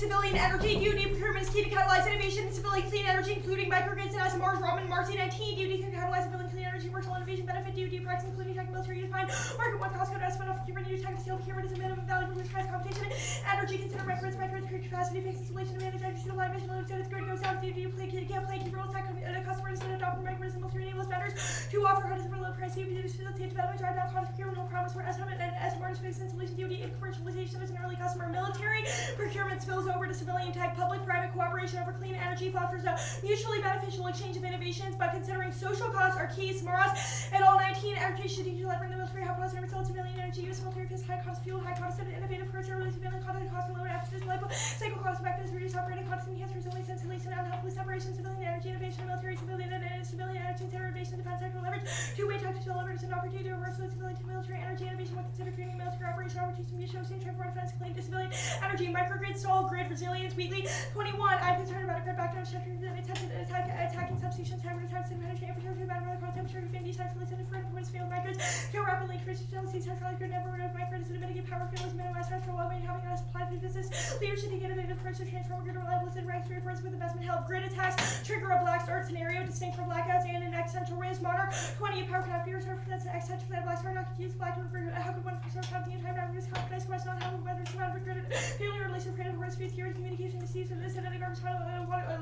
civilian energy. DoD procurement is key to catalyze innovation in civilian clean energy, including microgrids and SMRs. Robin Marcy 19. DoD can catalyze civilian clean energy commercial innovation benefit. DoD products including tech military defined market one cost code estimate of procurement new tech steel procurement is a minimum value for price competition. Energy consider microgrids create capacity fixed installation of managed energy supply mission load it's going to go south. DoD can't play key roles tech customers and adopt microgrids and military enables vendors to offer high for low price DoD to facilitate development drive down cost procurement no promise for estimate and SMR space installation. DoD in commercialization as an early customer. Military procurement spills over to civilian tech. Public-private cooperation over clean energy fosters a mutually beneficial exchange of innovations, but considering social costs are key. SMRs and all 19 energy should delivering the military have positive results. Civilian energy use military face high cost fuel, high cost innovative approach to release civilian content cost and lower emphasis life cycle cost effectiveness, reduce operating costs, enhance resilience, installation, and help with separation. Civilian energy innovation, military civilian energy innovation, defense sector leverage, two-way tactical leverage and opportunity to reverse civilian to military energy innovation will consider creating military operation opportunities to mutual exchange for defense, clean civilian energy, microgrid, stall, grid resilience, weekly. 21. I'm concerned about a grid backdown structure that attacking substations, time attacks and management infrastructure, bad weather, cost temperature, defend decentralized for influence field micros, can rapidly increase utility, centralized grid network of microgrids to mitigate power failures, minimize stress for well-being, having a supply to business, leadership, innovative approach to transform grid reliability and ranks reference with investment help. Grid attacks trigger a black start scenario distinct from blackouts and an central risk. Monarch 20. Power connector represents the extension of black start not confused black to refer how could one percent have the entire time risk confidence question on how whether surrounded with grid failure relation creative risk free security communication disease and this and other garbage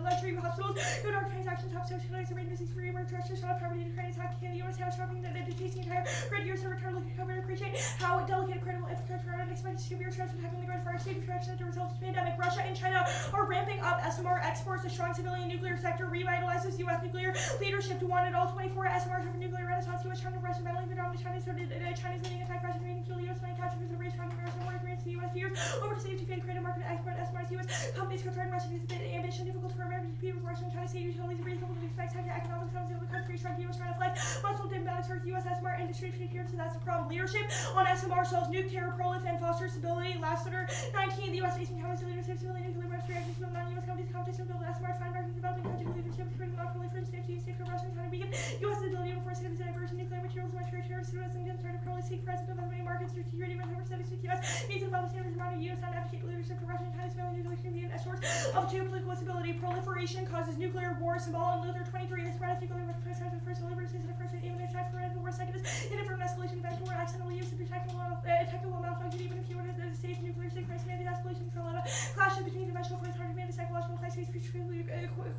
luxury hospitals good dark transactions top socialized arrangement disease free emerge restaurant shop poverty to create attack can the US house shopping that educates the entire grid years of return looking cover appreciate how delicate critical infrastructure and unexpected severe stress from attacking the grid fire safety direction as a result of the pandemic. Russia and China are ramping up SMR exports. A strong civilian nuclear sector revitalizes U.S. nuclear leadership to one and all 24 SMRs of nuclear renaissance. U.S. China Russian battling the dominant China started China's leading attack Russian raiding kill U.S. money capture the race China Russian war agreements the U.S. fears over to safety create a market export SMRs. U.S. companies concerned Russian is a bit ambition difficult for American people. Russian and China state utilities reasonable to expect economic zones of the country strong U.S. China flag muscle diplomatic towards U.S. SMR industry here so that's the problem. Leadership on SMR solves nuke terror prolif and fosters stability. Last order 19 the U.S. Eastern Commons leadership civilian nuclear ministry actions with non-U.S. companies competition build SMR find market developing country leadership creating non-proliferation safety safe for Russian China beacon U.S. ability to enforce citizen diversion nuclear materials military terrorists and trying to proliferating seek president of many markets through security reserve studies with U.S. needs and public standards around U.S. and advocate leadership for Russian and China's civilian nuclear community as source of geopolitical stability. Proliferation causes nuclear war. Symbol and Luther 23 the spread of nuclear weapons first liberties is the first even attack for the war second is indifferent escalation eventual war accidental use of technical malfunction even if you order the safe nuclear synchronous and escalation for a clashes between conventional force hard demand and psychological crises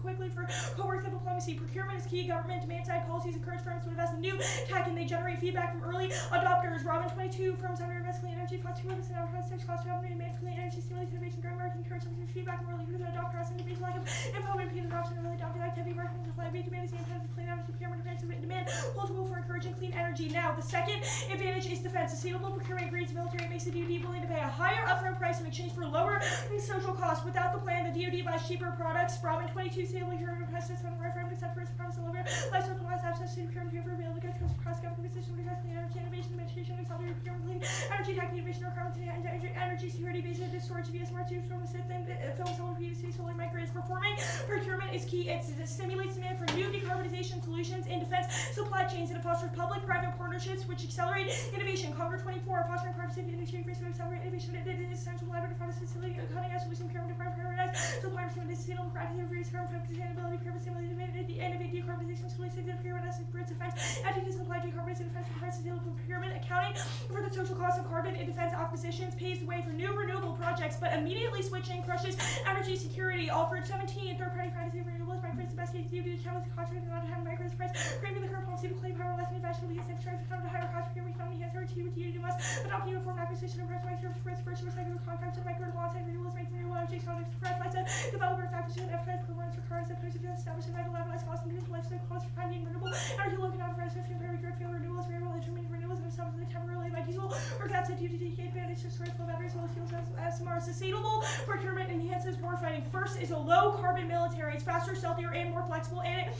quickly for coercive diplomacy. Procurement is key. Government demand side policies encourage firms to invest in new tech and they generate feedback from early adopters. Robin 22 firms under invest clean energy cost to and out search cost development demand for clean energy stimulates innovation growing market encourage feedback from early users adopters and innovation lack of info repeat adoption and early adopted activity marketing supply demand is the intent of clean energy procurement demand multiple for encouraging clean energy. Now the second advantage is defense. Sustainable procurement agrees military makes the DoD willing to pay a higher upfront price in exchange for lower social costs. Without the plan, the DoD buys cheaper products. Robin 22 sustainable procurement prices from referendum except for its promise to lower life cycle costs access to procurement paper available to cross government position to clean energy innovation administration accelerated procurement clean energy tech innovation requirements and energy security based on storage via smart tubes from the system film solar PVC solar microwaves. Performing procurement is key. It stimulates demand for new decarbonization solutions in defense supply chains and it fosters public-private partnerships which accelerate innovation. Congress 24 fostering partnership industry research accelerate innovation. It is essential collaborative process facility cutting-edge solution procurement to prioritize supply procurement sustainable practices research sustainability procurement stimulated innovative decarbonization solutions in procurement as grid defense entities supply decarbonization defense defense sustainable procurement accounting for the social cost of carbon in defense acquisitions paves the way for new renewable projects but immediately switching crushes energy security. Offered 17 third-party practices renewables by the best case due to the challenge contract not to have micros price framing the current policy to claim power less than vegetable use infrastructure to higher cost procurement economy has our to must adopt uniform acquisition and price micro first recyclable contracts and micro alongside renewables make renewable energy products price like the developers acquisition enterprise performance for cars that place to establish a vital levelized cost and life cycle cost for finding renewable energy looking out for residential fuel renewables variable intermittent renewables and some of the temporarily by diesel or gas that due to decay advantage to storage flow batteries well fuels as SMR. Sustainable procurement enhances warfighting. First is a low carbon military. It's faster, stealthier, and more flexible, and it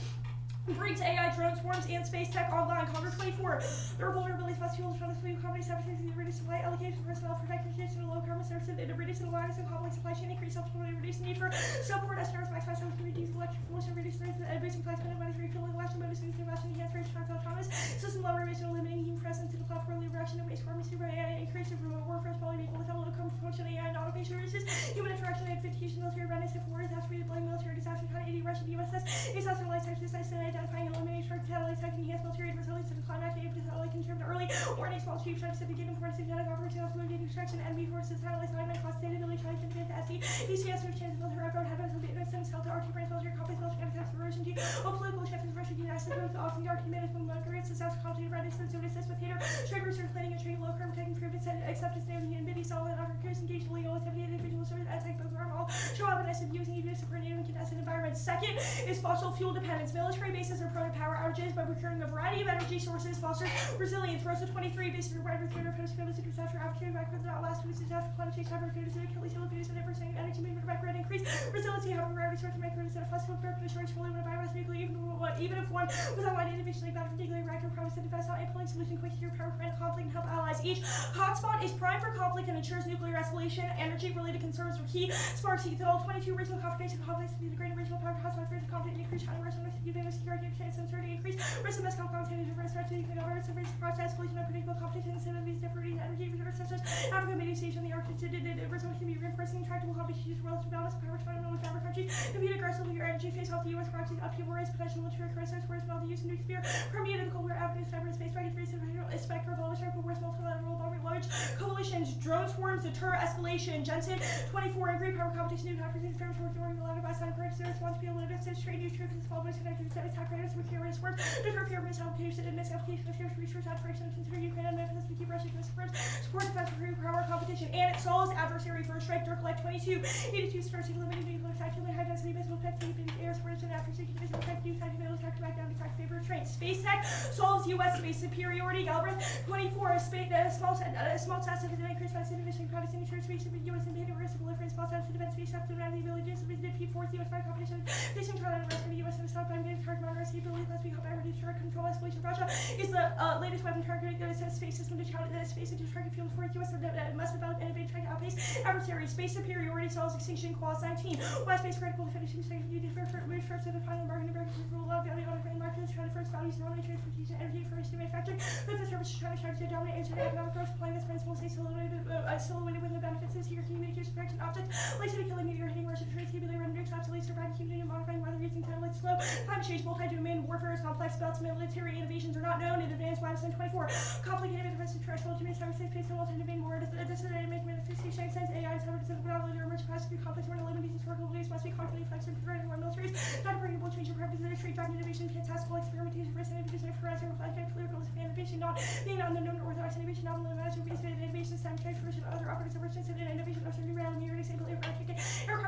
Brings AI, drone swarms, and space tech online. Conquer 24. There are vulnerabilities, fossil fuels, from the food companies, opportunities to reduce supply allocation, personnel, protect reduce to low carbon services, and reduce the reliance on complex supply chain, increase self-supporting, reduce the need for support, estimators, maximize sales, reduce electric pollution, reduce threats, and boosting flexibility, money refueling, electric motor, boosting investment, enhance range, tracks, autonomous system, lower emission, eliminating human presence in the platform, liberation, and waste farming, super AI, increase of remote warfare, quality, equal, low carbon promotion, AI, and automation reduces human interaction, identification, military readiness, if war is aspirated, blame military disaster, continuity, Russian, USS, disaster life cycle, disaster, identifying, eliminating, satellite tech, enhance military resilience to the climate, able to satellite conserve early warning, small cheap strikes, to begin important synthetic operations, moving destruction, enemy forces, satellites, alignment, cost, sustainability, trying to get to SE, ECS, which changes military record, heavens, will be innocent, self to RT, brains, military complex, military attacks, version G, political shift, Russian, United States, often the RT management, grants, disaster, complicated readiness, and zone assist with hater, strike research, planning, and training, low carbon tech, improvements, and acceptance, and NVIDIA, solid, offer, curious, engaged, legal, activity, individual service, anti, program, all, show up, and using EVs to create and contested environments. Second is fossil fuel dependence. Military bases are prone to power outages by procuring a variety of energy sources, fosters resilience. Rosa 23, bases are wide return of post-COVID disaster, opportunity back with not last week's disaster, climate change, cyber security, Achilles heel abuse, and everything, energy movement, back red increase, resiliency, having rarity source of micro instead of fossil fuel, destroying fully when a virus, nuclear, even if one was online innovation like that, particularly reactor promise to defense, not implementing solution quick to power prevent conflict and help allies. Each hotspot is primed for conflict and ensures nuclear escalation. Energy-related concerns are key. Sparks heat all 22 regional confrontation conflicts to be the greater regional power hotspots, regional conflict, increase China, Russia, Mexico, security, exchange, uncertainty, increase risk of miscom conflict, diverse threats to the government, severe process, escalation, unpredictable competition, incentives, different energy reserves such as Africa, Middle East, Asia, and the Arctic, result can be reinforcing intractable competitions, relative balance, power, China, with other countries, compete aggressively your energy, face off the U.S. proxies, upheaval risk, potential military crisis, whereas all the use of nuclear, Crimea, the Cold War, Afghan, cyber, and space, brackets, race, spectrum, all the circle, whereas multilateral, bombing, large coalitions, drone swarms, deter escalation, Jensen, 24, and great power competition, new hyperspace, firms, during the ladder by sign, correct, service, wants to be able to distance, trade, news, troops, and small boys, connected, set, attack, radars, with terrorist swarms, deter fear, misapplication, and misapplication of scarce resource operation, consider Ukraine and Memphis to keep Russia to support defense for power competition, and it solves adversary first strike, Dirk like 22, 82 stars, eliminating nuclear attack, high density missile attack, air sports, and after seeking missile attack, new attack, middle attack, back down, attack, favor, train, space tech, solves U.S. space superiority, Galbraith, 24, small task of increased by city mission, products, and insurance, space, U.S. invading risk, proliferate, small task to defense, space, have to the ability to visit P4, U.S. fire competition, facing trial and arrest for the U.S. and South by target monitor, ability, let's be help ever destroy control escalation. Russia is the latest weapon targeting the space system to challenge the space into target fuel for U.S. must develop innovative trying to outpace adversary. Space superiority solves extinction clause 19. Why space critical finishing stage duty for move first to the final bargain and break rule of value on the market, trying to first values, normally transportation, energy, first to manufacturing, business services, trying to dominate internet economic growth, applying this principle, say silhouetted with the benefits is here, communication, protection object, like to killing meteor hitting Russian trade, capability, rendering absolutely surviving community, modifying weather using satellites slow, climate change, multi-domain warfare, complex belts, military innovations are not known in advance. Minus 24. Conflict innovative defensive threshold to make cyber safe space, multi-domain war. This is a make manifestation sense AI, cyber defensive monopoly, or emerging capacity, complex war, eliminating historical beliefs must be constantly flexible, preventing war militaries, not bringable change of purpose, industry, drug innovation, tactical experimentation, risk innovation, horizon, reflection, political innovation, not being on the known orthodox innovation, not only management based innovation, scientific version, other operating versions, and innovation, uncertainty, reality, mirror, single aircraft,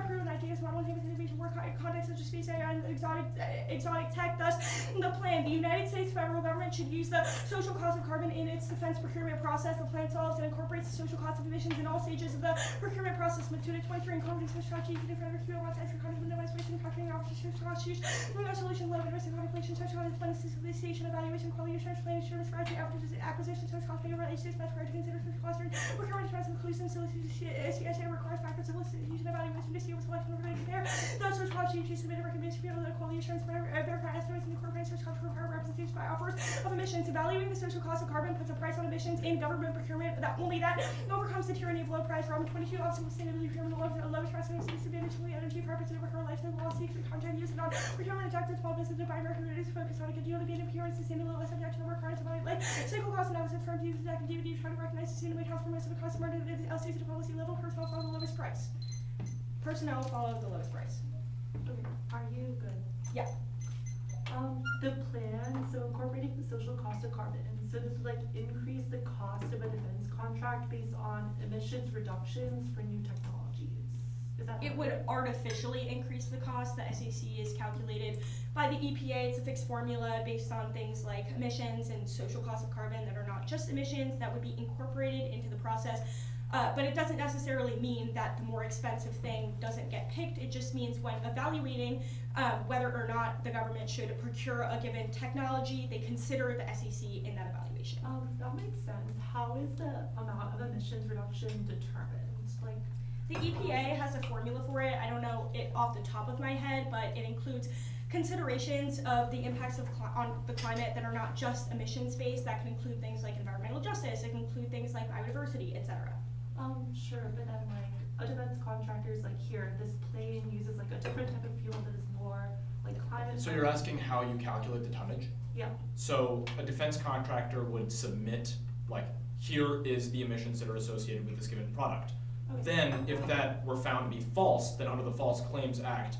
proven ideas, modeling, innovation, work context such as space AI and exotic tech. Thus, the plan, the United States federal government should use the social cost of carbon in its defense procurement process. The plan solves and incorporates the social cost of emissions in all stages of the procurement process. Matilda 23 in confidence with strategy to different procurement wants entry content with no isolation, procurement officers, social cost use, no solution, low and risk of contemplation, social cost, plan, solicitation, evaluation, quality assurance, plan, assurance, strategy, acquisition, social cost, favorable, HCS, best to consider social cost, procurement expense, inclusion, solicitation, requires factor solicitation, evaluation, to see what selection of related care. Those social cost you submit a recommendation for the quality assurance, verify estimates and incorporate social cost for power representations by offers of emissions. Evaluating the social cost of carbon puts a price on emissions in government procurement. That only that overcomes the tyranny of low price. Raw 22 also sustainability procurement lowest price and disadvantage to the energy purpose of her life cycle law seeks content use and on procurement objectives small business and environment is focused on a good deal to be an pure and sustainable less objection of requirements about life cycle cost analysis firm to use the activity trying to recognize sustainable accounts for most of the customer to the LCs at a policy level. Personnel follow the lowest price. Personnel follow the lowest price. Okay, are you good? Yeah. The plan, so incorporating the social cost of carbon, so this would like increase the cost of a defense contract based on emissions reductions for new technologies. Is that It would artificially increase the cost. The SAC is calculated by the EPA. It's a fixed formula based on things like emissions and social cost of carbon that are not just emissions that would be incorporated into the process. But it doesn't necessarily mean that the more expensive thing doesn't get picked. It just means when evaluating whether or not the government should procure a given technology, they consider the SEC in that evaluation. That makes sense. How is the amount of emissions reduction determined? Like, the EPA has a formula for it. I don't know it off the top of my head, but it includes considerations of the impacts on the climate that are not just emissions-based. That can include things like environmental justice. It can include things like biodiversity, etc. Sure, but then like a defense contractor's like, here, this plane uses like a different type of fuel that is more like climate. So you're asking how you calculate the tonnage? Yeah. So a defense contractor would submit, like, here is the emissions that are associated with this given product. Okay. Then, if that were found to be false, then under the False Claims Act,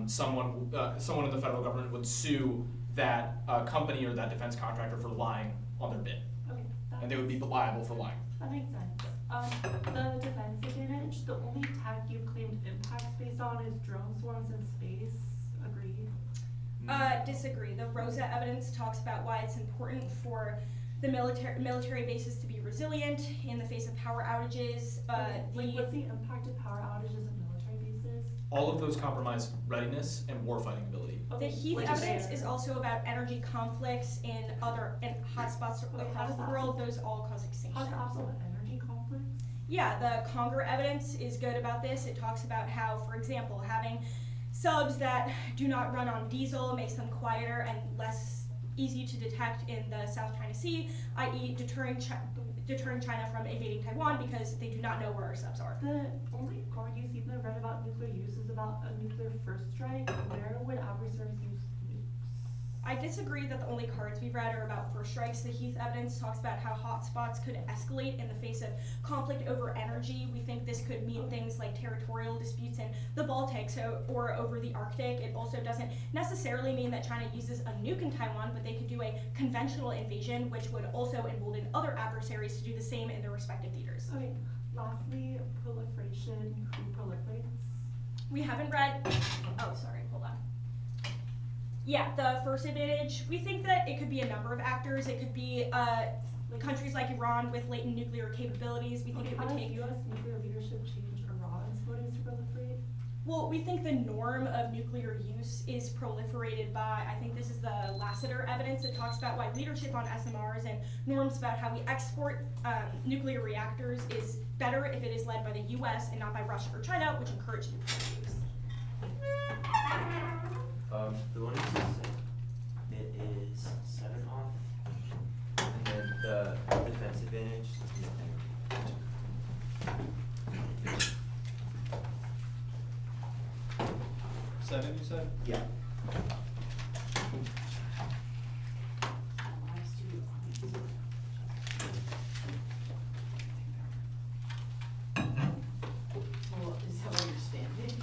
someone in the federal government would sue that company or that defense contractor for lying on their bid. Okay. And they would be liable for lying. That makes sense. The defense advantage, the only tech you've claimed impacts based on is drone swarms in space. Agreed? Disagree. The ROSA evidence talks about why it's important for the military bases to be resilient in the face of power outages. What's the impact of power outages at military bases? All of those compromise readiness and warfighting ability. The Heath evidence is also about energy conflicts in hotspots across the world. Those all cause extinction. How's also energy conflicts? Yeah, the Conger evidence is good about this. It talks about how, for example, having subs that do not run on diesel makes them quieter and less easy to detect in the South China Sea, i.e. deterring China from invading Taiwan because they do not know where our subs are. The only argues even I've read about nuclear use is about a nuclear first strike. Where would adversaries use nukes? I disagree that the only cards we've read are about first strikes. The Heath evidence talks about how hotspots could escalate in the face of conflict over energy. We think this could mean things like territorial disputes in the Baltic or over the Arctic. It also doesn't necessarily mean that China uses a nuke in Taiwan, but they could do a conventional invasion, which would also embolden other adversaries to do the same in their respective theaters. Okay, lastly, proliferation. Who proliferates? We haven't read, oh, sorry, hold on. Yeah, the first advantage, we think that it could be a number of actors. It could be countries like Iran with latent nuclear capabilities. We think it would take. How does U.S. nuclear leadership change Iran's motives to proliferate? Well, we think the norm of nuclear use is proliferated by, I think this is the Lassiter evidence that talks about why leadership on SMRs and norms about how we export nuclear reactors is better if it is led by the U.S. and not by Russia or China, which encourage nuclear use. The one it is 7 off, and then the defense advantage. Seven, you said? Yeah. Well, is that what you're standing?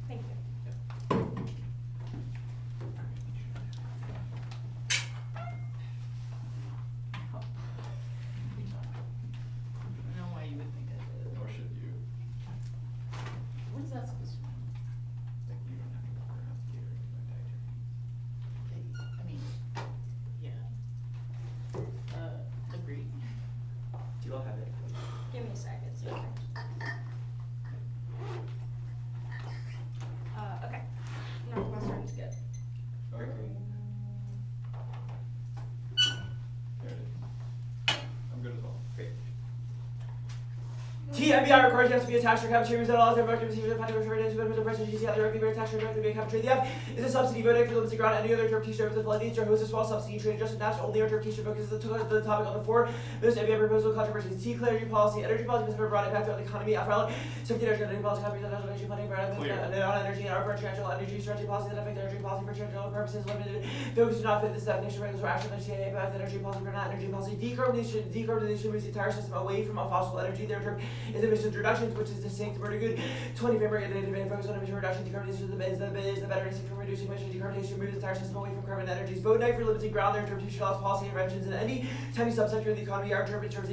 Thank you. I don't know why you would think I did. Nor should you. What is that supposed to mean? Like, you don't have to walk around the theater in my dietary. I mean, yeah. Agreed. Do you all have it? Give me a second. So okay. Northwestern's good. Okay. There it is. I'm good as well. Great. TMBI requires you have to be attached to cafeterias that allows everyone to receive the funding for the president GC directly be attached directly be a cafeteria. The F is a subsidy voting for limited ground. Any other interpretation of the flood needs to host a small subsidy trade adjusted national only interpretation focuses the topic on the four most MBI proposal controversies. T clarity policy. Energy policy must have a broad impact on the economy. After all, energy policy companies that have energy funding on energy and our financial energy strategy policy that affect energy policy for general purposes limited. Those do not fit this definition regulatory action on CIA impact energy policy for not energy policy. Decarbonization moves the entire system away from a fossil energy. Their is emissions reductions, which is distinct from good 20 framework and the focus on emission reduction. Decarbonization is the better distinct from reducing emission. Decarbonization moves the entire system away from carbon energies. Vote night for limiting ground their interpretation laws, policy interventions in any tiny subsector of the economy. Our interpretation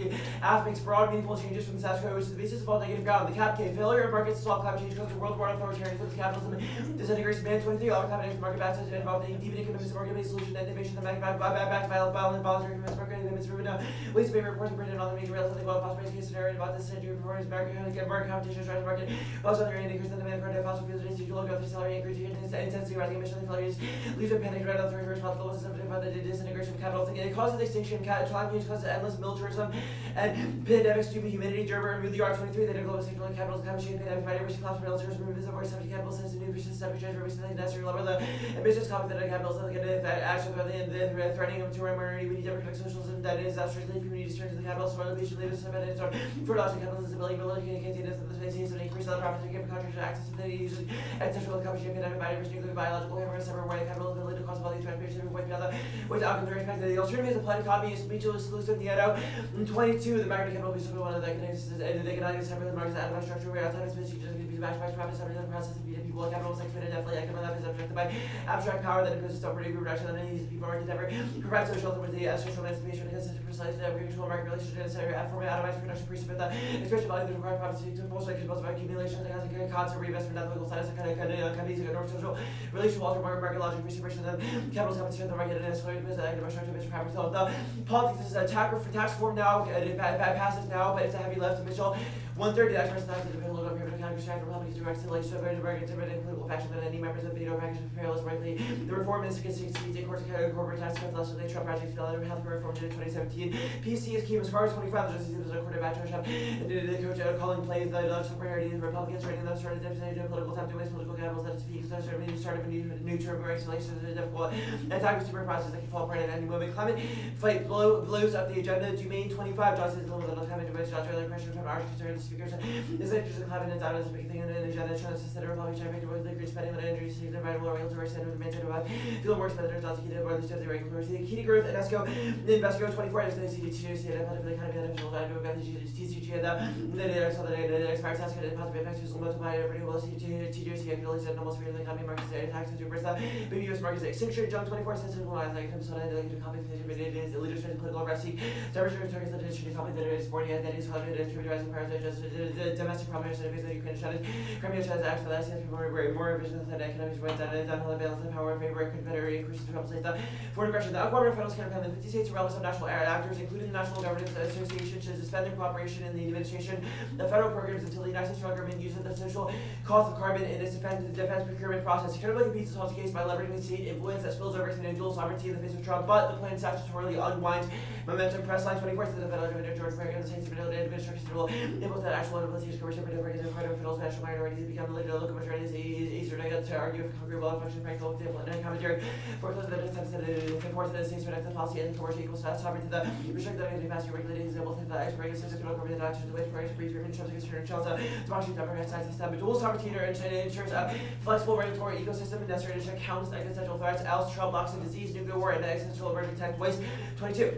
AF makes broad, meaningful changes from the status quo, which is the basis of all negative ground. The cap K failure of markets to solve climate change causes world war authoritarianism, capitalism, disintegration. Man 23, all climate change market basket involving deepening commitments to market-based solution and innovation. The back voluntary commitments, market commitments, moving down. Waste paper reports printed on the making real something about possible case scenario about this century performance market competition, trying to market. Also, the rate increase in the demand for fossil fuels, low growth, salary increase, intensity, rising emission failures, leaves a panic right out the first responsible for the disintegration of capital. It causes extinction, climate change causes endless militarism, and pandemics, stupid humidity, Gerber, and the R23, the global signal and capital, climate change, pandemic, biodiversity, collapse, militarism, removal of subject capital, sensitive, new fishes, subject change, recently necessary, lower the emissions, conflict, that capital, so the action of the threatening of minority, we need democratic socialism, that is, absolutely, communities turn to the capital, soil, elevation, leaders, and so fertilizer, capitalism, ability, containers of the space, and increase other properties, give countries access to the use and central competition, pandemic, biodiversity, including biological, hammer, separate way, capital, ability to cause all these transmission, point beyond without the respect of the alternatives, the planet economy is mutually exclusive, the EDO. 22, the market capital is one of the economic separate markets out of our structure, where outside of space, you can just be matched by profits, separate the process of beating people, capital is expended, definitely, economic life is objected by abstract power that imposes operating reduction on any of these people are endeavor, provide social with the social emancipation against such precise agricultural market relations, necessary, form automized production, precept that expression value, the required profits to impose like impulsive accumulation, that has a concept reinvestment, not legal status, companies, normal social relation, alter market logic, preservation of capital's competition, the market, and escalated business, active structure, mission, profit, so the politics is a tax reform now, it passes now, but it's a heavy left, Mitchell. 130, the express size of the local period of Congress, Republicans direct to legislative and American in political fashion that any members of the veto package of fairless rightly. The reform is consistency to corporate tax cuts, less than the Trump project failure of health care reform in 2017. PC is key as far as 25, the justice was a quarter batch shop. And the coach calling plays the election priority of Republicans, writing them started devastating political time to waste political capitals that is being started a new term regulations is difficult. And time consumer process that can fall apart at any moment. Climate fight blows up the agenda to May 25. Johnson is the little climate to which Dr. Pressure from our concerns speakers. This interest in climate and is a big thing in the agenda. Trying to sustain the Republican champion with the great spending on injuries, the environmental rails, or extended with the maintain about feel more spenders, not to keep the more the regular the key to growth and ESCO. The Invesco 24 is the CDT, the public the economy and national value of the TCG and the so the expires task and positive effects will multiply every well TGC and release and almost real the economy markets tax to burst baby US markets extinction jump 24 cents and like so the compensation but it is leadership political arresting temperature targets that it should be probably that it is sporting and that is how it is rising powers just the domestic problem is that Ukraine shut Crimea has actually last year more vision that economics went down and downhill balance of power in favor of Confederate increases to compensate the foreign aggression. The Ecuador federal campaign, the 50 states are relevant national actors, including the National Governance Association, should suspend their cooperation in the administration of federal programs until the United States federal government uses the social cost of carbon in its defense procurement process. It kind of like competes this case by leveraging the state influence that spills over to individual sovereignty in the face of Trump, but the plan statutorily unwinds momentum. Press line 24 says the federal government George Franklin, the state's administration will implement that actual implementation commercial for different federal national minorities become the local majorities easier to argue if congruent well function practical example and commentary for close to the defense that it enforces the state's protective policy and commercial equal status sovereignty to the restrict the capacity regulating example to the expiration of federal government actions the way for brief human terms against Chelsea democracy democratic science system dual sovereignty ensures a flexible regulatory ecosystem necessary to check countless existential threats else trouble blocks and disease nuclear war and existential emerging tech waste 22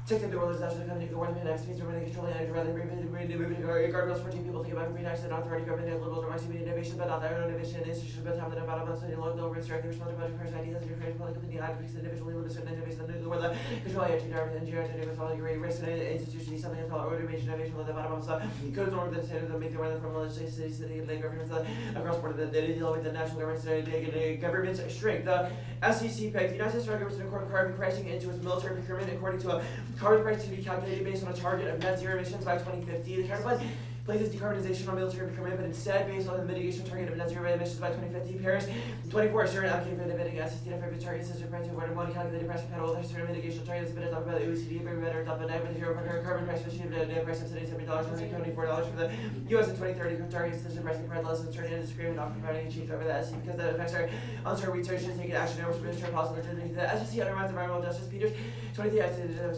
Take the world is actually coming to go the next means remaining controlling and rather moving guardrails for people think about free tax and authority government and liberal democracy innovation, but not their own innovation institutions, but have the about us and local restrict the responsibility about first ideas and your friends public opinion advocates individually limit certain innovation and the world control IT and engineering with all your risk and institutions something called automation innovation at the bottom of the codes or the standards that make the weather from legislation city and governments across board that they deal with the national government's strength. The SEC pegs the United States federal government to record carbon pricing into its military procurement according to a carbon price to be calculated based on a target of net zero emissions by 2050. The carbon price places decarbonization on military procurement, but instead based on the mitigation target of net zero emissions by 2050. Paris 24 certain advocating for the bidding SST for targets as price of one calculated price compatible with certain mitigation targets been adopted by the OECD, but better adopted by zero carbon price achieved at a price of $77 and $24 for the US in 2030 targets as price compared less than certain disagreement on providing a change over the SEC because the effects are uncertain. Research should take action now which will ensure policy legitimacy. The SEC undermines environmental justice. Peters 23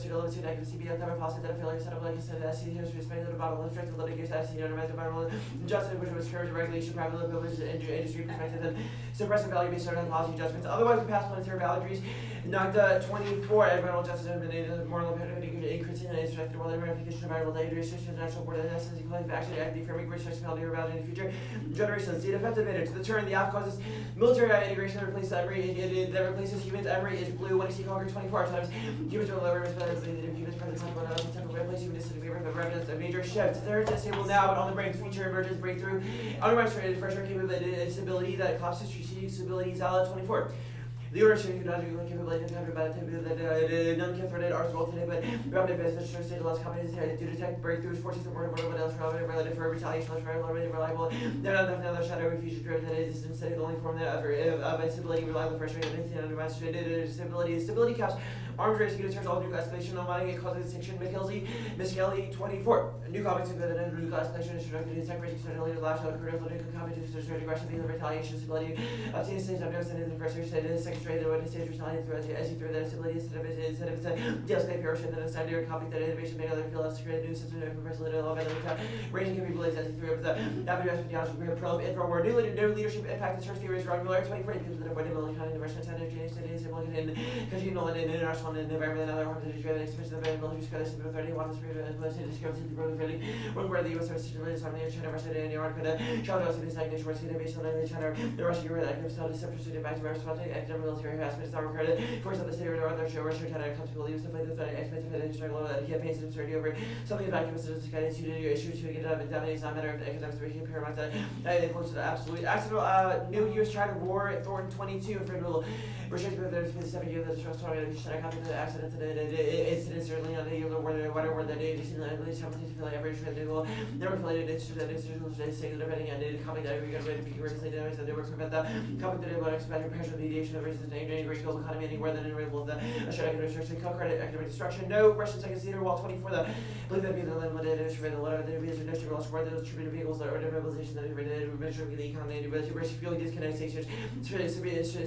to limit negative CB climate policy that a failure set up like you said the SEC has respected the bottom line strength of litigation SEC undermines environmental justice which was curbs regulation private privilege industry perspective and suppressive value based on policy judgments. Otherwise we pass planetary boundaries NACDA 24, environmental justice and moral imperative increasing and intersected while the ramification of environmental data research international board and necessity collective action to act the affirming research penalty or value in the future generations. The effective minute to the turn the app causes military integration that replaces Emory that replaces humans. Emory is blue when you see Congress 24 times. Humans are lower responsibility than humans present time on the temple replace humans in favor of represents a major shift. They're disabled now, but on the brain feature emerges breakthrough. Otherwise, fresher capability and stability that collapses strategic stability. Zala 24. The order showing not capability to counter by the that none can threaten ours well today, but rapid advances to state allows companies to detect breakthroughs, forces the word what else relative for retaliation, reliable. They're not another shadow fusion driven that is instead the only form that of stability, reliable, frustrated, anything undermined stability caps. Arms race against all new classification, no matter it causes distinction. Miss Kelly 24. New comics and the new classification is instructed to detect race certainly the last of critical competition to certain aggression, the retaliation, stability, obtain stage of notice and the first stage, second straight, the stage retaliation through as you through that stability instead of it's a de-escalate person, then a standard conflict that innovation made other feel less create new system of compressed little of ranging capabilities as you through the WS probe info where new leadership impact and search theories around Miller 24 people that avoid ability counting the rest of the change cities and Kajino and international and environment and other harms that is great expansion of the military scale civil authority one spirit as well as the discovery of the road really where the US is really something in China Russia and Iran could child also be stagnation where it's based on China the Russian Euro active still deception to back to virus project active military harassment is not recorded force of the state or other show Russia China comes to believe stuff like this that expensive and struggle that campaigns and absurdity over something about vacuum systems to guide into your issues to get out of it dominates not a matter of economics to paramount that influence the absolute accidental new US China war Thornton 22 for little restriction of there's been 7 years that is strong and I copy the accident incidents certainly on the whatever that it is at least how much you feel like average they will never related institutions that institutions they say that depending on data copy that we got ready to be registered that they work prevent that copy that about expanding pressure mediation of races and integration global economy anywhere than anywhere will the economic restriction credit academic destruction no Russian second theater wall 24 the believe that be the limited instrument a lot of the is industrial loss where those distributed vehicles that are mobilization that are measuring the economy versus feeling disconnect stations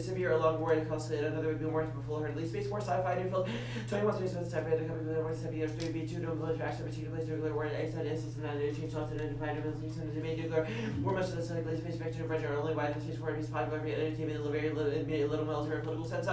severe along war and costly another would be more full or at least space more sci-fi new field 21 space with type the company with 7 years 3B2 no military action particular place nuclear war outside system and change lots and identified emergencies and made nuclear war much of the study place space spectrum pressure only wide space war is 5 entertainment in a very little military political sense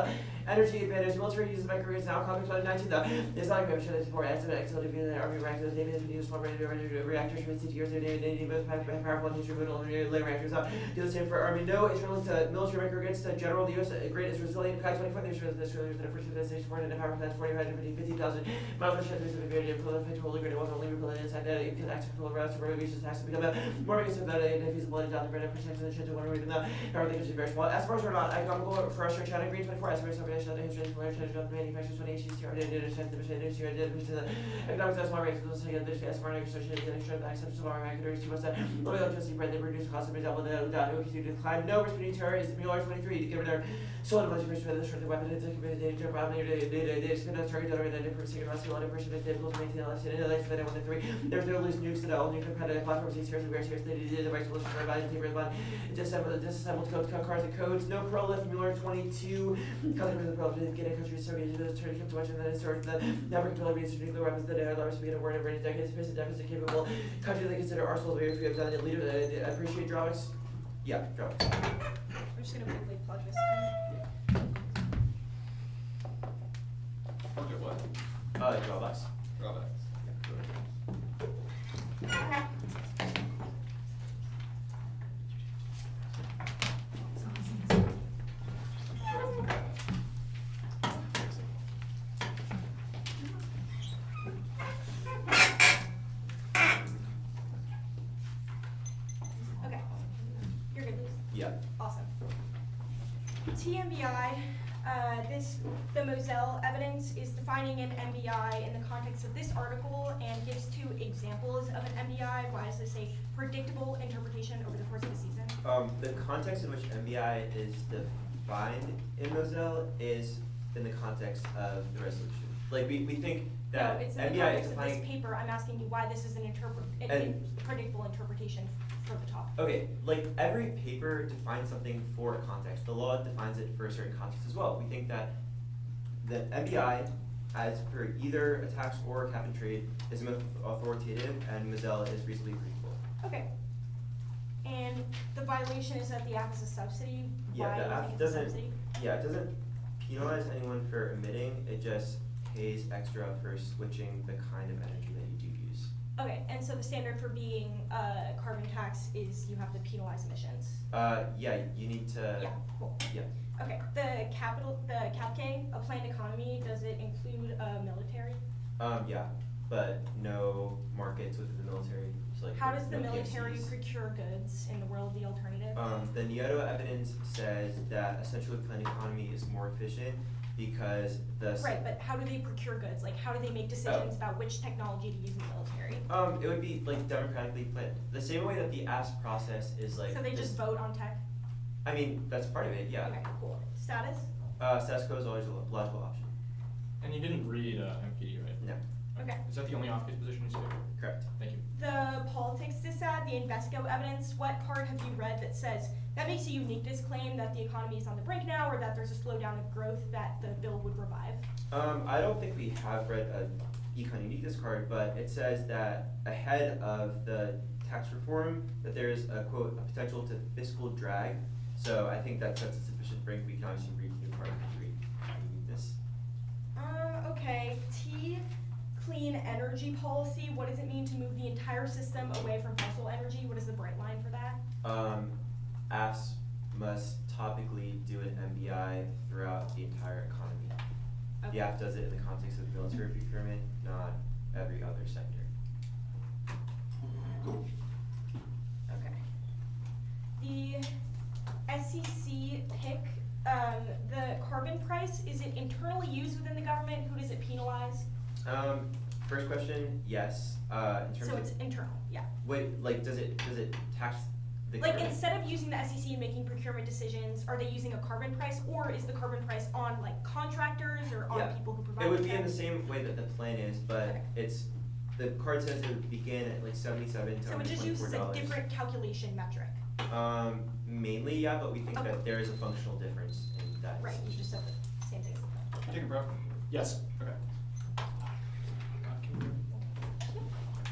energy advantage military uses microwaves now conflict 2019 is not going to show that support as an excellent army reactors they may use small reactors from 60 years they both powerful and distributed layer reactors do the same for army no Israel to military microgrids to general the US great is resilient Kai 24 there's Israel that first the stage 4 and the power plant 45,000 miles of shit is a very important totally great it wasn't only repellent inside that it could actually pull around to where it has to become a more because of that if he's bloody down the bread protection the shit to one reason that everything is very small as far as we're not economical for us China green 24 as far as somebody should have history for China job manufacturers 20 HCR did the machine did which is the economics as far as those again there's as far as associated with extra access to our marketers too much that low electricity bread they reduce cost of example the continue to decline no respiratory terror is Mueller 23 to give their solar much for the short weapon to take advantage of problem they spin on target that and improve secret rescue on impression is difficult to maintain less in life than 1 to 3 there's no loose nukes at all nuclear predator platforms these seriously very serious they did the right solution for value paper one disassembled cards and codes no prolif Mueller 22 country with the problem get a country Soviet turn kept much and then it started that never capabilities of nuclear weapons that are large to be in a word of any decades space deficit capable countries they consider arsenals very few have done it leader that appreciate drawbacks drawbacks I'm just gonna quickly plug this Okay, what? drawbacks Drawbacks. Okay. You're good, Luce? yeah Awesome. TMBI, the Moselle evidence is defining an MBI in the context of this article and gives 2 examples of an MBI. Why does this say predictable interpretation over the course of the season? The context in which MBI is defined in Moselle is in the context of the resolution. Like we think that No, it's in the MBI is context of defining. this paper. I'm asking you why this is an predictable interpretation for the topic. Okay, like every paper defines something for a context. The law defines it for a certain context as well. We think that the MBI, as per either a tax or a cap and trade, is most authoritative, and Moselle is reasonably predictable. Okay. And the violation is that the act is a subsidy. Yeah, Why the do you act think it's a doesn't. subsidy? Yeah, it doesn't penalize anyone for emitting, it just pays extra for switching the kind of energy that you do use. Okay, and so the standard for being a carbon tax is you have to penalize emissions. Yeah, you need to. Yeah, cool. Yeah. Okay, the CAPK, a planned economy, does it include military? Yeah, but no markets within the military. So like How does the no military PMCs. procure goods in the world, the alternative? The Nieto evidence says that essentially planned economy is more efficient because the Right, but how do they procure goods? Like, how do they make decisions about which technology to use in the military? It would be like democratically planned. The same way that the ask process is like. So they just vote on tech? I mean, that's part of it, yeah. Okay, cool. Status? Status quo is always a logical option. And you didn't read MPD, right? No, Okay. Is that the only off-case position you say? correct. Thank you. The politics dissad, the Invesco evidence, what part have you read that says that makes a uniqueness claim that the economy is on the brink now, or that there's a slowdown of growth that the bill would revive? I don't think we have read a econ uniqueness card, but it says that ahead of the tax reform, that there is a quote, a potential to fiscal drag. So I think that sets a sufficient brink. We can obviously read the new card if we read uniqueness. Okay, T, clean energy policy, what does it mean to move the entire system away from fossil energy? What is the bright line for that? AFS must topically do an MBI throughout the entire economy. Okay. The AF does it in the context of military procurement, not every other sector. Okay. The SEC pick, the carbon price, is it internally used within the government? Who does it penalize? First question, yes. In terms So of it's internal, yeah. wait, like does it tax the Like, government? instead of using the SEC in making procurement decisions, are they using a carbon price, or is the carbon price on like contractors or on Yeah. people who provide It would the be in the tech? same way that the plan is, but Okay. it's the card says it would begin at like 77 to So it just uses a $124. different calculation metric. Mainly, yeah, but we think Okay. that there is a functional difference in that. Right, you just said the same thing as the Take a breath. Yes. Okay.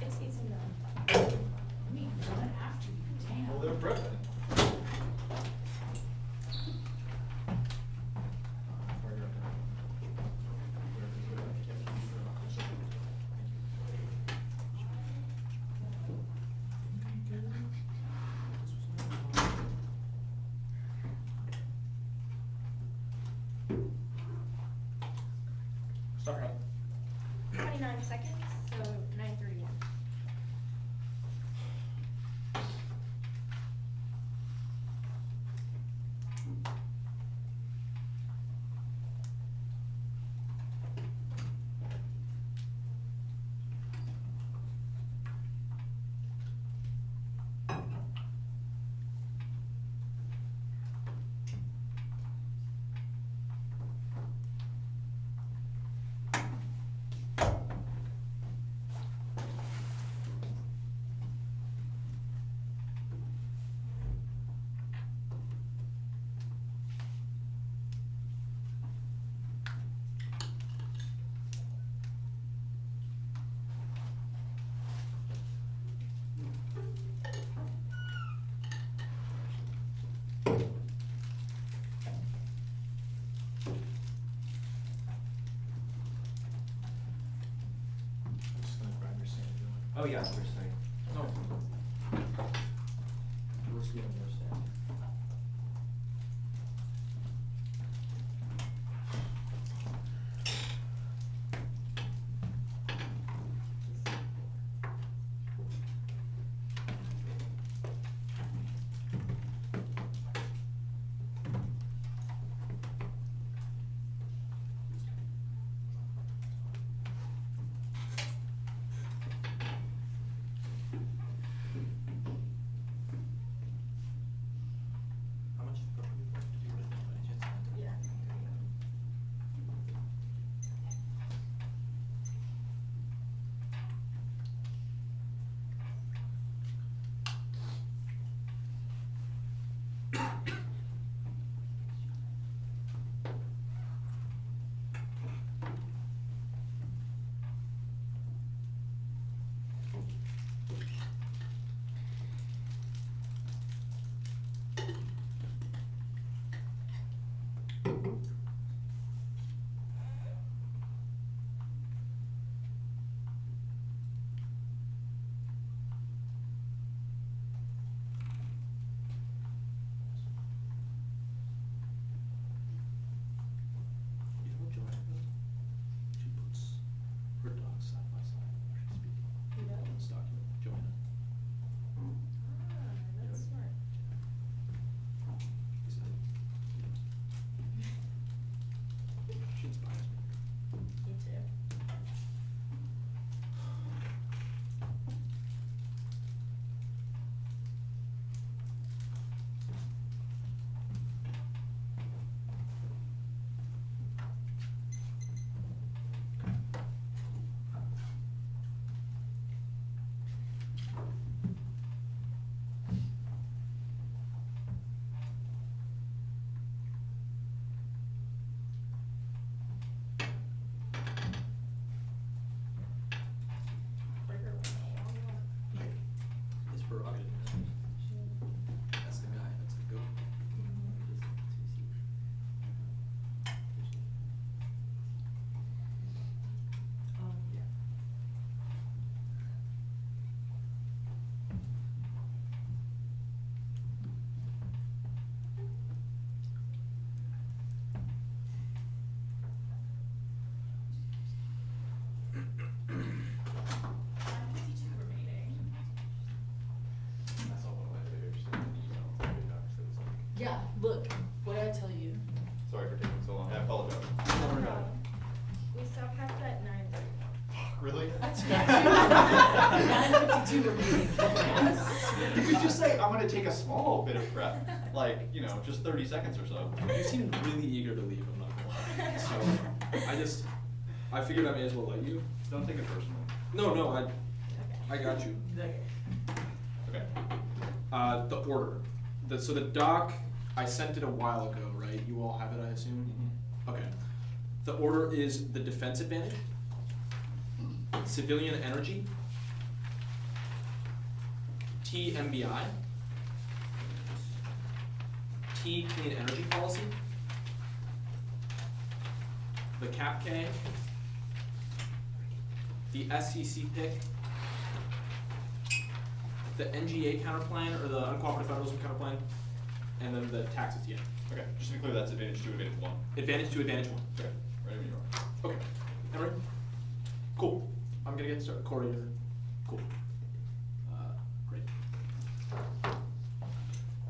It's in the. Me, run after you, damn. Well, they're breathing. Start right. 29 seconds, so 9:31. I'm just gonna grab your sand. Oh yeah, we're sorry. No. We're just getting your sand. have to at 9:30. Really? 9:52 remaining. You could just say, I'm gonna take a small bit of prep, like, just 30 seconds or so. You seemed really eager to leave, I'm not gonna lie. So, I figured I may as well let you. Don't take it personally. No, I got you. Okay. Okay. The order. So the doc, I sent it a while ago, right? You all have it, I assume? Okay. The order is the defense advantage, civilian energy, T MBI, T clean energy policy, the cap K, the SCC pick, the NGA counterplan or the uncooperative federalism counterplan, and then the taxes at the end. Okay, just to be clear, that's advantage 2, advantage 1. Advantage 2, advantage 1. Okay, right when you are. Okay. Emory? Cool. I'm gonna get started. Corey, you're cool. Great.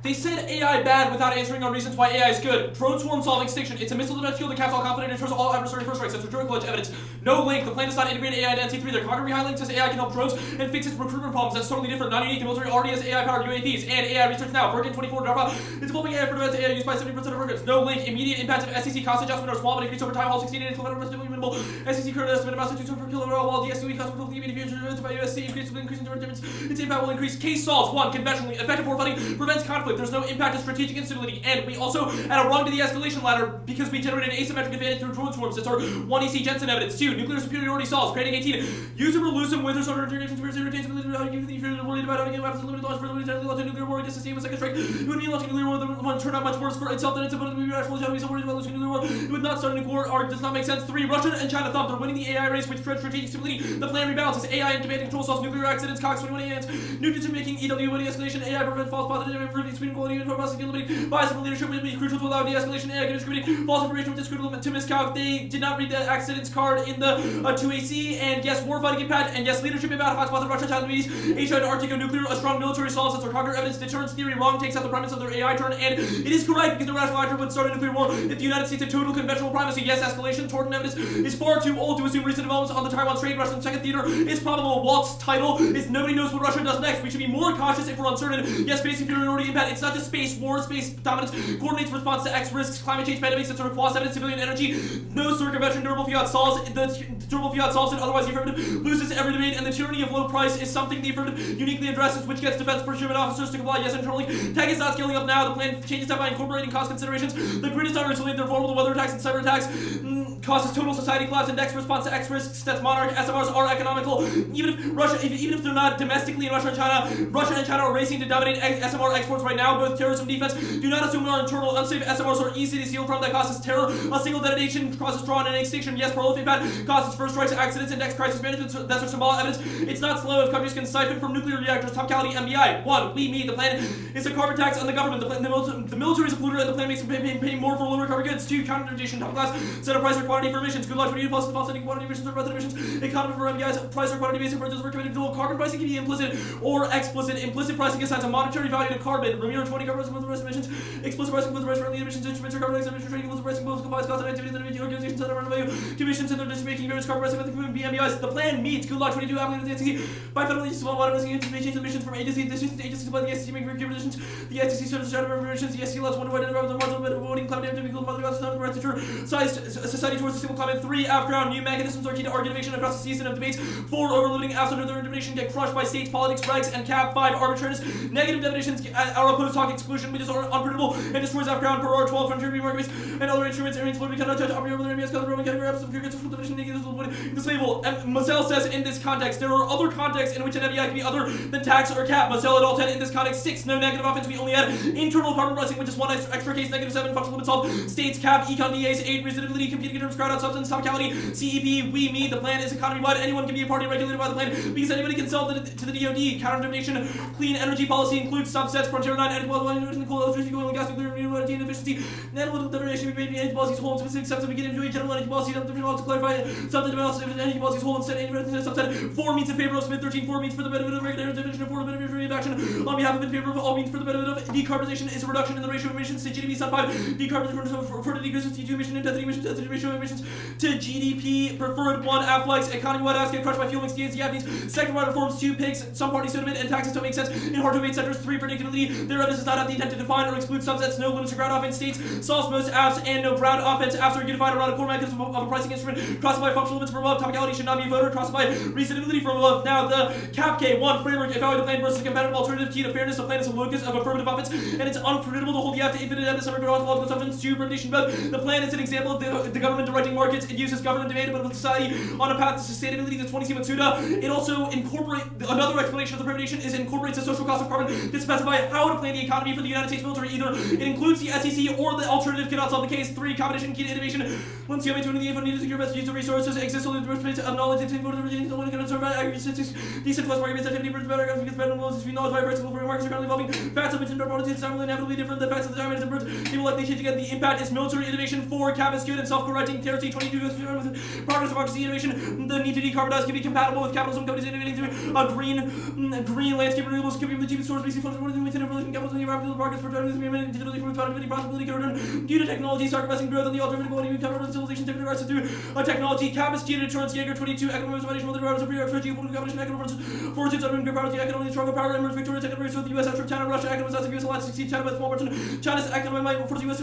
They said AI bad without answering our reasons why AI is good. Drone swarm solve extinction. It's a missile defense shield that caps all confident and turns all adversary first strikes. That's rhetorical edge evidence. No link. The plan does not integrate AI to NC3. Their concrete behind link says AI can help drones and fix its recruitment problems. That's totally different. Not unique. The military already has AI-powered UAVs and AI research now. Bergen 24 dropout. It's developing AI for advanced AI used by 70% of programs. No link. Immediate impacts of SEC cost adjustment are small but increase over time. All 16 until relatively minimal. SEC current estimate amounts to 2 per kilowatt while DSUE cost per immediate future by USC increasing direct difference. Its impact will increase. Case solves. 1. Conventionally effective war fighting prevents conflict. There's no impact to strategic instability, and we also add a rung to the escalation ladder because we generate an asymmetric advantage through drone swarms. That's our 1 EC Jensen evidence. 2. Nuclear superiority solves. Creating 18. Use them or lose them with or sort of integration conspiracy retains ability to even if you're worried about how to get weapons limited launch for limited launch nuclear war against the same second strike. It would be launching nuclear war. The one turned out much worse for itself than its opponent. We would actually be so worried about losing nuclear war. It would not start a nuclear war. Arc does not make sense. 3. Russia and China thump. They're winning the AI race, which spreads strategic stability. The plan rebalances. AI and command control solves nuclear accidents. Cox 21 ANs. New decision making. EW de-escalation. AI prevents false positive. Improving screen quality and processing limiting. Bias from leadership would be crucial to allow de-escalation. AI can distribute false information with this critical to miscalc. They did not read the accidents card in the 2AC. And yes, warfighting impact. And yes, leadership impact. Hotspots of Russia, China, the Middle East. Asia and Arctic nuclear. A strong military solves its conquer evidence. Deterrence theory wrong takes out the premise of their AI turn. And it is correct because no rational actor would start a nuclear war if the United States had total conventional primacy. Yes, escalation. Torton evidence is far too old to assume recent developments on the Taiwan Strait. Russian second theater is probable. Walt's title is nobody knows what Russia does next. We should be more cautious if we're uncertain. Yes, space superiority impact. It's not just space war, space dominance. Coordinates response to X risks, climate change pandemics, that sort of quasi evidence, civilian energy. No circumvention, durable fiat solves. The durable fiat solves it. Otherwise, the affirmative loses every debate. And the tyranny of low price is something the affirmative uniquely addresses, which gets defense procurement officers to comply. Yes, internally. Tech is not scaling up now. The plan changes that by incorporating cost considerations. The grid is not resilient. They're vulnerable to weather attacks and cyber attacks. Causes total society collapse. Index response to X risks. That's monarch. SMRs are economical. Even if they're not domestically in Russia and China are racing to dominate SMR exports right now. Both terrorism defense. Do not assume our internal unsafe SMRs are easy to steal from. That causes terror. A single detonation causes trauma and extinction. Yes, prolific impact causes first strikes, accidents, index crisis management. That's our symbolic evidence. It's not slow if countries can siphon from nuclear reactors. Top quality MBI. 1. Me. The plan is a carbon tax on the government. The military is a polluter, and the plan makes them pay more for lower carbon goods. 2. Counter-innovation. Top class. Set a price or quantity for emissions. Good luck for you. Plus, setting quantity emissions or method emissions. Economy for MBIs. Price or quantity basic prices for committed dual. Carbon pricing can be implicit or explicit. Implicit pricing assigns a monetary value to carbon. Ramiro 20 carbon pricing with the rest emissions. Explicit pricing with the rest friendly emissions. Instruments or carbon pricing emissions trading with the pricing both combines cost and activities that the organizations that are value. Commissions and their decision-making various carbon pricing with the BMBIs. The plan meets. Good luck 22 applicants at the SEC. By federal agencies, small water pricing agencies may change emissions from agency to agency by the SEC making recommendations. The SEC serves the of emissions. The SEC allows one to write the marginal bit of voting climate damage to mother gods not the size society towards a single climate. 3. Afground new mechanisms are key to argue innovation across the season of debates. 4. Overloading apps under their intimidation get crushed by states, politics, regs, and cap. 5. Arbitrariness. Negative definitions are opposed talk exclusion, which is unpredictable and destroys Afground per R12 from Germany markets and other instruments. Areas where we cannot judge operating over their MES color Roman category apps of pure conceptual definition negative this label. Mazel says in this context there are other contexts in which an MBI can be other than tax or cap. Mazel et al. 10 in this context. 6. No negative offense. We only add internal carbon pricing, which is 1 extra case. Negative 7. Functional limit solve. States cap. Econ DAs. 8. Reasonability. Competing terms. Crowd out substance. Topicality. CEP. Me. The plan is economy wide. Anyone can be a party regulated by the plan because anybody can sell to the DoD. Counter-domination. Clean energy policy includes subsets. Frontier 9. Anti-quality. Coal. Electricity. Oil and gas. Nuclear. Renewable energy. Inefficiency. Analytical determination. We made energy policies whole and specific steps that we get into general energy policies. Different laws to clarify something about energy policies whole and set any subset. 4 means in favor of Smith. 13. 4 means for the benefit of regular definition of 4 benefit of action on behalf of in favor of all means for the benefit of decarbonization is a reduction in the ratio of emissions to GDP. Sub 5. Decarbonization for the decrease of CO2 emission intensity ratio emissions to GDP. Preferred 1, Affleck's economy-wide ass get crushed by fueling stands. Japanese sector-wide reforms 2, picks some parties to admit and taxes don't make sense in hard-to-abate sectors. 3, predictability. Their does not have the intent to define or exclude subsets. No limits to ground offense states. Solves most apps and no ground offense apps are unified around a core mechanism of a pricing instrument. Crossed by functional limits from above. Topicality should not be a voter. Crossed by reasonability from above. Now the CAP K1 framework evaluate the plan versus competitive alternative. Key to fairness. The plan is a locus of affirmative offense and it's unpredictable to hold the app to infinite evidence of logical assumptions to repetition. Both the plan is an example of the government directing markets. It uses government demand but with society on a path to sustainability. The 20 Matsuda. It also incorporates another explanation of the prediction is it incorporates the social cost of carbon to specify how to plan the economy for the United States military. Either it includes the SEC or the alternative cannot solve the case. 3, competition key to innovation. Once you have to the info needed to secure best use of resources exists only the birthplace of knowledge and take photos of everything. Someone can observe aggregate statistics. Decentralized market activity brings better because better knowledge between knowledge by principle for markets are currently evolving. Facts of internet products is inevitably different. The facts of the time and birds they will likely change again. The impact is military innovation. 4, cap is good and self-correcting. Territory 22 progress democracy innovation. The need to decarbonize can be compatible with capitalism. Companies innovating to a green landscape renewables can be the cheapest source. We see funds within relation capital and the environmental markets for driving this digitally from profitability, possibility, return due to technology, sacrificing growth, and the alternative quality of capital civilization taken regards through a technology. Cap is key to insurance. Jaeger 22 economic foundation with the powers of geopolitical competition, economic fortunes, urban power, the economic stronger power, emerge victorious economic with the U.S. after China, Russia, economic size of U.S. alliance succeed China by small margin. China's economic might force the U.S.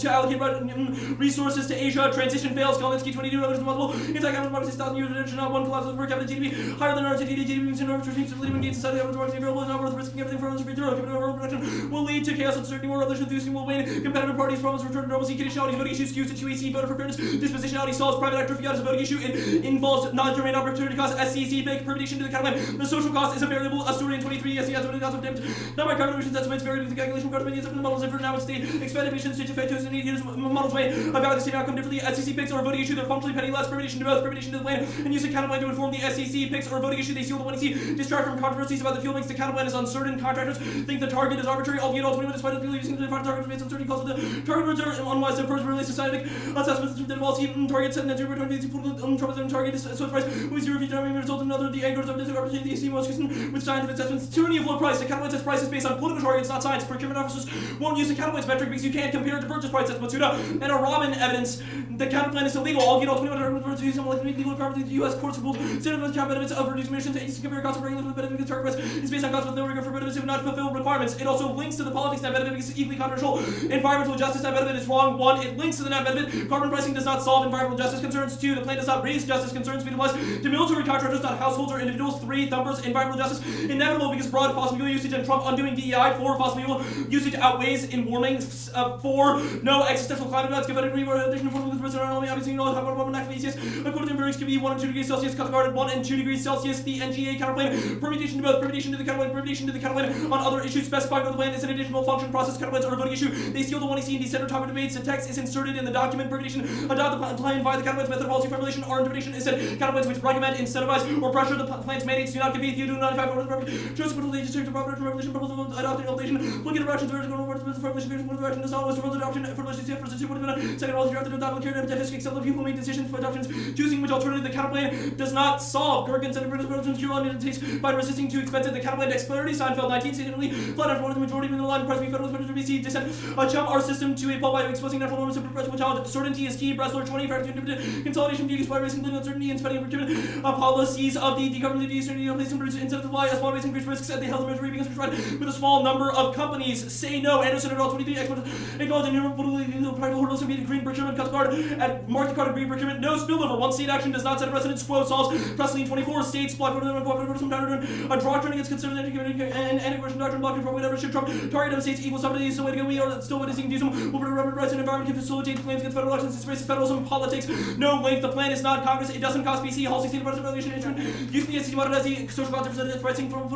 to allocate resources to Asia. Transition fails. Kalinski 22 others multiple. Anti-capital democracy 1,000 years of tradition, not one collapse of per capita GDP higher than Argentina. GDP means enormous regimes of leading against society. Democracy available is not worth risking everything for others to be thorough. Given overall production will lead to chaos, uncertainty, more revolution, enthusiasm will wane. Competitive parties' problems return to normalcy. Conditionality, voting issues, skews to QAC, voter for fairness. Dispositionality solves private actor fiat as a voting issue. It involves non-germane opportunity cost. SCC, big prediction to the counterplan. The social cost is a variable. A story in 23. SC has a cost of damage. Not by carbon emissions estimates vary with the calculation of carbon emissions. The models differ now in state. Expanded emissions to defectors and needed models way about the same outcome differently. SCC picks or a voting issue. They're functionally penny less. Prediction to both. Prediction to the plan. And use a counterplan to inform the SCC picks or a voting issue. They seal the 1EC. Distract from controversies about the fuel mix. The counterplan is uncertain. Contractors think the target is arbitrary. Albeit all 20 despite the fuel using the defined target based on uncertainty calls the target words are unwise approach related to scientific assessments of the policy target set net zero political target is so price with zero future result in another the anchors of this opportunity see most consistent with scientific assessments. Tyranny of low price. The counterplan says price is based on political targets, not science. Procurement officers won't use the counterplan's metric because you can't compare it to purchase price. That's Matsuda and a Ramen evidence. The counterplan is illegal. All 21 targets use like legal requirements. The U.S. courts ruled citizens cap benefits of reduced emissions. Agencies compare costs of regular benefit target price is based on costs with no rigor for benefits who not fulfill requirements. It also links to the politics net benefit because it's equally controversial. Environmental justice net benefit is wrong. 1, it links to the net benefit. Carbon pricing does not solve environmental justice concerns. 2, the plan does not raise justice concerns. It applies to military contractors, not households or individuals. 3, numbers environmental justice inevitable because broad fossil fuel usage and Trump undoing DEI. 4, fossil fuel usage outweighs in warming. 4, no existential climate events. Give it a revolution for the president. Only obviously you know how about according to Empire's can be 1 and 2 degrees Celsius. Cut the guard at 1 and 2 degrees Celsius. The NGA counterplan permutation to both. Permutation to the counterplan. Permutation to the counterplan on other issues specified by the plan is an additional function process. Counterplans are a voting issue. They steal the 1EC and decenter topic debates. The text is inserted in the document. Permutation adopt the plan via the counterplans method of policy formulation. Our interpretation is said counterplans which recommend, incentivize, or pressure the plan's mandates do not compete. You do not 95 choice of the agency to proper revolution proposal adopting obligation. Look at directions where to go over the formulation of direction to solve further adoption for the second policy drafted adopt care and statistics except the people make decisions for adoptions choosing which alternative the counterplan does not solve. Gergen said British cure on United States by resisting too expensive the counterplan explanatory Seinfeld 19 significantly flat out one of the majority of the line price we federal BC descent chum our system to a pulp by exposing natural norms of perpetual challenge. Certainty is key. Bressler 20 consolidation duties by raising including uncertainty and spending procurement policies of the decarbonization certainty of place instead of the lie as well as increased risks at the health measure being prescribed with a small number of companies. Say no. Anderson et al. 23 experts acknowledge innumerable practical hurdles to meet green procurement cuts guard at market card green procurement. No spillover. One state action does not set a precedent. Quo solves precedent 24 states block a doctrine against considered and anti-Russian doctrine blocking from whatever should Trump target of states equal somebody is the way to go. We are still witnessing use them will put rights and environment can facilitate claims against federal elections. It's federalism politics. No link. The plan is not Congress. It doesn't cost BC. Halsey state budget valuation instrument. Using the SEC model as the social cost representative pricing from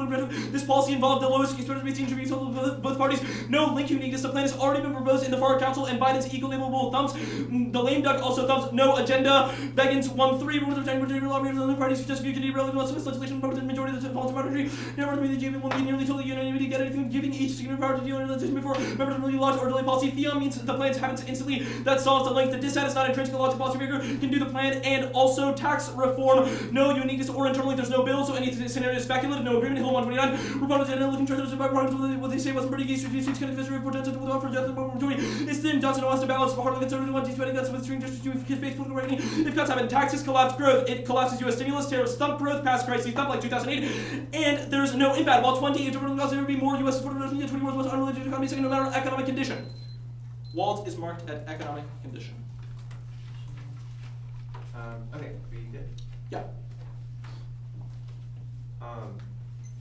this policy involved the lowest expensive BC contributes to both parties. No link uniqueness. The plan has already been proposed in the FAR Council and Biden's equally labelable thumbs. The lame duck also thumbs. No agenda. Beggins 1-3. One of the time lawmakers on the parties suggest you can irrelevant most of this legislation but the majority of the policy boundary. Never to be the GB will be nearly totally unanimity get anything giving each significant power to deal in legislation before members of the law or delay policy. Theon means the plans happens instantly. That solves the link. The dissent is not intrinsic logic policy maker can do the plan and also tax reform. No uniqueness or internally there's no bill so any scenario is speculative. No agreement. Hill 129. Proponents and looking treasures by products what they say was pretty easy. Streets kind of history potential with offer death and opportunity. It's thin. Johnson wants to balance hardly conservative one spending that's with string just do Facebook rating. If cuts happen, taxes collapse growth. It collapses U.S. stimulus, tariffs thump growth, past crises thump like 2008, and there's no impact. While 20, there would be more U.S. supported 20 was most unrelated to economy, second no matter economic condition. Walt is marked at economic condition. Okay, are you good? Yeah.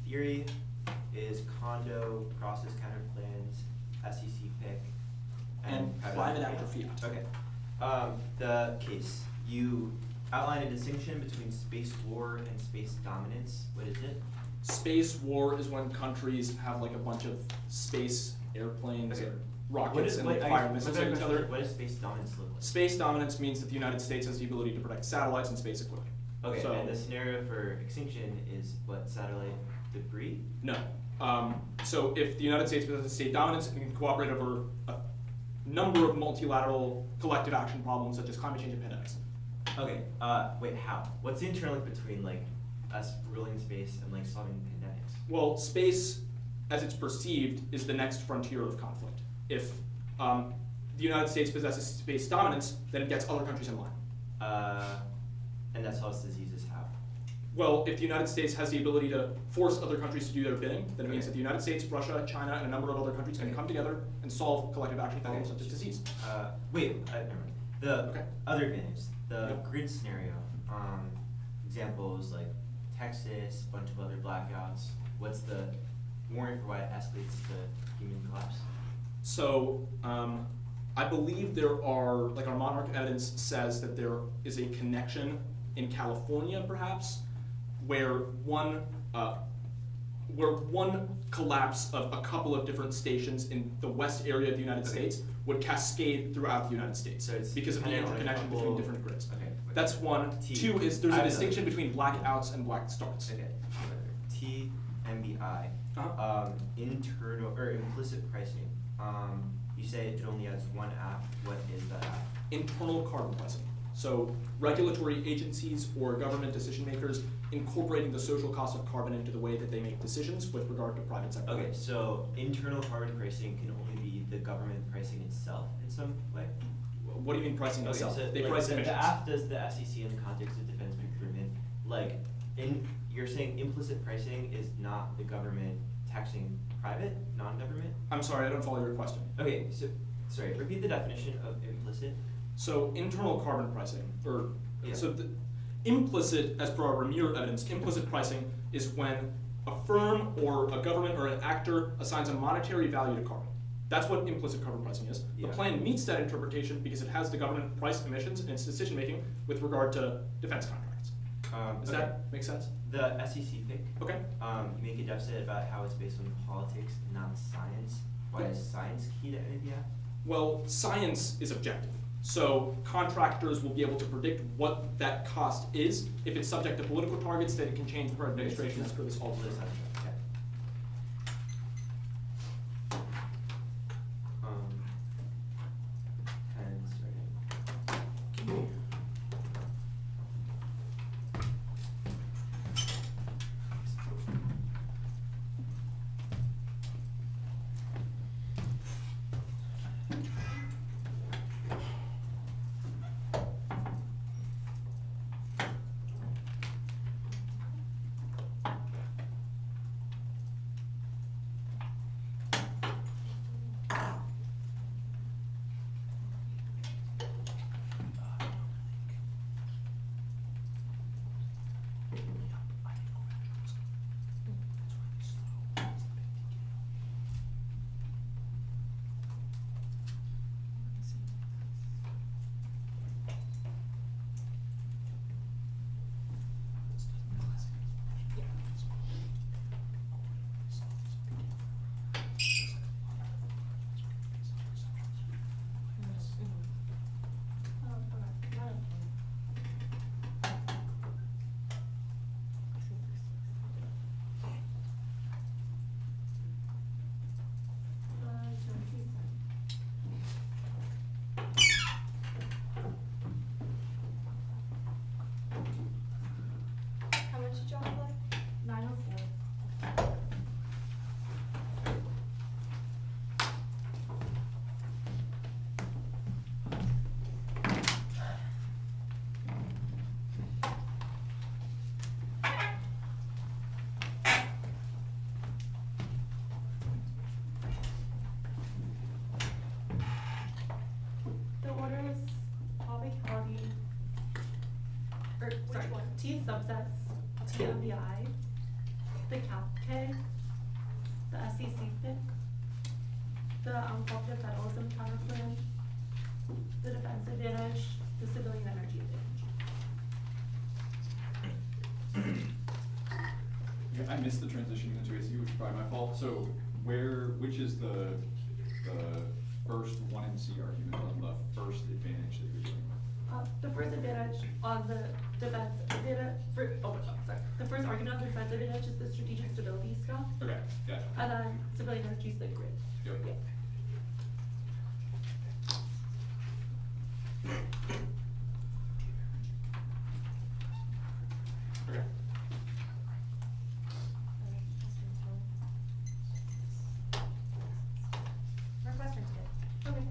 Theory is condo, process counter plans, SEC pick, And private after fiat. Okay. The case. You outline a distinction between space war and space dominance. What is it? Space war is when countries have like a bunch of space airplanes Okay. or rockets and they fire missiles at each other. What does space dominance look like? Space dominance means that the United States has the ability to protect satellites and space equipment. Okay, So- and the scenario for extinction is what, satellite debris? No. So if the United States possesses state dominance and can cooperate over a number of multilateral collective action problems such as climate change and pandemics. Okay, wait, how? What's the interlink between like us ruling space and like solving pandemics? Well, space, as it's perceived, is the next frontier of conflict. If the United States possesses space dominance, then it gets other countries in line. And that solves diseases how? Well, if the United States has the ability to force other countries to do their bidding, then it means Okay. that the United States, Russia, China, and a number of other countries can Okay. come together and solve collective action problems Okay. such as disease. Wait, never mind. The Okay. other advantage, the Yep. grid scenario, examples like Texas, bunch of other blackouts. What's the warrant for why it escalates to human collapse? So, I believe there are, like our monarch evidence says that there is a connection in California, perhaps, where one collapse of a couple of different stations in the west area of the United Okay. States would cascade throughout the United States So it's because of the dependent on a interconnection between couple- different grids. Okay. That's one. T. Two is there's I a have distinction another. between blackouts and black starts. Okay. TMBI. Uh-huh. Internal or implicit pricing. You say it only has one app. What is that app? Internal carbon pricing. So regulatory agencies or government decision makers incorporating the social cost of carbon into the way that they make decisions with regard to private sector. Okay, so internal carbon pricing can only be the government pricing itself in some way? What do you mean pricing Okay, itself? so They like price the emissions. app does the SEC in the context of defense procurement. Like, you're saying implicit pricing is not the government taxing private, non-government? I'm sorry, I don't follow your question. Okay, so, sorry, repeat the definition of implicit. So internal carbon pricing, or Yeah. so the implicit, as per our Ramir evidence, implicit pricing is when a firm or a government or an actor assigns a monetary value to carbon. That's what implicit carbon pricing is. Yeah. The plan meets that interpretation because it has the government price emissions in its decision making with regard to defense contracts. Does Okay. that make sense? The SEC pick, Okay. you make a deficit about how it's based on politics, not science. Why is science key to NVF? Well, science is objective. So contractors will be able to predict what that cost is. If it's subject to political targets, then it can change per administration for this all to This the sounds right, okay. And starting. sorry, one? T subsets, TMBI, the CAP-K, the SEC pick, the cooperative federalism counterplan, the defense advantage, the civilian energy advantage. Yeah, I missed the transition into AC, which is probably my fault. So which is the first 1 and C argument on the first advantage that you're dealing with? The first advantage on the defense advantage, the first argument on the defense advantage is the strategic stability stuff, Okay, gotcha. and then civilian energy is the grid. Yep. Yeah. Okay. Northwestern's good. Okay.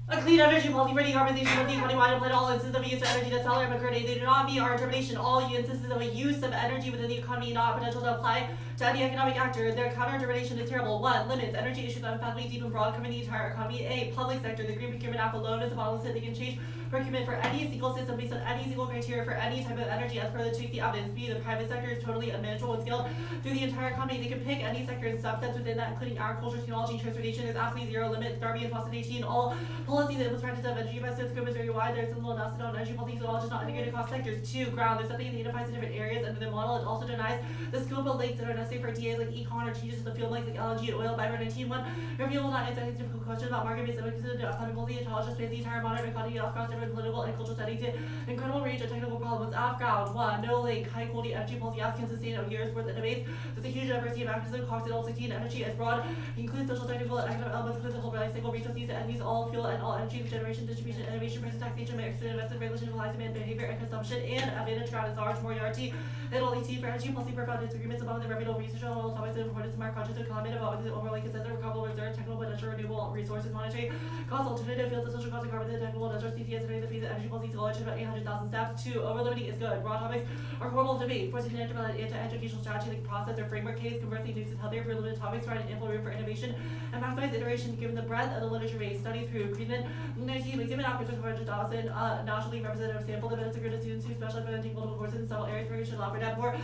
A clean energy policy for decarbonization of the economy wide apply to all instances of use of energy that's salary and they do not meet our interpretation. All instances of a use of energy within the economy not potential to apply to any economic actor. Their counter interpretation is terrible. 1. Limits energy issues on pathway deep and broad covering the entire economy. A. Public sector. The Green Procurement Act alone is a model that they can change procurement for any single system based on any single criteria for any type of energy as per the Tuesday evidence. B. The private sector is totally unmanageable and scaled through the entire economy. They can pick any sector and subsets within that, including agriculture, technology, and transportation. There's absolutely zero limits. Darby and 2018. All policies that was practice of energy investments scope is very wide. There's little enough on energy policies at all, just not integrated across sectors. 2. Ground. There's nothing that identifies the different areas under the model. It also denies the scope of links that are necessary for DAs like econ or changes in the field links like LNG and oil by 19.1. Review will not answer any difficult question about market-based accountability. Intelligence spans the entire modern economy across different political and cultural settings. Incredible range of technical problems. Off ground. 1. No link. High quality energy policy as can sustain of years worth of debates. There's a huge diversity of mechanisms. Cost in all 16. Energy is broad. Includes social, technical, and economic elements. Includes the whole life cycle resource needs and needs all fuel and all energy generation, distribution, innovation, prices, taxation, mix, investment, regulation, supply, demand, behavior, and consumption, and advantage ground is large. Moriarty. It'll ET for energy policy profound disagreements among the reputable research on all topics of importance to our conscious of climate about the overall consensus recoverable reserve, technical potential, renewable resources, monetary cost, alternative fields of social cost, carbon, technical potential, CCS, the piece of energy policy scholarship about 800,000 steps. 2. Overlimiting is good. Broad topics are horrible debate, forcing an anti-educational strategy like process or framework case, conversing news and healthier for limited topics, providing ample room for innovation and maximize iteration given the breadth of the literature base. Studies through Greenland, 19, examine outputs of 400,000 nationally representative sample that benefits to students who specialize in taking multiple courses in several areas where you should allow for depth. 4.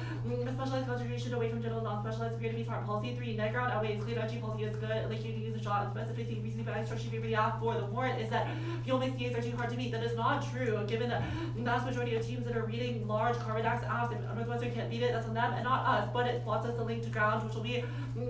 Specialized concentration away from general non-specialized appear to be smart policy. 3. Net ground outweighs clean energy policy is good, like you can use a shot and specificity recently by instruction favor. 4. The warrant is that fuel mix needs are too hard to meet. That is not true, given that the vast majority of teams that are reading large carbon tax apps, if Northwestern can't beat it, that's on them and not us, but it plots us the link to ground, which will be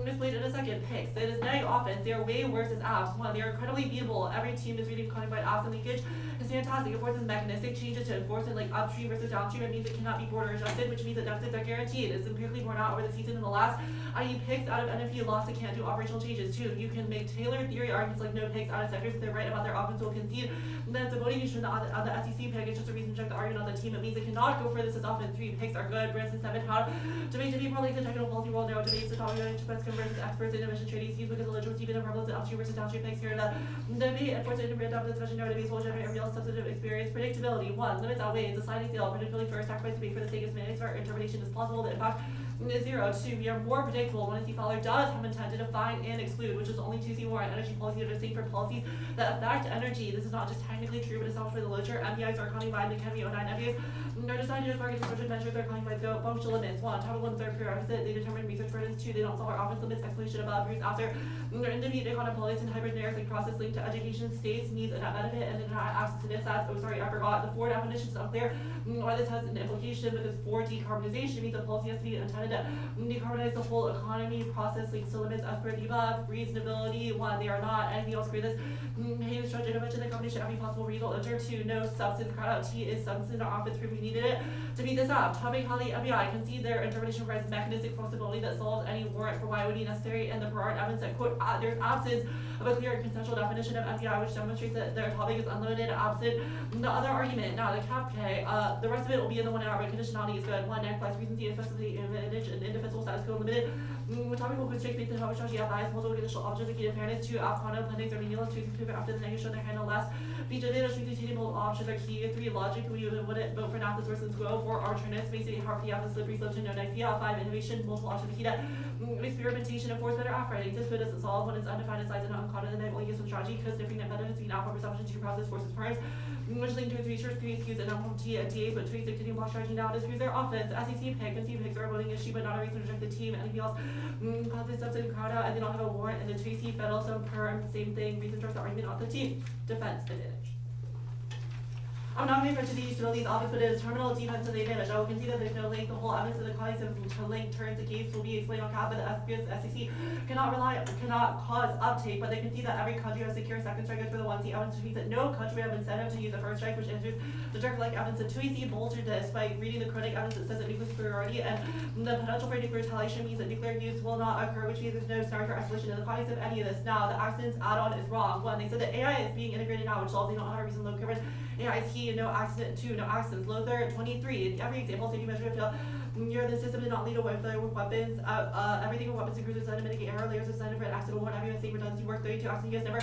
displayed in a second. Picks. It is neg offense. They are way worse as apps. 1. They are incredibly beatable. Every team is reading economy-wide apps and leakage is fantastic. It forces mechanistic changes to enforce it, like upstream versus downstream. It means it cannot be border adjusted, which means that deficits are guaranteed. It's empirically borne out over the season in the last. I.e. picks out of NFU lost, it can't do operational changes. 2. You can make tailored theory arguments like no picks out of sectors if they're right about their offense will concede. And then it's a voting issue on the SEC pick. It's just a reason to check the argument on the team. It means it cannot go further this offense. 3. Picks are good. For instance, 7. How debate to be more like the technical policy world narrow debates, the topic of experts versus experts in emission trading schemes because the literacy even prevalence of upstream versus downstream picks here in the debate and force it to bring up discussion narrow debates will generate a real substantive experience. Predictability. 1. Limits outweigh the sliding scale. Predictability first, sacrifice debate for the sake of mandates for interpretation is plausible. The impact is 0. 2. We are more predictable when a C follower does have intent to define and exclude, which is only 2C warrant energy policy that are distinct for policies that affect energy. This is not just technically true, but established by the literature. MPIs are economy-wide, the Academy 09 MPIs are designed to market distortion measures their economy-wide scope. Functional limits. 1. Topical limits are prerequisite. They determine research burdens. 2. They don't solve our offense limits. Explanation above. Bruce after. Intermediate economic policies and hybrid narratives like process linked to education, states, needs, and net benefit, and then access to this as, oh sorry, I forgot. The 4 definition is unclear why this has an implication because 4 decarbonization means the policy has to be intended to decarbonize the whole economy. Process links to limits as per the above. Reasonability. 1. They are not. Anything else for this? Hey, structure intervention. The company should have every possible result. Enter 2. No substance. Crowd out. T is substance. Our offense proof we needed it to beat this up. Topic how the FBI concede their interpretation provides mechanistic flexibility that solves any warrant for why it would be necessary, and the per art evidence that quote there's absence of a clear and consensual definition of FBI which demonstrates that their topic is unlimited, absent the other argument. Now the cap K, the rest of it will be in the 1 hour, but conditionality is good. 1. Next recency and specificity advantage and indefensible status quo limited. Topic will constrict based on how much strategy applies multiple conditional objects of key fairness. 2. Alcohol blendings are meaningless. 2. Prove after the negative show their handle less. Beach advantage, we continue multiple options are key. 3. Logic, we wouldn't vote for NAFTA the sources go for our trendness, basically how the the slippery slope to no idea. 5, innovation, multiple options, experimentation, and force better operating. This bit doesn't solve when it's undefined in size and uncoded, and then only use strategy because different net benefits between alpha perception to process forces parts. Which link to research, previous use, and alpha TA, but tweaks dictating block strategy now disputes their offense. SEC pick and see picks are a voting issue, but not a reason to reject the team. Anything else? Causes substance crowd out, and they don't have a warrant, and the Tracy federal some perm, same thing. Reason starts the argument on the team. Defense advantage. I'm not going to refer to these utilities office, but it is terminal defense to the advantage. I will concede that there's no link. The whole evidence of the colleagues of link turns the case will be explained on cap, but the SEC cannot cause uptake, but they can see that every country has secure second strikers for the 1C evidence, which means that no country have incentive to use the first strike, which answers the direct-like evidence of 2EC bolstered this by reading the chronic evidence that says that nuclear superiority and the potential for nuclear retaliation means that nuclear use will not occur, which means there's no scenario for escalation in the context of any of this. Now, the accidents add-on is wrong. 1, they said that AI is being integrated now, which solves they don't have a reason low coverage. AI is key, no accident. 2, no accidents. Low third. 23, in every example, safety measure fail. The system did not lead away with weapons. Everything with weapons and cruisers designed to mitigate error. Layers designed for an accident one. Everyone safe redundancy work. 32 accident US never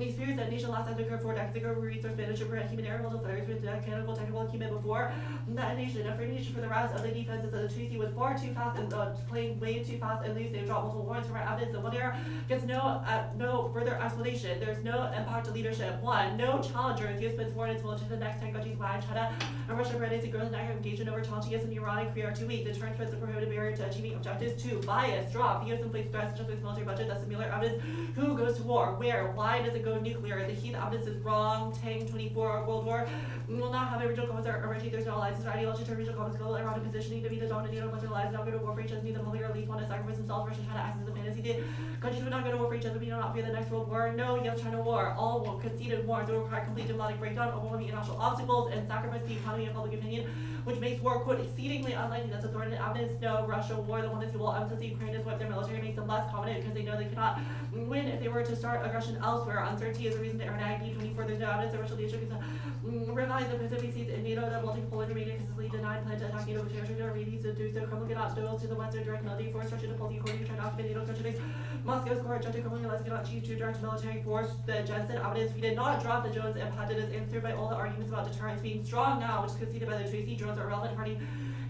experienced detonation last time to occur 4 decades ago. Resource management prevent human error. Multiple failures with mechanical technical equipment before detonation. Detonation for the rest of the defense is that the 2C was far too fast and playing way too fast and loose. They've dropped multiple warrants for evidence that one error gets no further explanation. There's no impact to leadership. 1, no challengers. US spends warrants will to the next technologies behind China and Russia predates and growth and engagement over challenge US and Iran and Korea are too weak. The turn towards the prohibited barrier to achieving objectives. 2, bias, drop. The US inflates threats such as its military budget. That's similar evidence. Who goes to war? Where? Why does it go nuclear? The heat evidence is wrong. Tang 24, World War. We will not have a regional comments or originate there's no alliances or ideology to regional comments global erotic positioning to be the dominant NATO plus allies not go to war for each other. Neither public or at least want to sacrifice themselves. Russia, China acts as a fantasy. The countries would not go to war for each other. We do not fear the next world war. No, yes, China war. All conceded wars will require complete diplomatic breakdown, overwhelming international obstacles, and sacrifice the economy and public opinion, which makes war, quote, exceedingly unlikely. That's authoritative evidence. No, Russia war, the one that's people emphasize Ukraine is what their military makes them less confident because they know they cannot win if they were to start aggression elsewhere. Uncertainty is a reason to air an ID-24. There's no evidence that Russia leadership can revise the Pacific states in NATO that multipolar Romania consistently denied plan to attack NATO territory to Armenia to do so. Kremlin cannot do to the western direct military force structure to pull the according to try to occupy NATO countries. Moscow's core objective Kremlin unless it cannot achieve to direct military force. The Jensen evidence we did not drop the Jones impact. It is answered by all the arguments about deterrence being strong now, which is conceded by the Tracy. Drones are relevant party.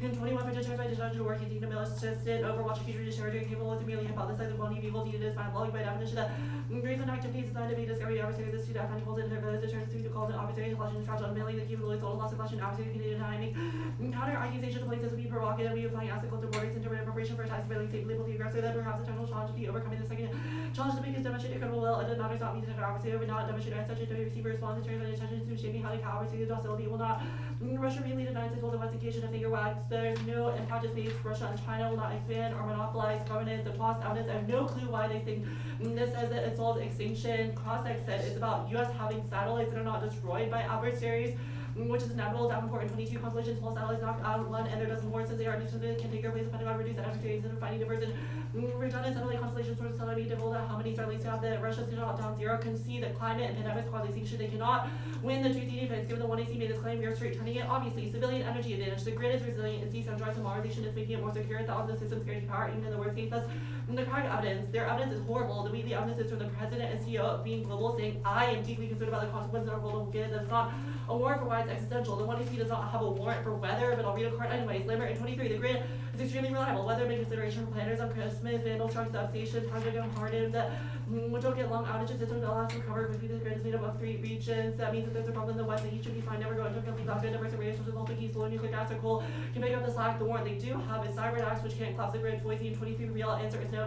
In 21 for deterrence by detention work, using the militaristic overwatch future territory capable of merely hypothesize the quantity of evil needed is found by definition that reason activities designed to be discovery adversaries is to that finding holes in their deterrence to call an adversary flashing fragile unveiling the capability total loss of flashing adversary Canadian timing. Counter accusation to police as would be provocative. We would find asset close to borders into preparation for attacks really safe label the aggressor that perhaps the technical challenge to be overcoming the second challenge to make is demonstrate credible will and not does not mean to the adversary would not demonstrate such a receiver response in terms of attention to shaping how the adversary docility will not Russia really denies its will investigation of finger wax. There's no impact of space. Russia and China will not expand or monopolize governance. The cost evidence. I have no clue why they think this says that it solves extinction. Cross-X said it's about US having satellites that are not destroyed by adversaries, which is inevitable. Davenport in 22 constellations, small satellites knocked out one, and there doesn't more since they are distant can take their place depending on reduced adversaries and finding diverse and redundant satellite constellations sources telling me divulge how many satellites have that Russia's cannot down zero can see that climate and pandemics cause extinction. They cannot win the 2C defense. Given the 1AC made this claim, we are straight turning it. Obviously, civilian energy advantage. The grid is resilient. It's decentralized. Modernization is making it more secure. The the system's carrying power, even in the worst cases. The current evidence, their evidence is horrible. The weekly evidence is from the president and CEO being global, saying, I am deeply concerned about the consequences our world will get. That's not a warrant for why it's existential. The 1AC does not have a warrant for weather, but I'll read a card anyways. Lambert in 23, the grid is extremely reliable. Weather big consideration for planners on Christmas, vandal trucks, substations, project on hardened, which will get long outages. This will allow us to recover quickly. The grid is made up of 3 regions. That means that there's a problem in the west, that each should be fine. Never go into a complete lockdown. Diverse radius, which is also key. Slow nuclear gas or coal can make up the slack. The warrant they do have is cyber attacks, which can't collapse the grid. Voicing in 23, the real answer is no.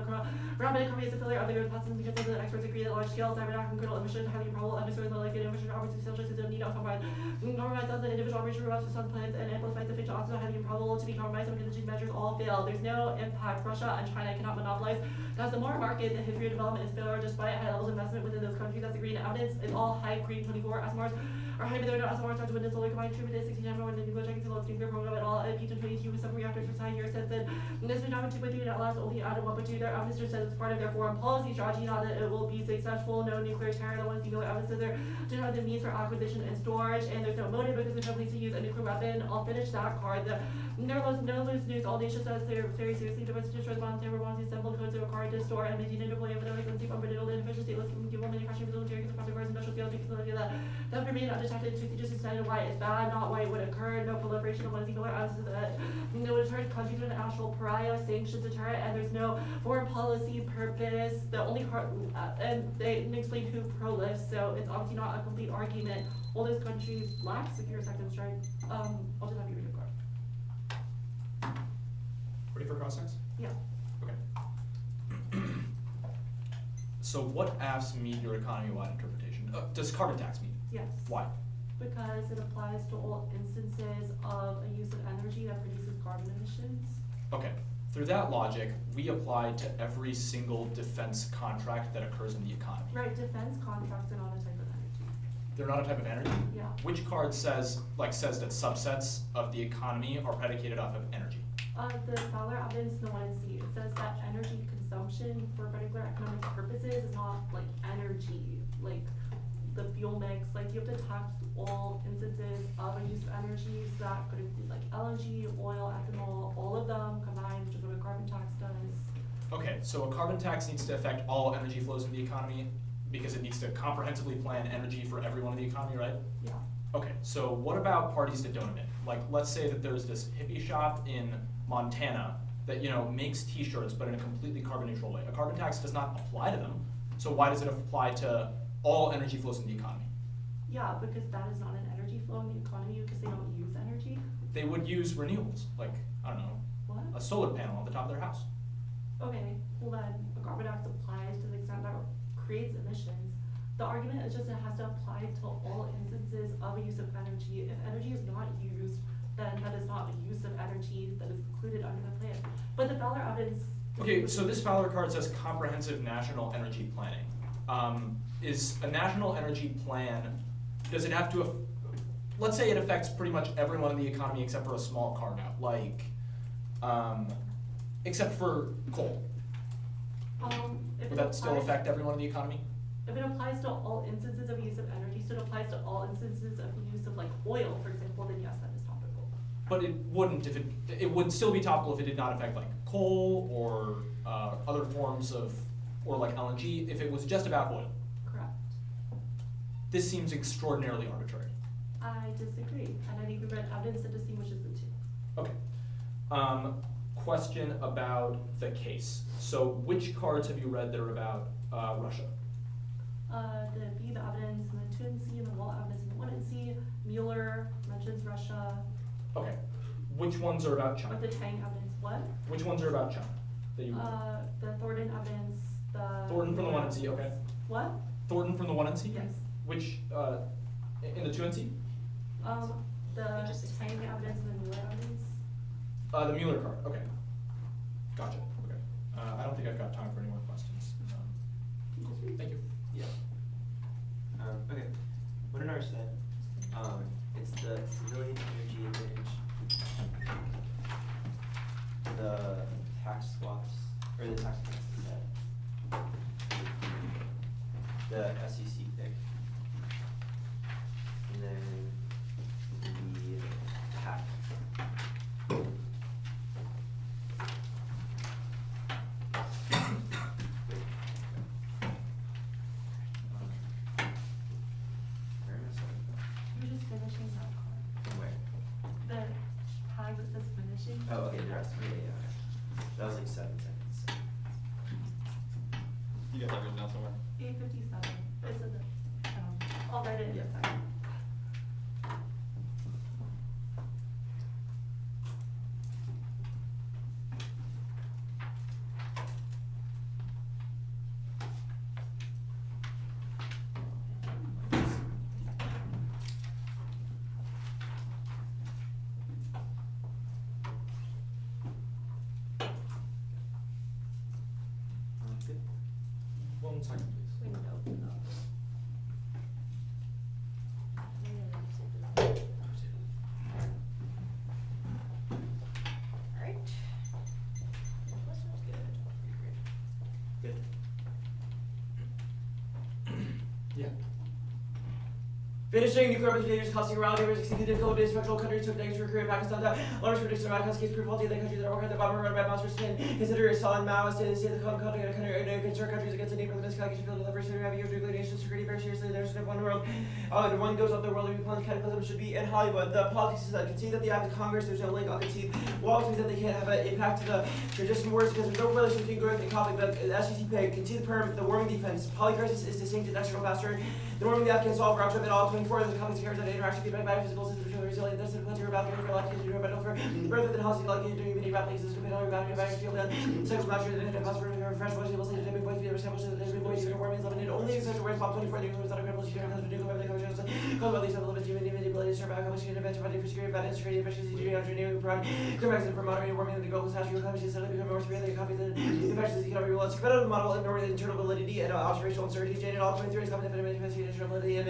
Brown economy is a failure of the grid processing because of the experts agree that large scale cyber attack and critical emissions highly improbable. Understood the likelihood of emission operations essentially system need not compromise. Compromise as an individual operation robots with some plans and amplifies the fiction also highly improbable to be compromised when contingency measures all fail. There's no impact. Russia and China cannot monopolize. As the more market, the history of development is failure despite high levels of investment within those countries. That's the green evidence. It's all high green 24 SMRs are high, but they're not SMRs starts to witness solely combined true within 16 when the nuclear checking its nuclear program at all. It peaked in 22 with some reactors for 9 years since then. This has been 2.3 and last only added 1.2. Their evidence says it's part of their foreign policy strategy, not that it will be successful. No nuclear terror. The one singular evidence says they're to have the means for acquisition and storage, and there's no motive because there's no place to use a nuclear weapon. I'll finish that card. No loose news. All nations says they're very seriously domestic response. They were wanting to assemble codes that are required to store and maintain and deploy evidence and see unpredictable and efficient stateless capable manufacturing military across the industrial field because of that remain undetected and just decided why it's bad, not why it would occur, no proliferation of one singular no deterrent country to an actual pariah, sanctions deterrent, and there's no foreign policy purpose. The only and they didn't explain who pro-lives, so it's obviously not a complete argument. All those countries lack secure second strike. I'll just have you read your card. Ready for cross-sects? Yeah. Okay. So what AFs meet your economy-wide interpretation? Does carbon tax meet? Yes. Why? Because it applies to all instances of a use of energy that produces carbon emissions. Okay. Through that logic, we apply to every single defense contract that occurs in the economy. Right, defense contracts are not a type of energy. They're not a type of energy? Yeah. Which card says that subsets of the economy are predicated off of energy? The Fowler evidence in the 1C, it says that energy consumption for particular economic purposes is not like energy, like the fuel mix, like you have to tax all instances of a use of energy, so that could include like LNG, oil, ethanol, all of them combined, which is what a carbon tax does. Okay, so a carbon tax needs to affect all energy flows in the economy because it needs to comprehensively plan energy for everyone in the economy, right? Yeah. Okay, so what about parties that don't emit? Like, let's say that there's this hippie shop in Montana that, makes t-shirts but in a completely carbon neutral way. A carbon tax does not apply to them, so why does it apply to all energy flows in the economy? Yeah, because that is not an energy flow in the economy because they don't use energy. They would use renewables, like, I don't know, What? a solar panel on the top of their house. Okay, well then, a carbon tax applies to the extent that it creates emissions. The argument is just it has to apply to all instances of a use of energy. If energy is not used, then that is not a use of energy that is included under the plan. But the Fowler evidence. Okay, so this Fowler card says comprehensive national energy planning. Is a national energy plan, does it have to, let's say it affects pretty much everyone in the economy except for a small carve out, like, except for coal. If Would it that still applies- affect everyone in the economy? If it applies to all instances of use of energy, so it applies to all instances of use of like oil, for example, then yes, that is topical. But it wouldn't if it would still be topical if it did not affect like coal or other forms of, or like LNG, if it was just about oil. Correct. This seems extraordinarily arbitrary. I disagree, and I think we read evidence that distinguishes the two. Okay. Question about the case. So which cards have you read that are about Russia? The B, the evidence in the 2 and C, and the wall evidence in the 1 and C. Mueller mentions Russia. Okay. Which ones are about China? But the Tang evidence, what? Which ones are about China? That you The Thornton evidence, the. Thornton from the 1 and C, okay. What? Thornton from the 1 and C? Yes. Which in the 2 and C? The Tang evidence and the Mueller evidence. The Mueller card, okay. Gotcha, okay. I don't think I've got time for any more questions. Thank you. Yeah. Okay. What an R said, it's the civilian energy advantage, the tax swaps, or the tax set, the SEC pick, and then the hack. Where am I starting from? You're just finishing that card. From where? The tag that says finishing. Oh, okay, the rest, yeah. That was like 7 seconds. You got that written down somewhere? 8:57. It's in the, I'll write it in a Yeah. second. Good. 1 second, please. We need to open it up. Alright. This one's good. Good. Yeah. Finishing nuclear weapons dangerous costing around neighbors exceeding the difficult days special countries took negative for Korea, Pakistan, large prediction about case proof faulty the countries that are working the bomber run by monsters can consider a solid Maoist and say the country concern countries against the need for the miscalculation field of the first have years nuclear nation security very seriously. There's no one world. The one goes up the world. We plan cataclysm should be in Hollywood. The politics is that concede that the act of Congress. There's no link. I'll concede. Walls means that they can't have an impact to the traditional wars because there's no relation between growth and conflict. The SEC pay concede the perm. The warming defense. Polycrisis is distinct and external faster. The warming the Afghan solve rock at all 24. The conflict carries that interaction feedback by physical systems resilient. That's the plenty of about for life. You know about for birth and housing like you do many rapid exists to be on about your field and sexual mastery and phosphor fresh voice able to take voice be established that there's been voice warming is limited only except where pop 24 new that are credible security has been doing cause about these have limits human ability to survive how much intervention about for security about security efficiency due to engineering prime corrects for moderating warming the global natural climate change suddenly become more severe than copy the infections economic rules competitive model and internal validity and observational uncertainty chain and all 23 is coming to internal validity and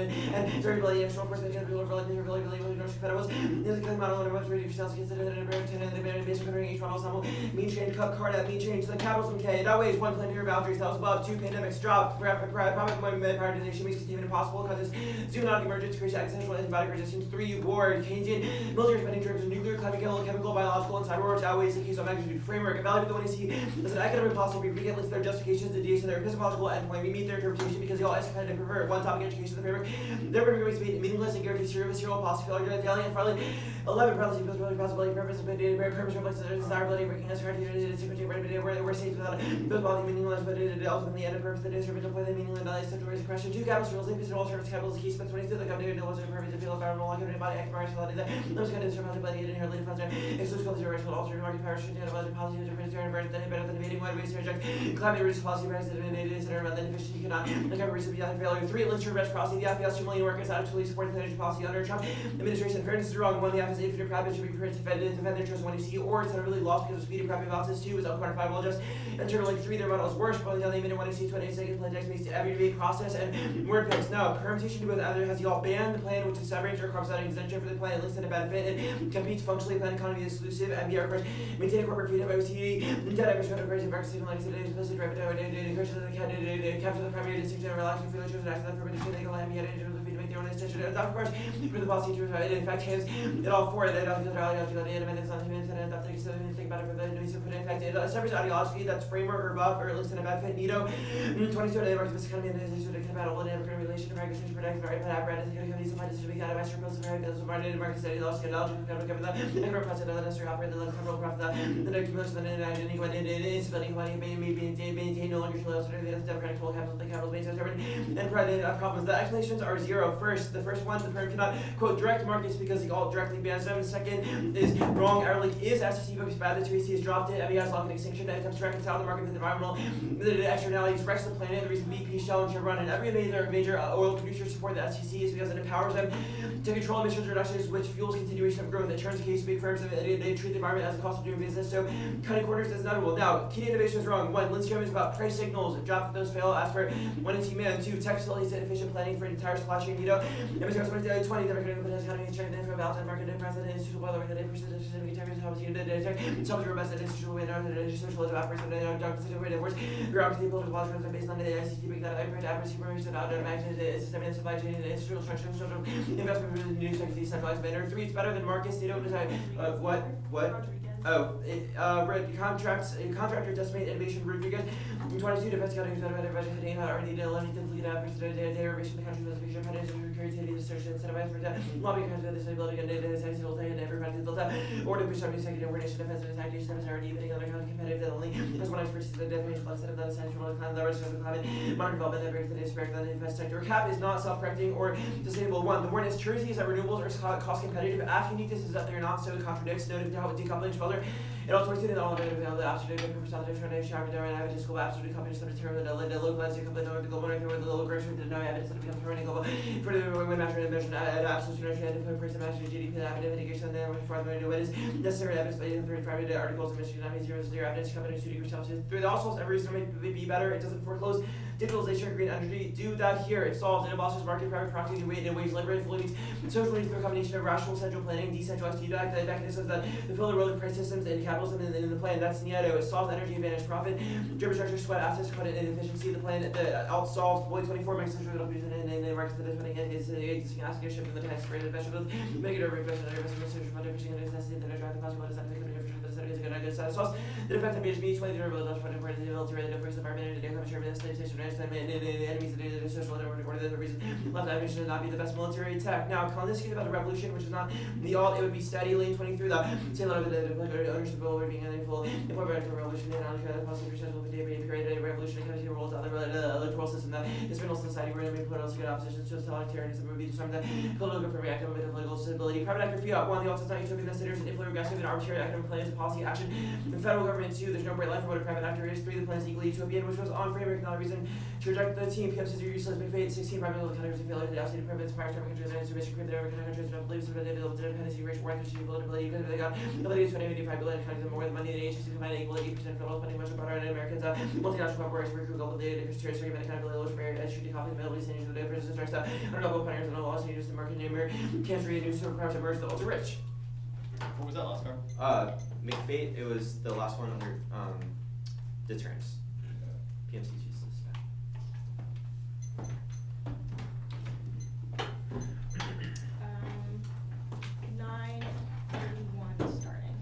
variability external force that can be reliability federals is a model and most radio cells considered an imperative and the man basic covering each one ensemble mean change cup card at mean change the capitalism K that weighs one planetary boundaries that was above two pandemics dropped prioritization makes it even impossible because it's zoonotic emergence creates existential antibiotic resistance 3 war Keynesian military spending terms of nuclear chemical biological and cyber wars outweighs the case of magnitude framework evaluate the one you see as an academic policy we get links their justifications the dates and their epistemological endpoint we meet their interpretation because they all escalate and prefer one topic education of the framework their framework is meaningless and guarantees serial policy failure the alien finally 11 possibility purpose reflects the desirability working as we're safe without those body meaningless but it ultimately ended purpose that is original point the meaningless values to raise a question 2 capitals rules linked to all service capitals key spent 22 the company no one's purpose to feel environmental activity body active that those kind of survivability and inherently funds exclusive culture racial alternative market power should have other policy difference inverted than better than debating wide ways to reject climate risk policy president and it is about the efficiency cannot the cover reason beyond failure 3 links to arrest policy the FBS 2 million workers actually supporting the energy policy under Trump administration fairness is wrong 1 the office infinite private should be prepared to defend their choice 1 you see or it's not really lost because of speedy crappy balances 2 is unquantifiable just and turn like 3 their model is worse but the only minute 1 you see 28 seconds play text makes every debate process and word picks now permutation to both either has y'all banned the plan which is separates or carves out an exemption for the plan at least in a benefit and competes functionally plan economy exclusive MBR course maintaining corporate freedom OCD debt emission of crazy versus like today implicit drive capture the primary distinction and relaxing for the chosen action that permission they can be added to make their own extension of course for the policy to in fact hands it all for it independence on human and that takes think about it for the news to put in fact it separates ideology that's framework or above or at least in a benefit NITO 22 of the markets this economy and this is compatible and ever relation to regulation protect very bad apparatus and companies supply decision make out of extra bills very bills of market study laws get out to cover that and represent the necessary operate the federal profit that the next commission and instability maintain no longer should the democratic full capital the capital base and private problems the explanations are 0 first the first one the perm cannot quote direct markets because he all directly bans them second is wrong our link is SEC because bad the 2AC has dropped it MES lock and extinction that attempts to reconcile the market with the environmental the externalities wrecks the planet the reason BP Shell and Chevron and every major oil producers support the SEC is because it empowers them to control emissions reductions which fuels continuation of growth it turns case big firms and they treat the environment as a cost of doing business so cutting corners is not a rule now key innovation is wrong 1 Lindstrom is about price signals drop those fail ask for 1 and man 2 tech facilities and efficient planning for an entire supply chain NITO MSR 20 democratic economy check the info balance and market and president institutional by the way that 8% systemic integration helps you to detect some of your best institutional way and social operates and doctors and way works bureaucracy political policy based on the ICT big data average supervision out of system and supply chain and institutional structure investment in new sectors decentralized manner 3 it's better than markets NITO decide what contractors estimate innovation Rodriguez 22 defense categories that are budget heading out R&D to levy to lead out for derivation the country's specification patterns and creativity the search and incentivize for that lobbying countries with disability and data science will take and everybody built up or to push somebody second and nation defense and attack systems R&D depending on their kind of competitive that only because one expertise the definition instead of that essential climate leverage of the climate modern development that brings the spirit of the defense sector cap is not self-correcting or sustainable 1 the warning is Jersey is that renewables are cost competitive after uniqueness is that they're not so it contradicts noted how decoupling speller it also works in the all available the absolute for South Africa shower there and have school absolute companies that material that localized decoupling over the global market where the local grocery did no evidence that becomes running global for the when measuring emission at absolute energy and for person measuring GDP that have mitigation there for the what is necessary evidence by 35 articles of Michigan 0 evidence companies to degree Celsius through the also every reason may be better it doesn't foreclose digitalization, and green energy. Do that here. It solves and abolishing market private property and wage labor facilities and social needs through a combination of rational central planning, decentralized feedback, the mechanisms that fulfill the role of price systems and capitalism in the plan. That's Nieto. It solves energy advantage profit, driven structure, sweat assets, credit and efficiency. The plan out solves Boy 24 makes sense of using and the markets that is running is existing asking shift in the tax rate vegetables, make it a reinvestment and investment from 100% and necessity that drive the cost of what is that making a difference but is a good idea. So the effect of me 20 different funding for the military, the first environment, and the sure the station, and the enemies of the social or the reason left that mission to not be the best military tech. Now, Colin about the revolution, which is not the alt, it would be steady, lane 23, the say a little bit of ownership over being unable, important for revolution, and on the possible percentage of the day, created a revolution, and the rules of the electoral system that this middle society where we put also good opposition to totalitarianism would be determined that political for reactive and political stability. Private actor fiat, one, the alt is not utopian, the sitters, and if regressive and arbitrary academic plans, policy action. The federal government, two, there's no bright line for what a private actor is. Three, the plan is equally utopian, which was on framework, not a reason to reject the team. PM says you're useless, big fate. 16, private little countries and failure. The outdated private prior to countries and submission create their countries and beliefs of independence, racial worth, and ability because they got ability to 85 billion countries and more than money than agencies combined equal 80% federal funding, much broader than Americans. Multinational corporations recruit global data, territories, and accountability, low barrier, education, conflict, Middle East, and the differences, stress out. Global pioneers and all laws needed to market name, cancer, new super powers, emerge the ultra rich. What was that last card? McFate, it was the last one under deterrence. PMC uses this. Um, 9:31 starting.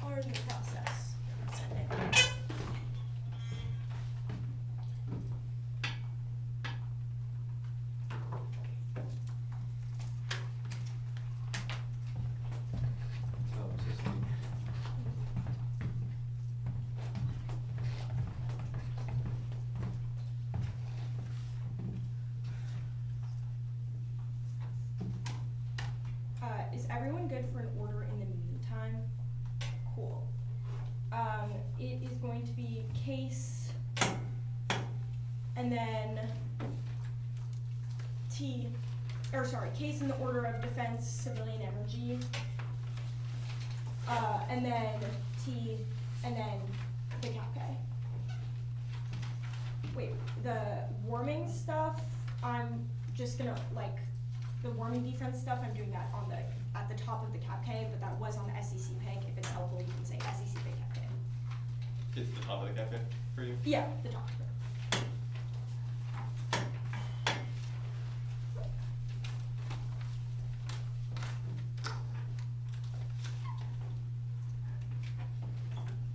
Pardon the process. Send it. Is everyone good for an order in the meantime? Cool. It is going to be case, and then case in the order of defense, civilian energy, and then T, and then the cap K. Wait, the warming stuff, I'm just gonna, the warming defense stuff, I'm doing that at the top of the cap K, but that was on the SEC peg. If it's helpful, you can say SEC peg cap K. It's the top of the cafe for you? Yeah, the top.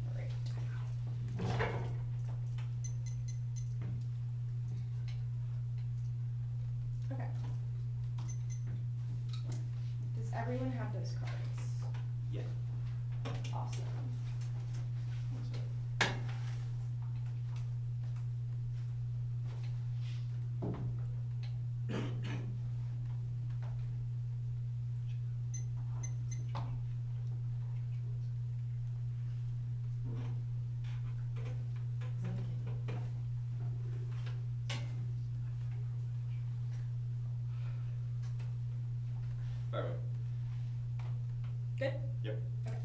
Alright. Okay. Does everyone have those cards? Yeah. Awesome. By the way. Good? Yep. Okay.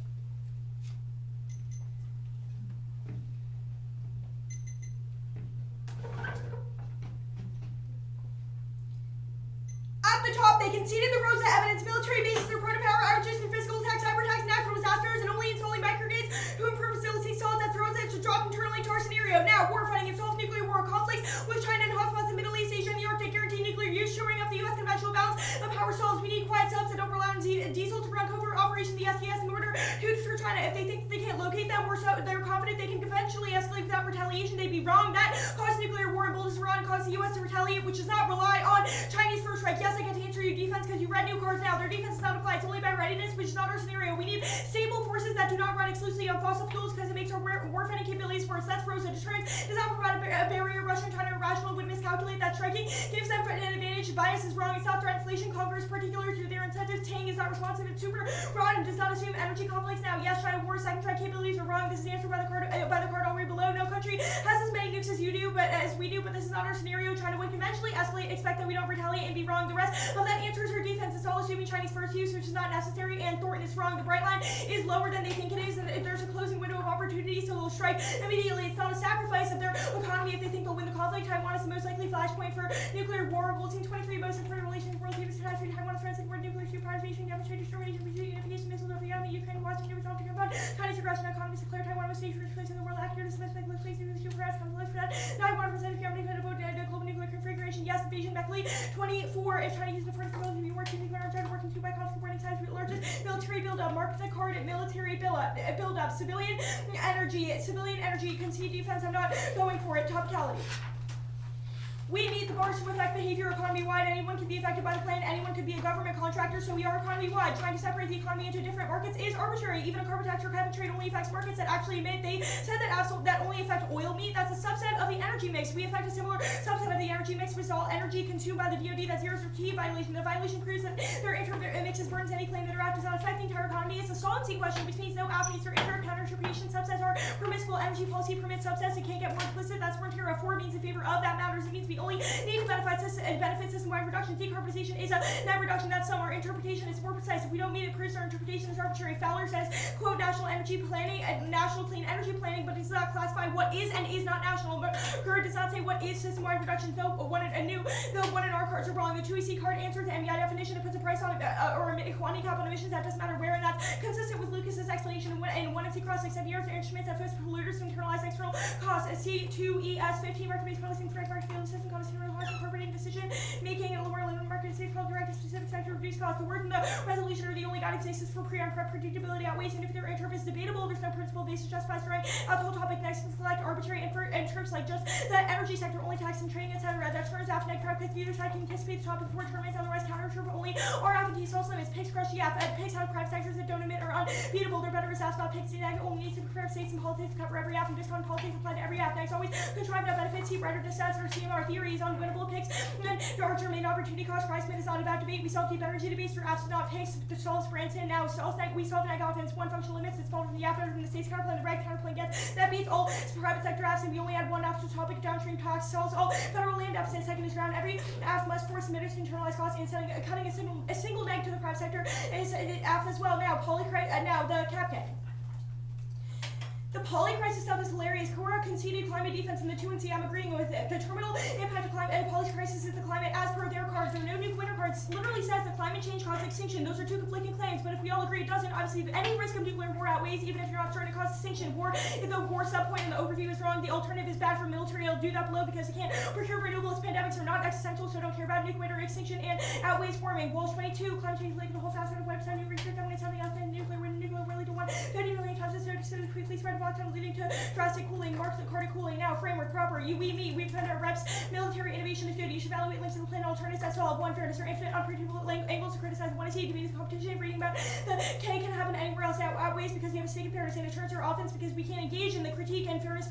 At the top, they conceded the roads to evidence, military bases, their prone to power outages and physical attacks, cyber attacks, natural disasters, and only installing microgrids to improve facility solid that throws it to drop internally to our scenario. Now, war fighting and solve nuclear war conflicts with China and hotspots in Middle East, Asia, and the Arctic, guarantee nuclear use, shoring up the U.S. conventional balance of power solves. We need quiet subs that don't rely on diesel to run covert operation the STS in order to deter China. If they think they can't locate them, they're confident they can eventually escalate without retaliation. They'd be wrong. That caused nuclear war and boldness Iran and caused the U.S. to retaliate, which does not rely on Chinese first strike. Yes, I get to answer your defense because you read new cards now. Their defense is not applied. It's only by readiness, which is not our scenario. We need stable forces that do not run exclusively on fossil fuels because it makes our warfighting capabilities worse. That's Rosa. Deterrence does not provide a barrier. Russia and China are rational, would miscalculate that striking gives them an advantage. Bias is wrong. It's not threat inflation. Congress, particular to their incentives. Tang is not responsive. It's super broad and does not assume energy conflicts. Now, yes, China war second strike capabilities are wrong. This is answered by the card already below. No country has as many nukes as you do, but as we do. But this is not our scenario. China would conventionally escalate. Expect that we don't retaliate and be wrong. The rest of that answers her defense. It's all assuming Chinese first use, which is not necessary. And Thornton is wrong. The bright line is lower than they think it is, and if there's a closing window of opportunity, so they'll strike immediately. It's not a sacrifice of their economy if they think they'll win the conflict. Taiwan is the most likely flashpoint for nuclear war. Bulletin 23, most important relations, world leaders, catastrophe. Taiwan is forensic word, nuclear supervisation, demonstrated extermination, unification, missiles over the Ukraine, Washington, resolved to confront Chinese aggression. Economists declare Taiwan was stage first place in the world. Accurate assessment, place in the super comes for that. 91% of Germany could vote global nuclear configuration. Yes, invasion, Beckley. 24, if China uses the first ability to be working nuclear on China, working two by conflict, warning signs, largest military buildup. Mark the card at military buildup. Civilian energy, concede defense. I'm not going for it. Topicality. We need the bars to affect behavior economy-wide. Anyone can be affected by the plan. Anyone could be a government contractor, so we are economy-wide. Trying to separate the economy into different markets is arbitrary. Even a carbon tax or cap and trade only affects markets that actually emit. They said that only affect oil meat. That's a subset of the energy mix. We affect a similar subset of the energy mix, which is all energy consumed by the DoD. That's zero T violation. The violation proves that their intermixes burdens any claim that our act does not affect the entire economy. It's a solvency question, which means no app needs their inter-counter-interpretation. Subsets are permissible. Energy policy permits subsets. It can't get more explicit. That's where Tier 4 means in favor of. That matters. It means we only need to benefit system-wide reduction. Decarbonization is a net reduction. That's some. Our interpretation is more precise. If we don't meet it, proves our interpretation is arbitrary. Fowler says, quote, national energy planning, national clean energy planning, but it does not classify what is and is not national. But Gerd does not say what is system-wide reduction. Though one in our cards are wrong. The 2EC card answers the MBI definition. It puts a price on or a quantity cap on emissions. That doesn't matter where, and that's consistent with Lucas's explanation in 1MC cross 6 years. Instruments that force polluters to internalize external costs. C2ES 15 recommends policy correct market system cost incorporating decision making and lower limit market safe called direct specific sector reduce cost. The word in the resolution are the only guiding basis for pre and prep predictability outweighs, and if their interp is debatable, there's no principle basis justifies throwing out the whole topic next to select arbitrary terms like just the energy sector only tax and trading, etc. That turns out neg prep because either side can anticipate the topic before it terminates, otherwise counter term only or advantageous false limits. Picks crush the app. Picks out private sectors that don't emit or unbeatable. They're better as asked about picks. Neg only needs to prepare states and politics to cover every app, and discount politics apply to every app. Next always contrive no benefits. See writer dissents or CMR theories on winnable picks. And there are germane opportunity cost. Christman is not about debate. We solve deep energy debates through apps, not picks. The solves Branson now solves neg. We solve neg offense. One functional limits. It's fault from the app better than the state's counterplay. The right counterplay gets that beats all private sector apps, and we only add one after topic. Downstream talks solves all federal land apps. And second is ground. Every app must force emitters to internalize costs, and cutting a single neg to the private sector is an app as well. Now now the captain. The poly-crisis stuff is hilarious. Cora conceded climate defense in the 2 and C. I'm agreeing with it. The terminal impact of climate and poly-crisis is the climate as per their cards. There are no nuke winter cards. Literally says that climate change caused extinction. Those are two conflicting claims, but if we all agree it doesn't, obviously any risk of nuclear war outweighs, even if you're not certain it causes extinction. If the war subpoint in the overview is wrong, the alternative is bad for military. I'll do that below because it can't procure renewables. Pandemics are not existential, so don't care about nuke winter extinction and outweighs warming. Walsh 22, climate change linked the whole fast on website. New research dominates something else than nuclear winter. Nuclear really to 150 million times as so quickly spread volcano leading to drastic cooling. Marks the Carter cooling. Now framework proper. You, we, me. We defend our reps. Military innovation is good. You should evaluate links to the plan alternatives as well. One fairness or infinite unpredictable angles to criticize. One is he debating competition. Reading about the K can happen anywhere else. Now outweighs because you have a stake in fairness, and it turns our offense because we can't engage in the critique and fairness.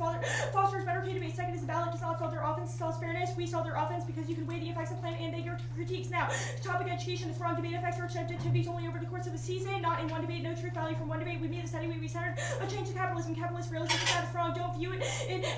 Fosters better K debate. Second is the ballot does not solve their offense. Solves fairness. We solve their offense because you can weigh the effects of plan and they your critiques. Now topic education is wrong. Debate effects are activities only over the course of a season, not in one debate. No truth value from one debate. We made a study. We recentered a change to capitalism. Capitalist realism is wrong. Don't view it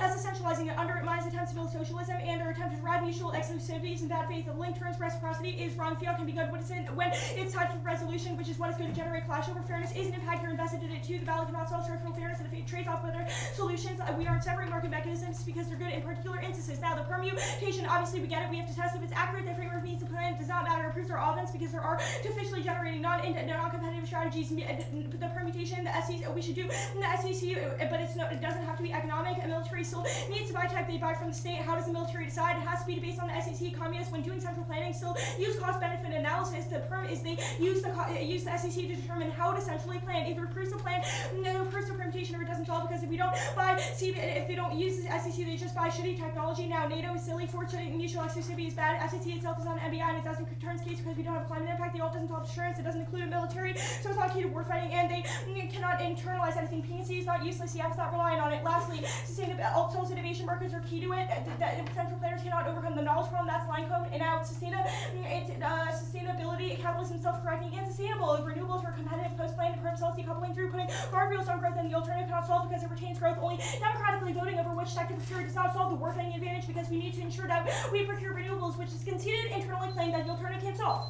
as essentializing it. Undermines attempts to build socialism and their attempt to ride mutual exclusivities and bad faith. The link turns reciprocity is wrong. Fiat can be good when it's tied to resolution, which is what is going to generate clash over fairness. Is an impact you're invested in it too. The ballot cannot solve structural fairness, and if it trades off with other solutions, we aren't severing market mechanisms because they're good in particular instances. Now the permutation, obviously we get it. We have to test if it's accurate. The framework means the plan does not matter. It proves our offense because there are artificially generating non-competitive strategies. The permutation, the SEC, we should do the SEC, but it doesn't have to be economic. A military still needs to buy tech. They buy from the state. How does the military decide? It has to be based on the SEC. Communists, when doing central planning, still use cost-benefit analysis. The perm is they use the SEC to determine how to centrally plan. Either it proves the plan, proves the permutation, or it doesn't solve because if we don't if they don't use the SEC, they just buy shitty technology. Now NATO is silly. Fortune mutual exclusivity is bad. SEC itself is on MBI and it doesn't returns case because we don't have climate impact. The alt doesn't solve assurance. It doesn't include a military, so it's not key to war fighting, and they cannot internalize anything. PNC is not useless. CF is not relying on it. Lastly, alt solves innovation markets are key to it. Central planners cannot overcome the knowledge problem. That's line code. And now sustainability, capitalism, self-correcting, and sustainable. Renewables are competitive. Post-plan and self decoupling through putting guardrails on growth, and the alternative cannot solve because it retains growth. Only democratically voting over which sector to procure does not solve the war fighting advantage because we need to ensure that we procure renewables, which is conceded internally claimed that the alternative can't solve.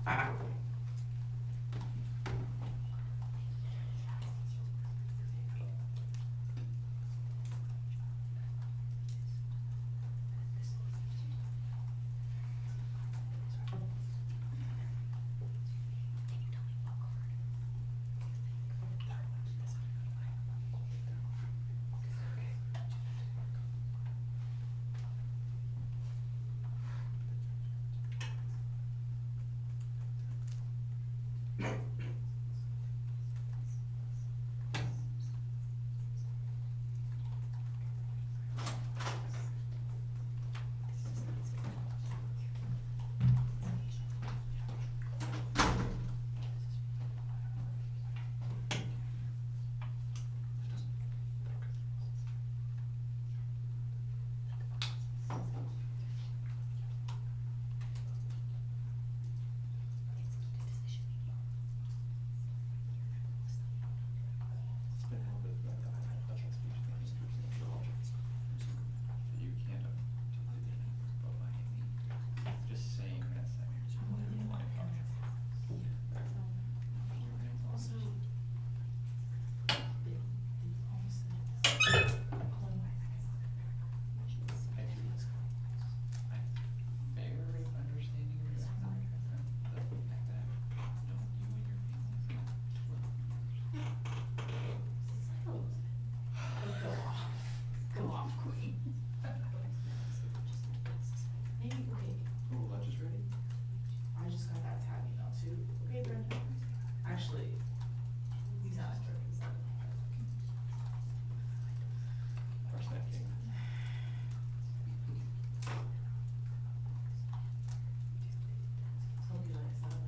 It's been a little bit of that touch on speech thing, just using the logic. You can't articulate it, but by any, just saying that sentence. Line function. Also, I'm fairly understanding of your accent. The fact that I've known you and your family for 12 years. go off, queen. Maybe, okay, Oh, lunch is ready? I just got that tab email too. Okay, Brenda. Actually, he's not sure, he's not. Crush that king. Hope you like that.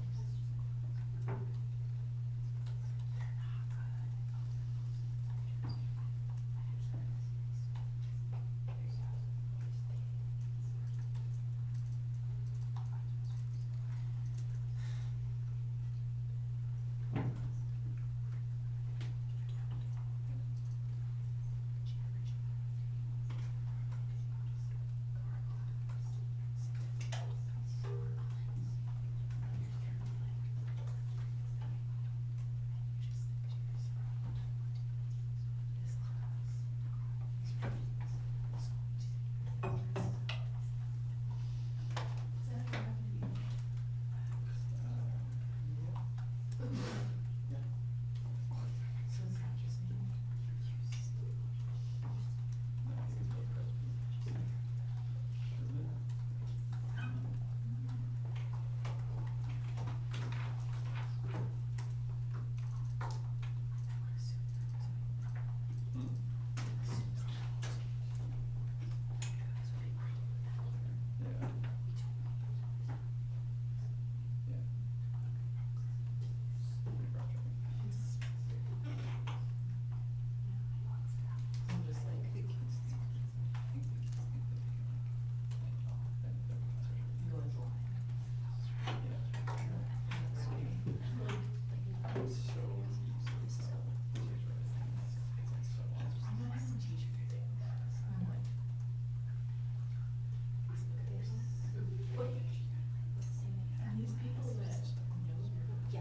So it's not just me. I'm just like, going blind. I'm not even teaching anything. I'm like. And these people that know. Yeah.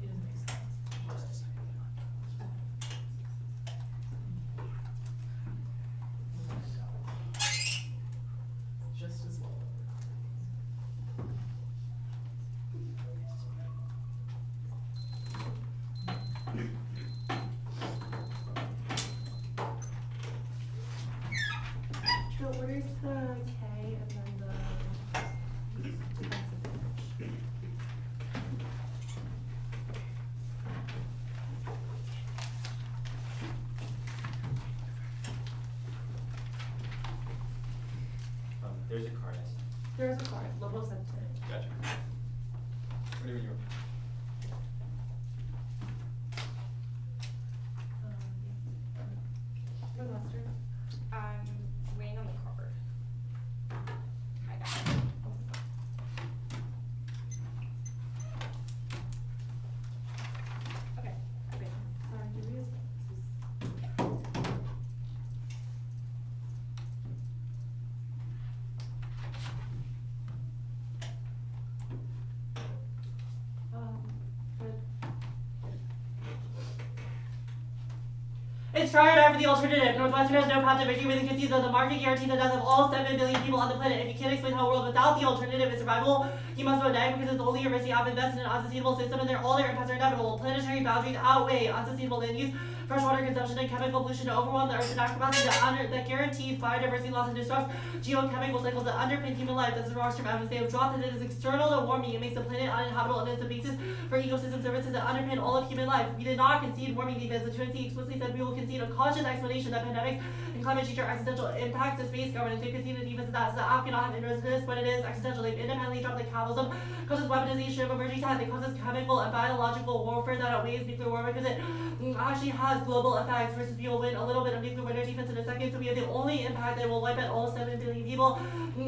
It doesn't make sense. Just as well. So where's the K and then the defensive damage? There's a card. There's a card, level 17. Gotcha. Ready when you are. Northwestern. I'm waiting on the card. I got it. Okay, okay. It's try or die for the alternative. Northwestern has no path to victory within concede that the market guarantees the death of all 7 billion people on the planet. If you can't explain how a world without the alternative is survivable, you must vote negative because it's only a risky app invested in an unsustainable system and all their impacts are inevitable. Planetary boundaries outweigh unsustainable land use, freshwater consumption, and chemical pollution to overwhelm the Earth's natural capacity that guarantees biodiversity loss and disrupts geochemical cycles that underpin human life. This is Rock's term evidence. They have dropped that it is external to warming. It makes the planet uninhabitable and is the basis for ecosystem services that underpin all of human life. We did not concede warming defense. The 2NC explicitly said we will concede a cautious explanation that pandemics and climate change are existential impacts to space governance. They conceded the defense of that, so the app cannot have inroads into this, but it is existential. They've independently dropped the capitalism, causes weaponization of emerging tech, it causes chemical and biological warfare that outweighs nuclear war because it actually has global effects versus we will win a little bit of nuclear winter defense in a second, so we have the only impact that will wipe out all 7 billion people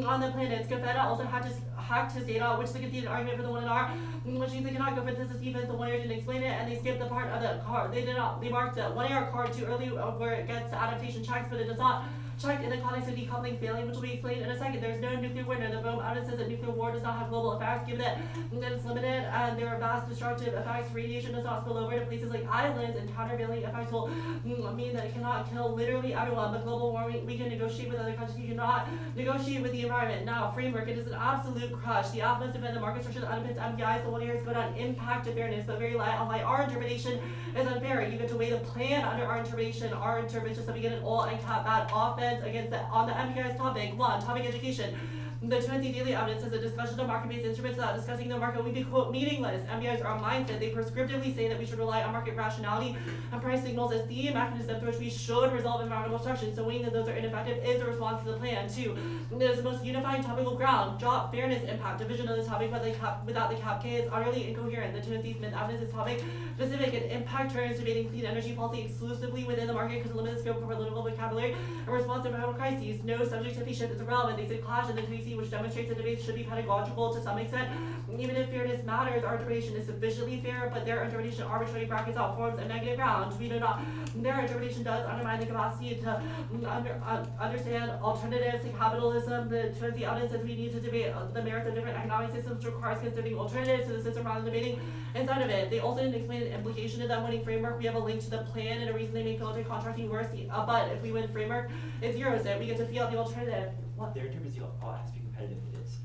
on the planet. Scafetta also hacked his data, which is a conceded argument for the 1NR, which means they cannot go for this defense. The 1AR didn't explain it, and they skipped the part of the card. They marked the 1AR card too early where it gets to adaptation checks, but it does not check in the context of decoupling failing, which will be explained in a second. There's no nuclear winter. The BOEM audit says that nuclear war does not have global effects, given that it's limited and there are vast destructive effects. Radiation does not spill over to places like islands, and countervailing effects will mean that it cannot kill literally everyone. But global warming, we can negotiate with other countries. You cannot negotiate with the environment. Now, framework, it is an absolute crush. The app must defend the market structure that underpins MPI, so 1 year is good on impact to fairness, but very light on why our interpretation is unfair. You get to weigh the plan under our interpretation that we get an all and cap bad offense against on the MPI's topic. 1. Topic education. The 2NC daily evidence says a discussion of market-based instruments without discussing the market would be, quote, meaningless. MBIs are a mindset. They prescriptively say that we should rely on market rationality and price signals as the mechanism through which we should resolve environmental obstruction. So weighing that those are ineffective is a response to the plan. 2. It is the most unifying topical ground. Drop fairness, impact, division of the topic without the cap K is utterly incoherent. The 2NC Smith evidence is topic specific and impact turns debating clean energy policy exclusively within the market because of limited scope for political vocabulary and response to environmental crises. No subjectivity shift is irrelevant. They say clash in the 2NC, which demonstrates that debates should be pedagogical to some extent. Even if fairness matters, our interpretation is sufficiently fair, but their interpretation arbitrarily brackets out forms and negative grounds. We do not. Their interpretation does undermine the capacity to understand alternatives to capitalism. The 2NC evidence says we need to debate the merits of different economic systems, which requires considering alternatives to the system rather than debating inside of it. They also didn't explain the implication of that winning framework. We have a link to the plan and a reason they make military contracting worse. But if we win framework, it zeroes it. We get to feel out the alternative. What? Their interpretation all has to be competitive. It is.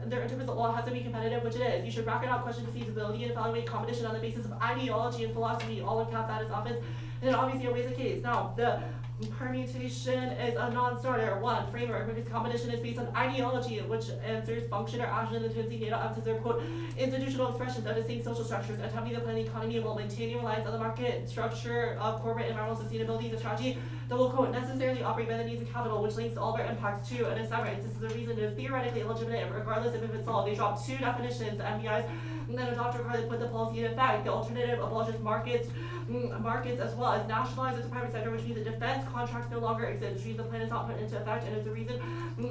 Their interprets the law has to be competitive, which it is. You should bracket out question feasibility and evaluate competition on the basis of ideology and philosophy. All of cap that is offense, and it obviously always the case. Now, the permutation is a non-starter. 1. Framework, because competition is based on ideology, which answers function or action in the 2NC data emphasis their, quote, institutional expressions of distinct social structures, attempting to plan the economy while maintaining reliance on the market structure of corporate environmental sustainability is a strategy that will, quote, necessarily operate by the needs of capital, which links all their impacts to an assignment. This is a reason it is theoretically illegitimate, regardless of if it's solved. They dropped 2 definitions, the MBIs, and then adopt or put the policy in effect. The alternative abolishes markets as well as nationalizes the private sector, which means that defense contracts no longer exist, which means the plan is not put into effect, and it's a reason,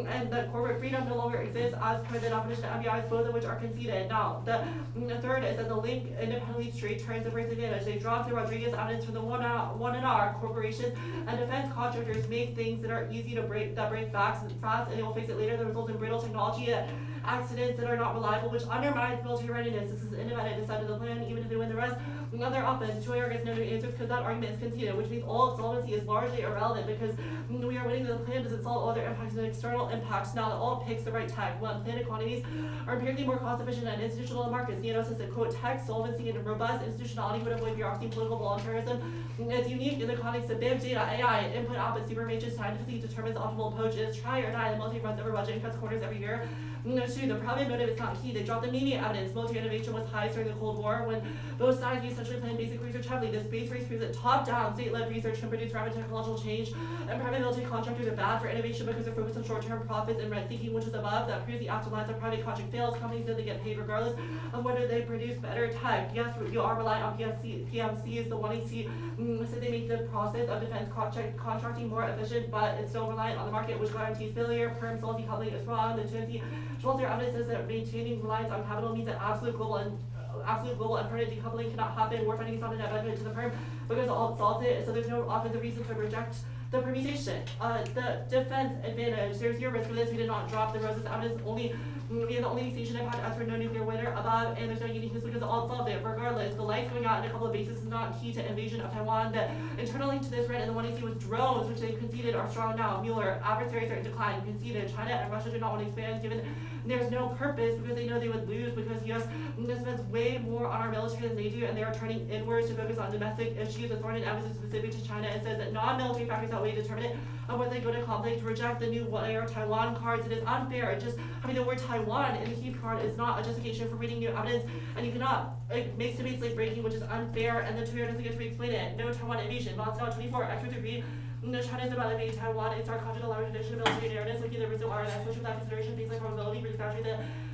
and that corporate freedom no longer exists as per the definition of MBIs, both of which are conceded. Now, the third is that the link independently straight turns the first advantage. They dropped the Rodriguez evidence from the 1NR corporations and defense contractors make things that are easy to break fast, and they will fix it later. That results in brittle technology, accidents that are not reliable, which undermines military readiness. This is independent decide of the plan, even if they win the rest. Other offense, 2AR gets no new answers because that argument is conceded, which means all solvency is largely irrelevant because we are winning that the plan doesn't solve all their impacts and external impacts. Now that all picks the right tech. 1. Planned economies are empirically more cost efficient than institutional markets. The says that, quote, tech, solvency, and robust institutionality would avoid bureaucracy and political voluntarism. It's unique in the context of big data, AI, input, output, super matrix scientifically determines the optimal approach. It is try or die. The military runs over budget and cuts corners every year. 2. The private motive is not key. They dropped the media evidence. Military innovation was highest during the Cold War when both sides essentially planned basic research heavily. The space race proves that top-down, state-led research can produce rapid technological change, and private military contractors are bad for innovation because they're focused on short-term profits and rent-seeking, which is above. That proves the afterlife of private contract fails. Companies know they get paid regardless of whether they produce better tech. Yes, you are reliant on PMC is the 1AC, so they make the process of defense contracting more efficient, but it's still reliant on the market, which guarantees failure. Perm salty coupling is wrong. The 2NC Schultz evidence says that maintaining reliance on capital means that absolute global and permanent decoupling cannot happen. Warfighting is not a net benefit to the firm because all solves it, so there's no offensive reason to reject the permutation. The defense advantage, there's zero risk for this. We did not drop the Rose's evidence, only We are the only station in as for no nuclear winter above, and there's no uniqueness because all solved it. Regardless, the lights going out in a couple of bases is not key to invasion of Taiwan. The internal link to this red and the one you see was drones, which they conceded are strong now. Mueller, adversaries are in decline, conceded. China and Russia do not want to expand given there's no purpose because they know they would lose because US spends way more on our military than they do, and they are turning inwards to focus on domestic issues. Authority and emphasis specific to China. It says that non-military factors outweigh determinant of whether they go to conflict. Reject the new layer Taiwan cards. It is unfair. Just having the word Taiwan in the heap card is not a justification for reading new evidence, and you cannot make debates like breaking, which is unfair, and the Twitter doesn't get to explain it. No Taiwan invasion. Moscow 24. Experts agree. No, China is about invading Taiwan. It's our content allowing tradition of military narratives, looking at the result are especially without consideration things like probability, exaggerate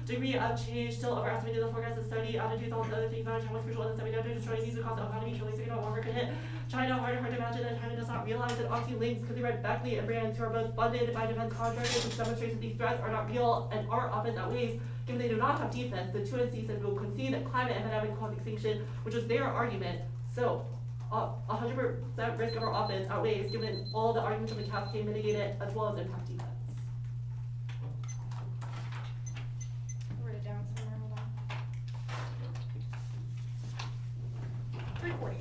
the degree of change, still overestimated the forecast of study, attitudes, all the other things about China was crucial in the semiconductor, destroying these cost of economy, truly second longer could hit China hard to imagine that China does not realize that Oxy links could be read Beckley and brands who are both funded by defense contractors, which demonstrates that these threats are not real and are offense outweighs. Given they do not have defense, the 2NC said will concede that climate and pandemic cause extinction, which was their argument. So 100% risk over offense outweighs given all the arguments of the cap can mitigate it as well as impact defense. Write it down somewhere, hold on. 340.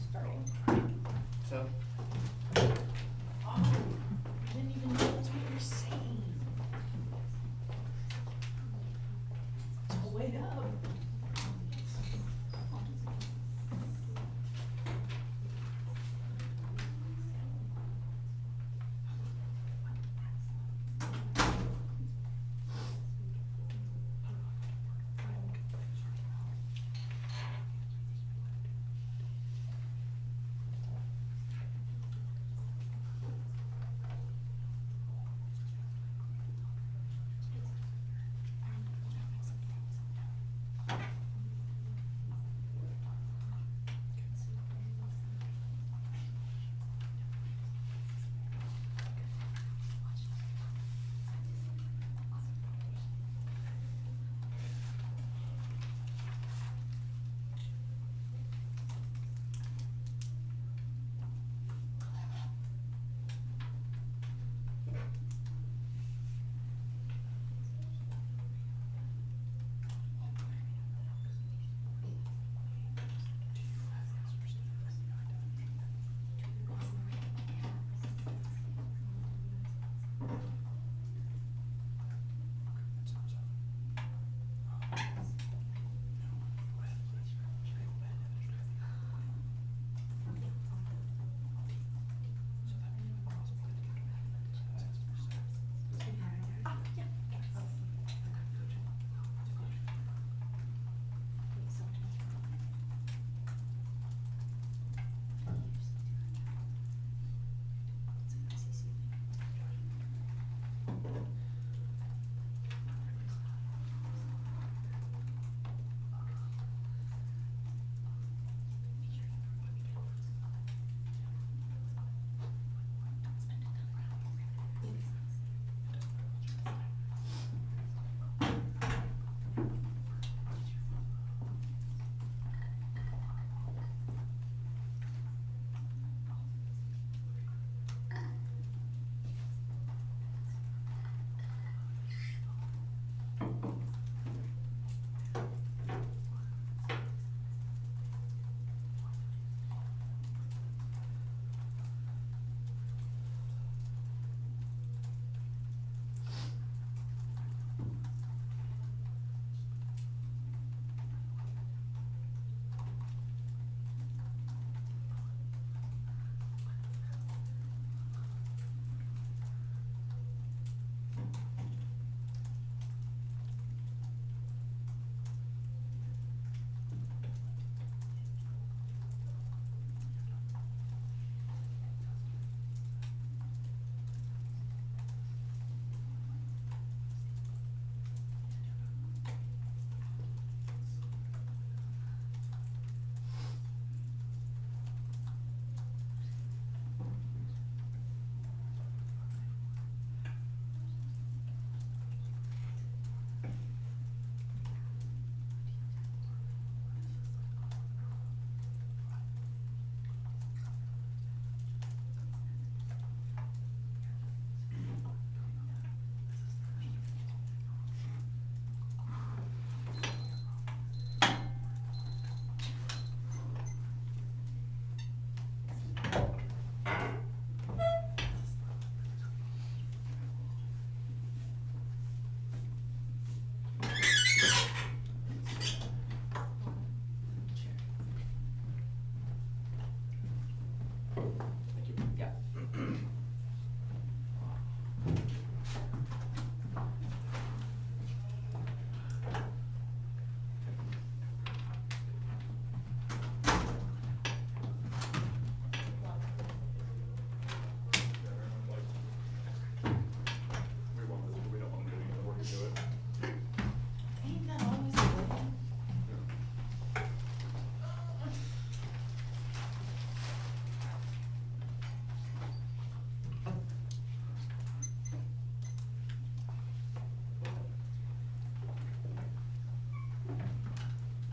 Starting. So, Oh, I didn't even know that's what you're saying. So wait up.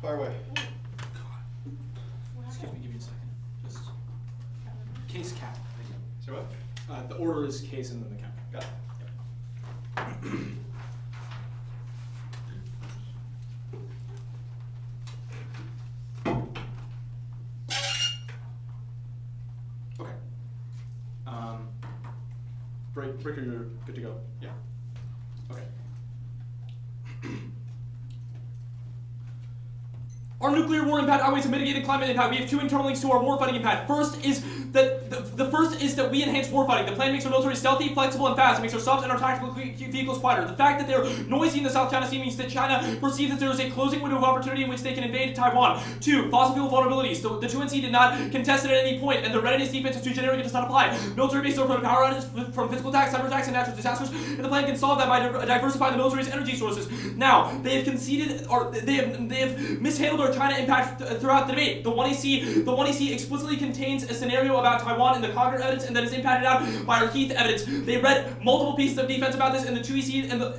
Fire away. Excuse me, give me a second. Just case cap. Thank you. So what? The order is case and then the cap. Got it. Okay. Breaker, you're good to go. Yeah. Okay. Our nuclear war impact outweighs the mitigated climate impact. We have two internal links to our warfighting impact. First is that the first is that we enhance warfighting. The plan makes our military stealthy, flexible, and fast. It makes our subs and our tactical vehicles quieter. The fact that they're noisy in the South China Sea means that China perceives that there is a closing window of opportunity in which they can invade Taiwan. 2. Fossil fuel vulnerabilities. The 2NC did not contest it at any point, and the readiness defense is too generic. It does not apply. Military based over power outages from physical attacks, cyber attacks, and natural disasters. And the plan can solve that by diversifying the military's energy sources. Now they have conceded, or they have mishandled our China impact throughout the debate. The 1AC explicitly contains a scenario about Taiwan in the Congress evidence, and that is impacted out by our Heath evidence. They read multiple pieces of defense about this in the 2EC and the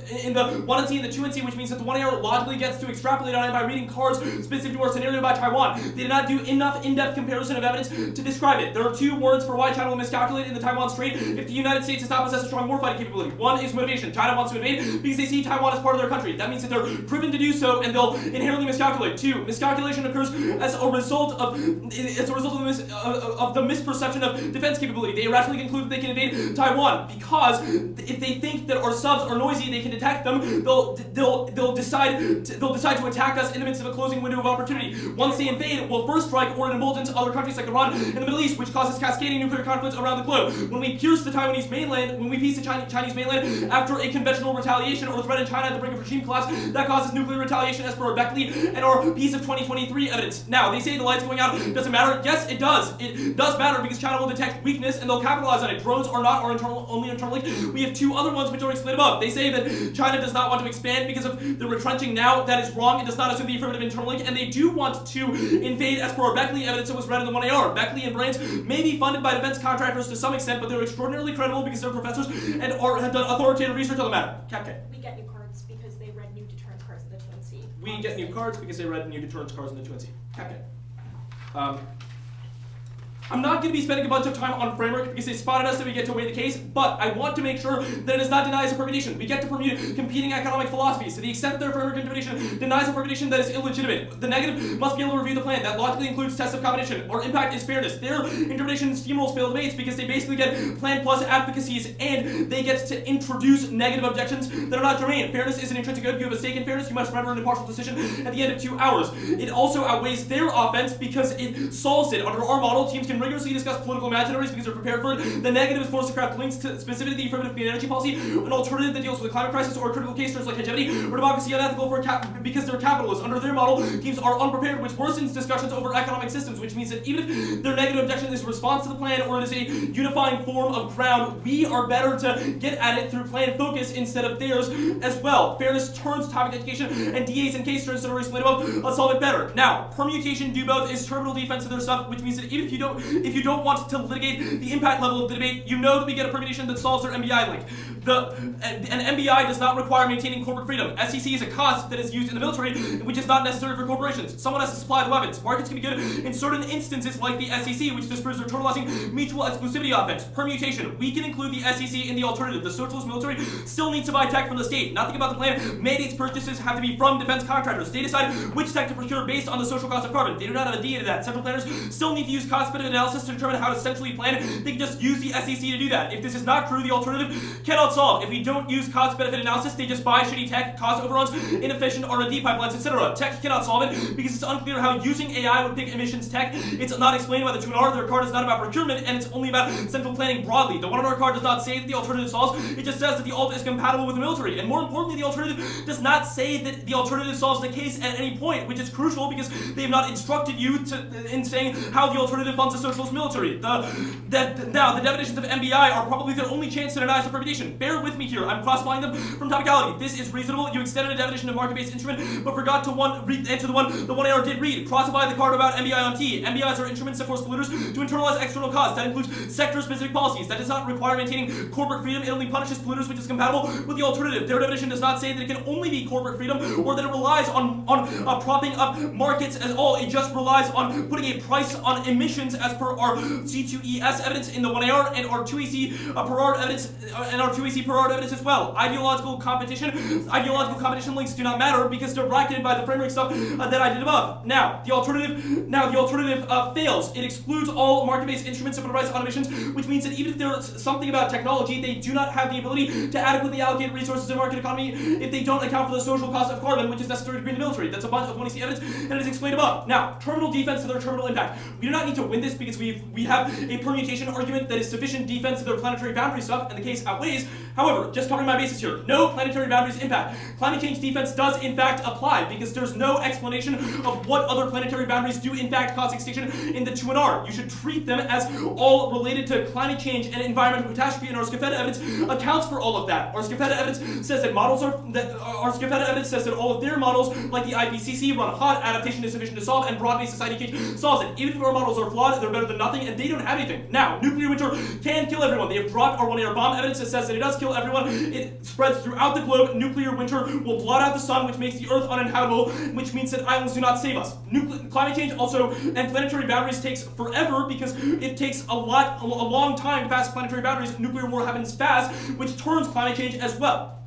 1NC and the 2NC, which means that the 1AR logically gets to extrapolate on it by reading cards specific to our scenario about Taiwan. They did not do enough in-depth comparison of evidence to describe it. There are two words for why China will miscalculate in the Taiwan Strait if the United States does not possess a strong warfighting capability. One is motivation. China wants to invade because they see Taiwan as part of their country. That means that they're driven to do so, and they'll inherently miscalculate. 2. Miscalculation occurs as a result of the misperception of defense capability. They irrationally conclude that they can invade Taiwan because if they think that our subs are noisy, they can detect them. They'll decide to attack us in the midst of a closing window of opportunity. Once they invade, we'll first strike or it emboldens other countries like Iran in the Middle East, which causes cascading nuclear conflicts around the globe. When we pierce the Taiwanese mainland, when we piece the Chinese mainland after a conventional retaliation or threat in China at the brink of regime collapse, that causes nuclear retaliation as per our Beckley and our piece of 2023 evidence. Now, they say the lights going out doesn't matter. Yes, it does. It does matter because China will detect weakness and they'll capitalize on it. Drones are not our only internal link. We have two other ones which are explained above. They say that China does not want to expand because of the retrenching now. That is wrong. It does not assume the affirmative internal link, and they do want to invade as per our Beckley evidence that was read in the 1AR. Beckley and Brains may be funded by defense contractors to some extent, but they're extraordinarily credible because they're professors and have done authoritative research on the matter. Captain. We get new cards because they read new deterrence cards in the 2NC. We get new cards because they read new deterrence cards in the 2NC. Captain. I'm not going to be spending a bunch of time on framework because they spotted us that we get to weigh the case, but I want to make sure that it does not deny us a permutation. We get to permute competing economic philosophies. To the extent that their framework interpretation denies a permutation that is illegitimate, the negative must be able to review the plan. That logically includes tests of competition. Our impact is fairness. Their interpretation steamrolls failed debates because they basically get plan plus advocacies and they get to introduce negative objections that are not germane. Fairness is an intrinsic good. If you have a stake in fairness, you must render an impartial decision at the end of 2 hours. It also outweighs their offense because it solves it. Under our model, teams can rigorously discuss political imaginaries because they're prepared for it. The negative is forced to craft links to specifically the affirmative clean energy policy, an alternative that deals with the climate crisis or critical case terms like hegemony or democracy unethical because they're capitalists. Under their model, teams are unprepared, which worsens discussions over economic systems, which means that even if their negative objection is a response to the plan or it is a unifying form of ground, we are better to get at it through plan focus instead of theirs as well. Fairness turns topic education and DAs and case terms that are explained above solve it better. Now, permutation do both is terminal defense of their stuff, which means that even if you don't want to litigate the impact level of the debate, you know that we get a permutation that solves their MBI link. An MBI does not require maintaining corporate freedom. SEC is a cost that is used in the military, which is not necessary for corporations. Someone has to supply the weapons. Markets can be good in certain instances like the SEC, which disproves their totalizing mutual exclusivity offense. Permutation. We can include the SEC in the alternative. The socialist military still needs to buy tech from the state. Nothing about the plan mandates purchases have to be from defense contractors. They decide which tech to procure based on the social cost of carbon. They do not have a D to that. Central planners still need to use cost-benefit analysis to determine how to centrally plan. They can just use the SEC to do that. If this is not true, the alternative cannot solve. If we don't use cost-benefit analysis, they just buy shitty tech, cost overruns, inefficient R&D pipelines, etc. Tech cannot solve it because it's unclear how using AI would pick emissions tech. It's not explained by the 2R. Their card is not about procurement, and it's only about central planning broadly. The 1R card does not say that the alternative solves. It just says that the alt is compatible with the military. And more importantly, the alternative does not say that the alternative solves the case at any point, which is crucial because they have not instructed you in saying how the alternative funds the socialist military. Now, the definitions of MBI are probably their only chance to deny interpretation. Bear with me here. I'm cross-applying them from topicality. This is reasonable. You extended a definition of market-based instrument, but forgot to answer the one AR did read. Cross-apply the card about MBI on T. MBIs are instruments that force polluters to internalize external costs. That includes sector-specific policies. That does not require maintaining corporate freedom. It only punishes polluters, which is compatible with the alternative. Their definition does not say that it can only be corporate freedom or that it relies on propping up markets at all. It just relies on putting a price on emissions as per our C2ES evidence in the 1AR and our 2AC per art evidence as well. Ideological competition links do not matter because they're bracketed by the framework stuff that I did above. Now the alternative fails. It excludes all market-based instruments that put a price on emissions, which means that even if there's something about technology, they do not have the ability to adequately allocate resources to the market economy if they don't account for the social cost of carbon, which is necessary to green the military. That's a bunch of 1AC evidence, and it is explained above. Now, terminal defense to their terminal impact. We do not need to win this because we have a permutation argument that is sufficient defense to their planetary boundary stuff, and the case outweighs. However, just covering my bases here, no planetary boundaries impact. Climate change defense does in fact apply because there's no explanation of what other planetary boundaries do in fact cause extinction in the 2 and R. You should treat them as all related to climate change and environmental catastrophe, and our Scafetta evidence accounts for all of that. Our Scafetta evidence says that all of their models, like the IPCC, run hot, adaptation is sufficient to solve, and broad-based society change solves it. Even if our models are flawed, they're better than nothing, and they don't have anything. Now, nuclear winter can kill everyone. They have dropped our 1AR bomb evidence that says that it does kill everyone. It spreads throughout the globe. Nuclear winter will blot out the sun, which makes the earth uninhabitable, which means that islands do not save us. Climate change also and planetary boundaries takes forever because it takes a long time to pass planetary boundaries. Nuclear war happens fast, which turns climate change as well.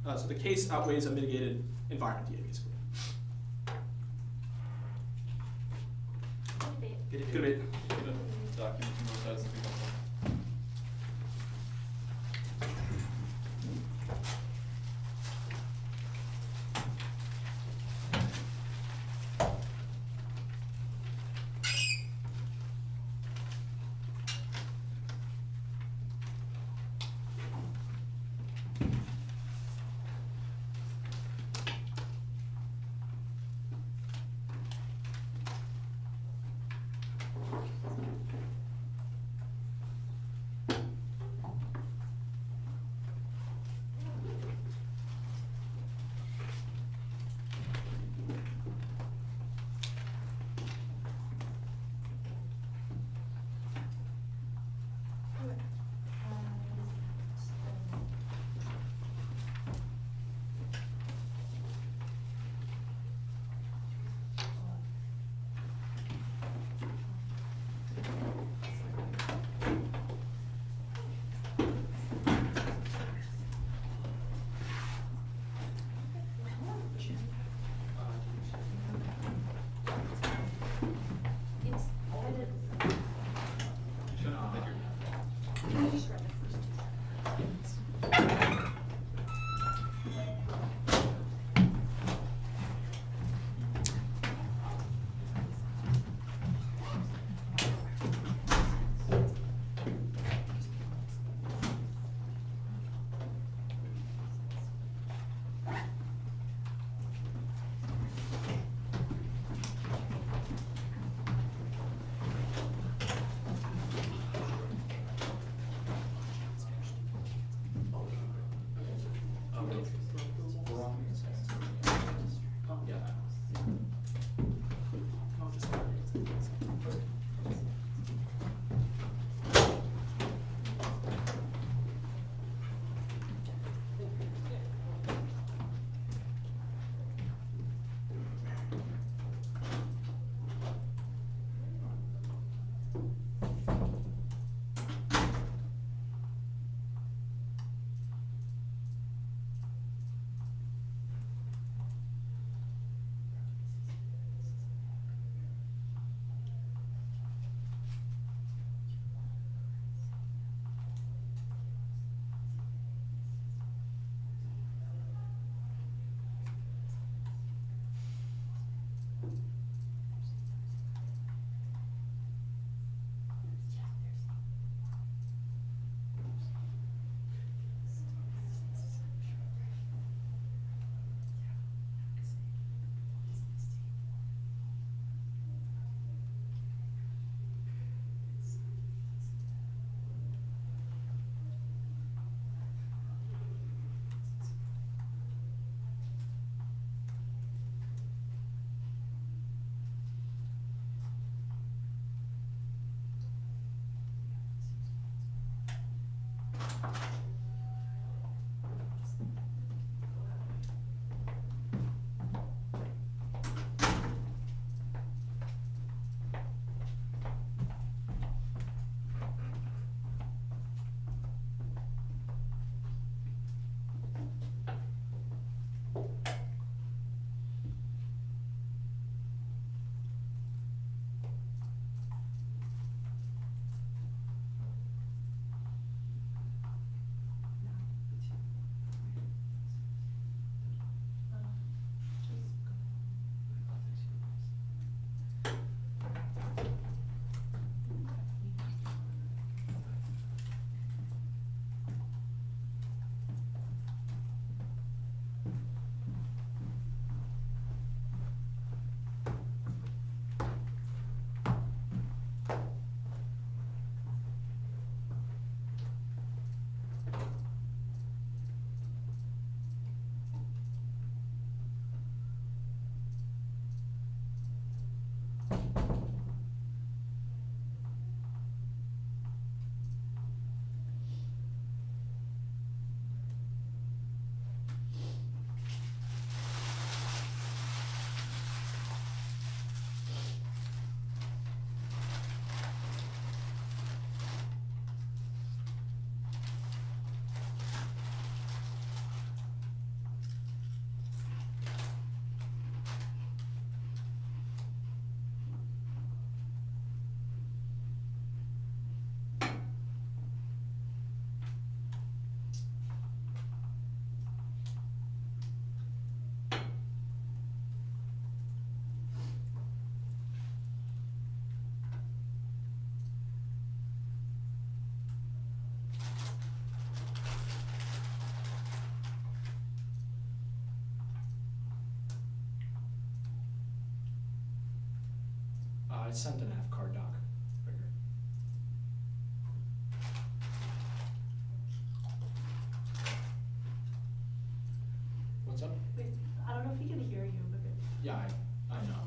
So the case outweighs a mitigated environment, basically. Good debate. Document from both sides would be helpful. I sent an F card doc. Figure. What's up? Wait, I don't know if he can hear you, but Yeah, I know.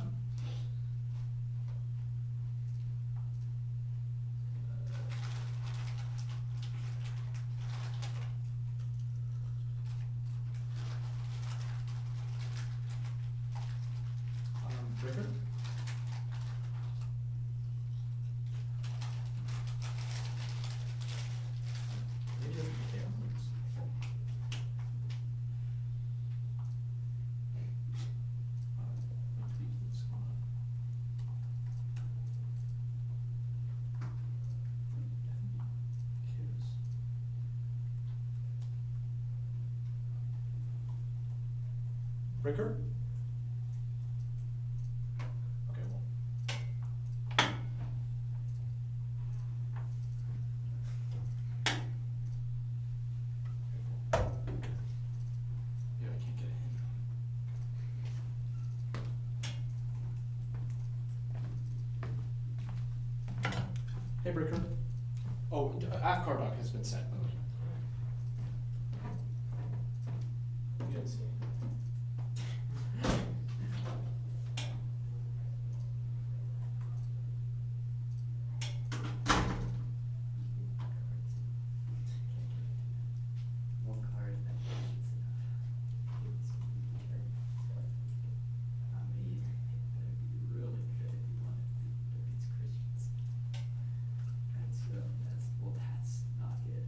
Ricker? Maybe that's the cameras. Let me tweak this on. Kiss. Ricker? Okay, well. Yeah, I can't get a hint. Hey, Bricker. Oh, AFCAR doc has been sent. You didn't see it. One card that it's enough. I mean, it better be really good if you want to beat Christians. That's not good.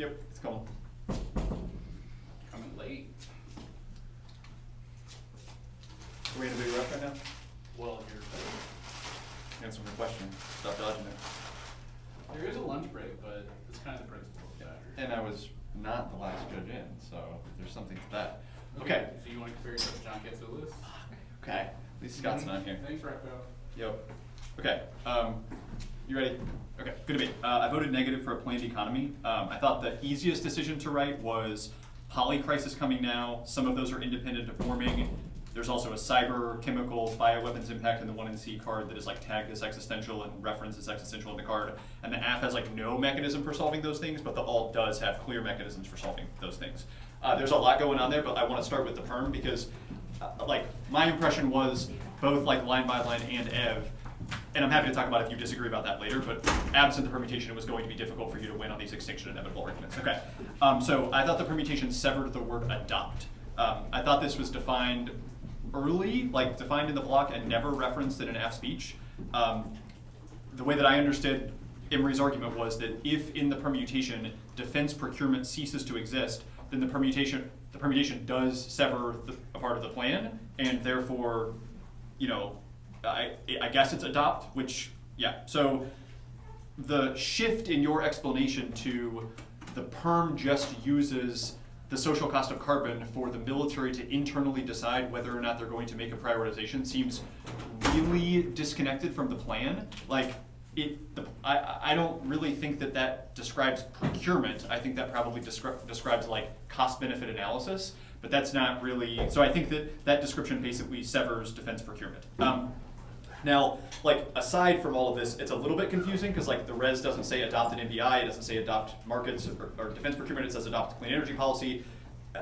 Yep, it's coming. Coming late. Are we in a big rush right now? Well, you're Answer my question. Stop dodging it. there is a lunch break, but it's kind of the principle of Dodger. And I was not the last judge in, so there's something to that. Okay. So you want to compare yourself to John Katsoulis? Okay. At least Scott's not here. Thanks, Rocco. Yep. Okay. You ready? Okay. Good to be. I voted negative for a planned economy. I thought the easiest decision to write was polycrisis coming now. Some of those are independent of warming. There's also a cyber, chemical, bioweapons impact in the 1NC card that is like tagged as existential and referenced as existential in the card. And the app has like no mechanism for solving those things, but the alt does have clear mechanisms for solving those things. There's a lot going on there, but I want to start with the perm because like my impression was both like line by line and ev, and I'm happy to talk about it if you disagree about that later, but absent the permutation, it was going to be difficult for you to win on these extinction inevitable arguments. Okay, so I thought the permutation severed the word adopt. I thought this was defined early, like defined in the block and never referenced in an F speech. The way that I understood Emory's argument was that if in the permutation defense procurement ceases to exist, then the permutation does sever a part of the plan, and therefore, you know, I guess it's adopt, which, yeah. So the shift in your explanation to the perm just uses the social cost of carbon for the military to internally decide whether or not they're going to make a prioritization seems really disconnected from the plan. Like, I don't really think that that describes procurement. I think that probably describes like cost-benefit analysis, but that's not really, so I think that that description basically severs defense procurement. Now, like, aside from all of this, it's a little bit confusing because like the res doesn't say adopt an MBI, it doesn't say adopt markets or defense procurement, it says adopt clean energy policy.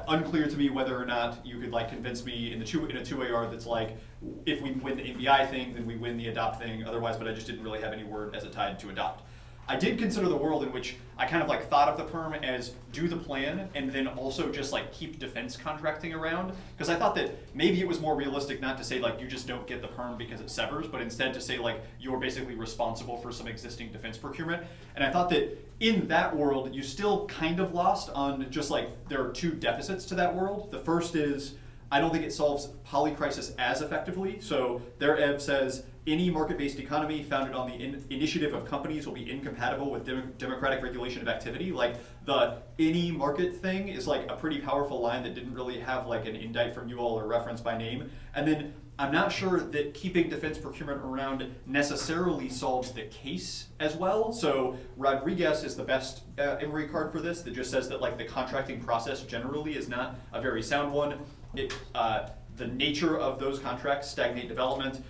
Unclear to me whether or not you could like convince me in a 2AR that's like, if we win the MBI thing, then we win the adopt thing otherwise, but I just didn't really have any word as it tied to adopt. I did consider the world in which I kind of like thought of the perm as do the plan and then also just like keep defense contracting around, because I thought that maybe it was more realistic not to say like you just don't get the perm because it severs, but instead to say like you're basically responsible for some existing defense procurement. And I thought that in that world you still kind of lost on just like there are two deficits to that world. The first is I don't think it solves polycrisis as effectively. So their EV says any market-based economy founded on the initiative of companies will be incompatible with democratic regulation of activity. Like the any market thing is like a pretty powerful line that didn't really have like an indite from you all or reference by name. And then I'm not sure that keeping defense procurement around necessarily solves the case as well. So Rodriguez is the best Emory card for this that just says that like the contracting process generally is not a very sound one. The nature of those contracts stagnate development.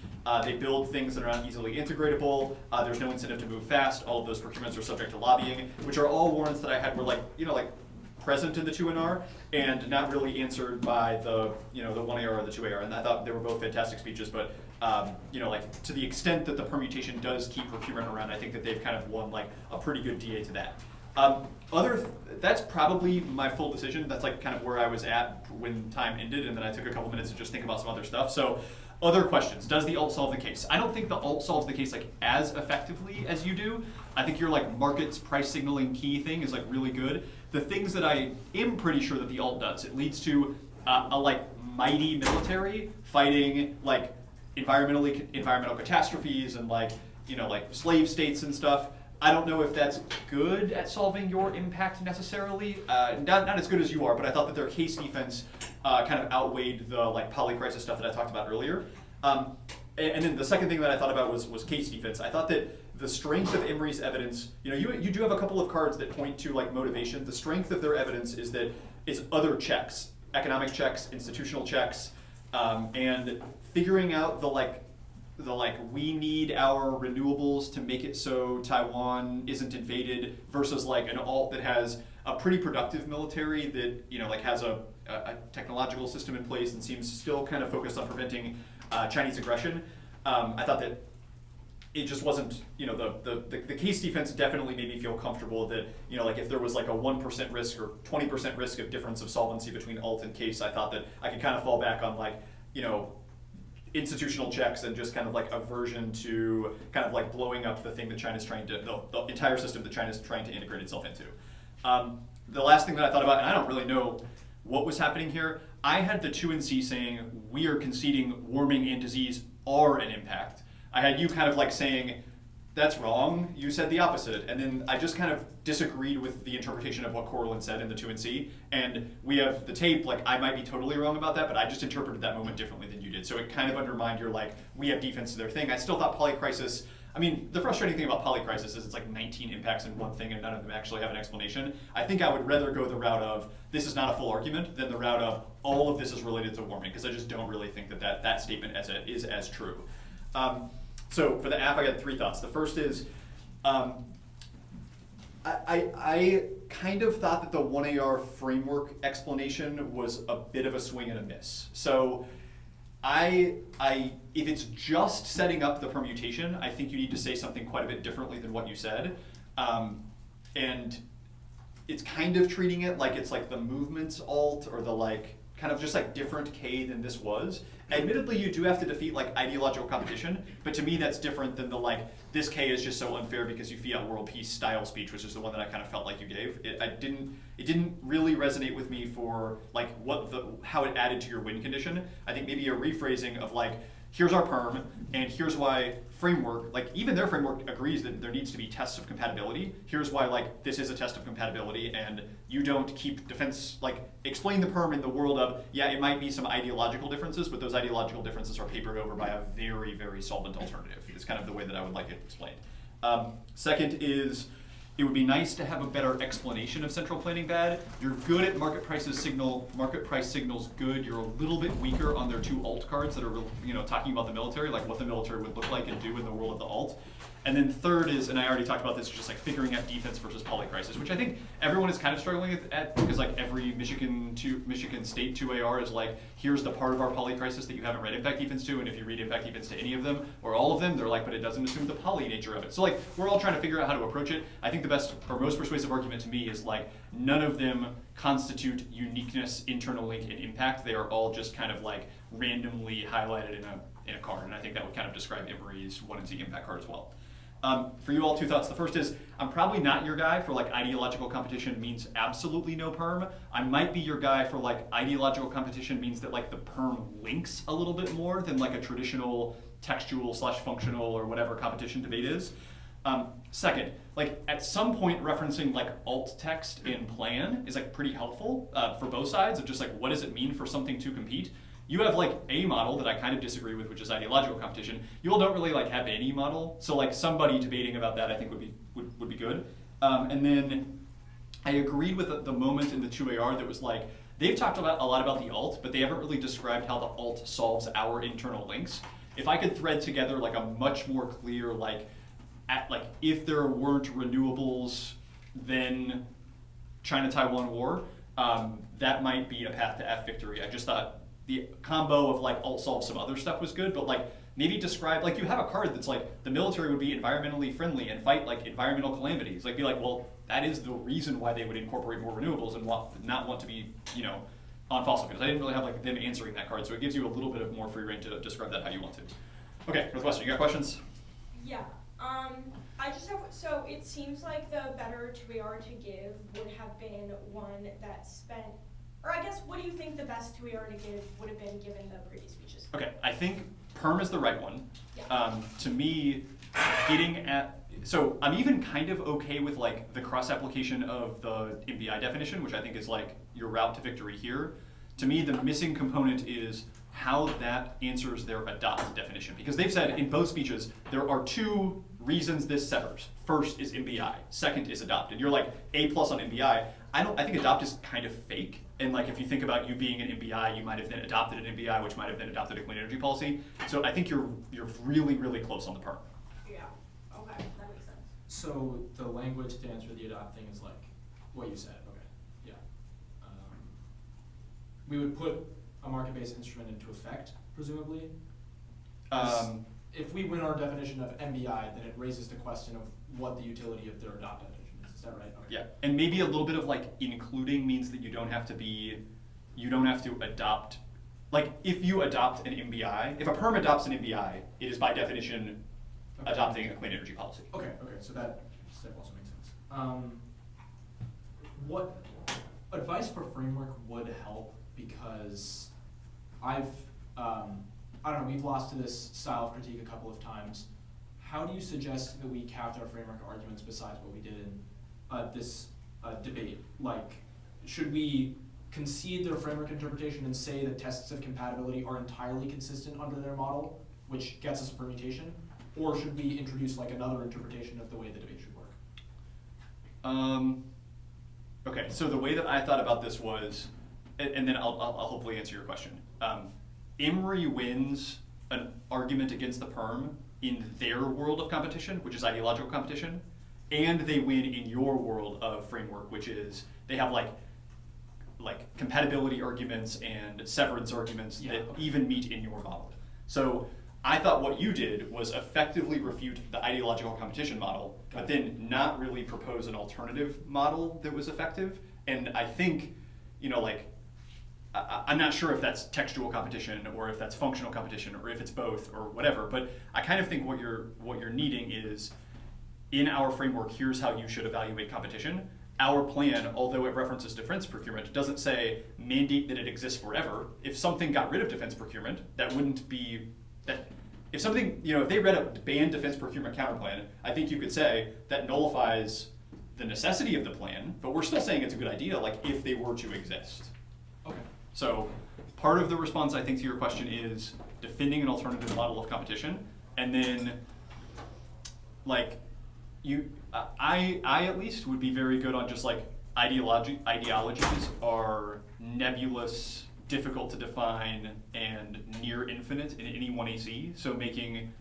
They build things that are not easily integratable. There's no incentive to move fast. All of those procurements are subject to lobbying, which are all warrants that I had were like, you know, like present in the 2NR and not really answered by the, you know, the 1AR or the 2AR. And I thought they were both fantastic speeches, but you know, like to the extent that the permutation does keep procurement around, I think that they've kind of won like a pretty good DA to that. That's probably my full decision. That's like kind of where I was at when time ended, and then I took a couple minutes to just think about some other stuff. So, other questions. Does the alt solve the case? I don't think the alt solves the case like as effectively as you do. I think your like markets price signaling key thing is like really good. The things that I am pretty sure that the alt does, it leads to a like mighty military fighting like environmental catastrophes and like, you know, like slave states and stuff. I don't know if that's good at solving your impact necessarily. Not as good as you are, but I thought that their case defense kind of outweighed the like polycrisis stuff that I talked about earlier. And then the second thing that I thought about was case defense. I thought that the strength of Emory's evidence, you know, you do have a couple of cards that point to like motivation. The strength of their evidence is other checks, economic checks, institutional checks, and figuring out the we need our renewables to make it so Taiwan isn't invaded versus like an alt that has a pretty productive military that, you know, like has a technological system in place and seems still kind of focused on preventing Chinese aggression. I thought that it just wasn't, you know, the case defense definitely made me feel comfortable that, you know, like if there was like a 1% risk or 20% risk of difference of solvency between alt and case, I thought that I could kind of fall back on like, you know, institutional checks and just kind of like aversion to kind of like blowing up the thing that China's trying to, the entire system that China's trying to integrate itself into. the last thing that I thought about, and I don't really know what was happening here, I had the 2 and C saying we are conceding warming and disease are an impact. I had you kind of like saying, that's wrong, you said the opposite. And then I just kind of disagreed with the interpretation of what Corlin said in the 2 and C. And we have the tape, like I might be totally wrong about that, but I just interpreted that moment differently than you did. So it kind of undermined your like, we have defense to their thing. I still thought polycrisis, I mean, the frustrating thing about polycrisis is it's like 19 impacts in one thing and none of them actually have an explanation. I think I would rather go the route of, this is not a full argument, than the route of, all of this is related to warming, because I just don't really think that that statement is as true. So for the app, I got 3 thoughts. The first is, I kind of thought that the 1AR framework explanation was a bit of a swing and a miss. So if it's just setting up the permutation, I think you need to say something quite a bit differently than what you said. And it's kind of treating it like it's like the movements alt or the like kind of just like different K than this was. Admittedly, you do have to defeat like ideological competition, but to me that's different than the like, this K is just so unfair because you fiat world peace style speech, which is the one that I kind of felt like you gave. It didn't really resonate with me for like how it added to your win condition. I think maybe a rephrasing of like, here's our perm, and here's why framework, like even their framework agrees that there needs to be tests of compatibility. Here's why like this is a test of compatibility, and you don't keep defense, like explain the perm in the world of, yeah, it might be some ideological differences, but those ideological differences are papered over by a very, very solvent alternative. It's kind of the way that I would like it explained. Second is, it would be nice to have a better explanation of central planning bad. You're good at market price signals good. You're a little bit weaker on their 2 alt cards that are talking about the military, like what the military would look like and do in the world of the alt. And then third is, and I already talked about this, just like figuring out defense versus polycrisis, which I think everyone is kind of struggling at because like every Michigan State 2AR is like, here's the part of our polycrisis that you haven't read impact defense to, and if you read impact defense to any of them or all of them, they're like, but it doesn't assume the poly nature of it. So like, we're all trying to figure out how to approach it. I think the best or most persuasive argument to me is like, none of them constitute uniqueness, internal link, and impact. They are all just kind of like randomly highlighted in a card, and I think that would kind of describe Emory's 1 and C impact card as well. For you all, 2 thoughts. The first is, I'm probably not your guy for like ideological competition means absolutely no perm. I might be your guy for like ideological competition means that like the perm links a little bit more than like a traditional textual / functional or whatever competition debate is. Second, like at some point referencing like alt text in plan is like pretty helpful for both sides of just like, what does it mean for something to compete? You have like a model that I kind of disagree with, which is ideological competition. You all don't really like have any model, so like somebody debating about that I think would be good. And then I agreed with the moment in the 2AR that was like, they've talked a lot about the alt, but they haven't really described how the alt solves our internal links. If I could thread together like a much more clear if there weren't renewables, then China-Taiwan war, that might be a path to F victory. I just thought the combo of like alt solve some other stuff was good, but like maybe describe, like you have a card that's like, the military would be environmentally friendly and fight like environmental calamities. Like be like, well, that is the reason why they would incorporate more renewables and not want to be, on fossil fuels. I didn't really have like them answering that card, so it gives you a little bit of more free reign to describe that how you want to. Okay, Northwestern, you got questions? Yeah. I just have, so it seems like the better 2AR to give would have been one that spent, or I guess, what do you think the best 2AR to give would have been given the previous speeches? Okay, I think perm is the right one. Yeah. To me, so I'm even kind of okay with like the cross application of the MBI definition, which I think is like your route to victory here. To me, the missing component is how that answers their adopt definition. Because they've said in both speeches, there are 2 reasons this severs. First is MBI, second is adopt. And you're like A+ on MBI. I think adopt is kind of fake. And like if you think about you being an MBI, you might have then adopted an MBI, which might have then adopted a clean energy policy. So I think you're really, really close on the perm. Yeah, okay, that makes sense. So the language to answer the adopt thing is like what you said. Okay, yeah. We would put a market-based instrument into effect, presumably. If we win our definition of MBI, then it raises the question of what the utility of their adopt definition is. Is that right? Okay. Yeah, and maybe a little bit of like including means that you don't have to adopt, like if you adopt an MBI, if a perm adopts an MBI, it is by definition adopting a clean energy policy. Okay, so that step also makes sense. advice for framework would help because I've, I don't know, we've lost to this style of critique a couple of times. How do you suggest that we capped our framework arguments besides what we did in this debate? Like, should we concede their framework interpretation and say that tests of compatibility are entirely consistent under their model, which gets us a permutation? Or should we introduce like another interpretation of the way the debate should work? Okay, so the way that I thought about this was, and then I'll hopefully answer your question. Emory wins an argument against the perm in their world of competition, which is ideological competition, and they win in your world of framework, which is they have like compatibility arguments and severance arguments that even meet in your model. So I thought what you did was effectively refute the ideological competition model, but then not really propose an alternative model that was effective. And I think, you know, like, I'm not sure if that's textual competition or if that's functional competition or if it's both or whatever, but I kind of think what you're needing is, in our framework, here's how you should evaluate competition. Our plan, although it references defense procurement, doesn't say mandate that it exists forever. If something got rid of defense procurement, that wouldn't be that. If something, you know, if they read a banned defense procurement counterplan, I think you could say that nullifies the necessity of the plan, but we're still saying it's a good idea, like if they were to exist. Okay. So part of the response, I think, to your question is defending an alternative model of competition, and then, like, I at least would be very good on just like ideologies are nebulous, difficult to define, and near infinite in any one AC. So making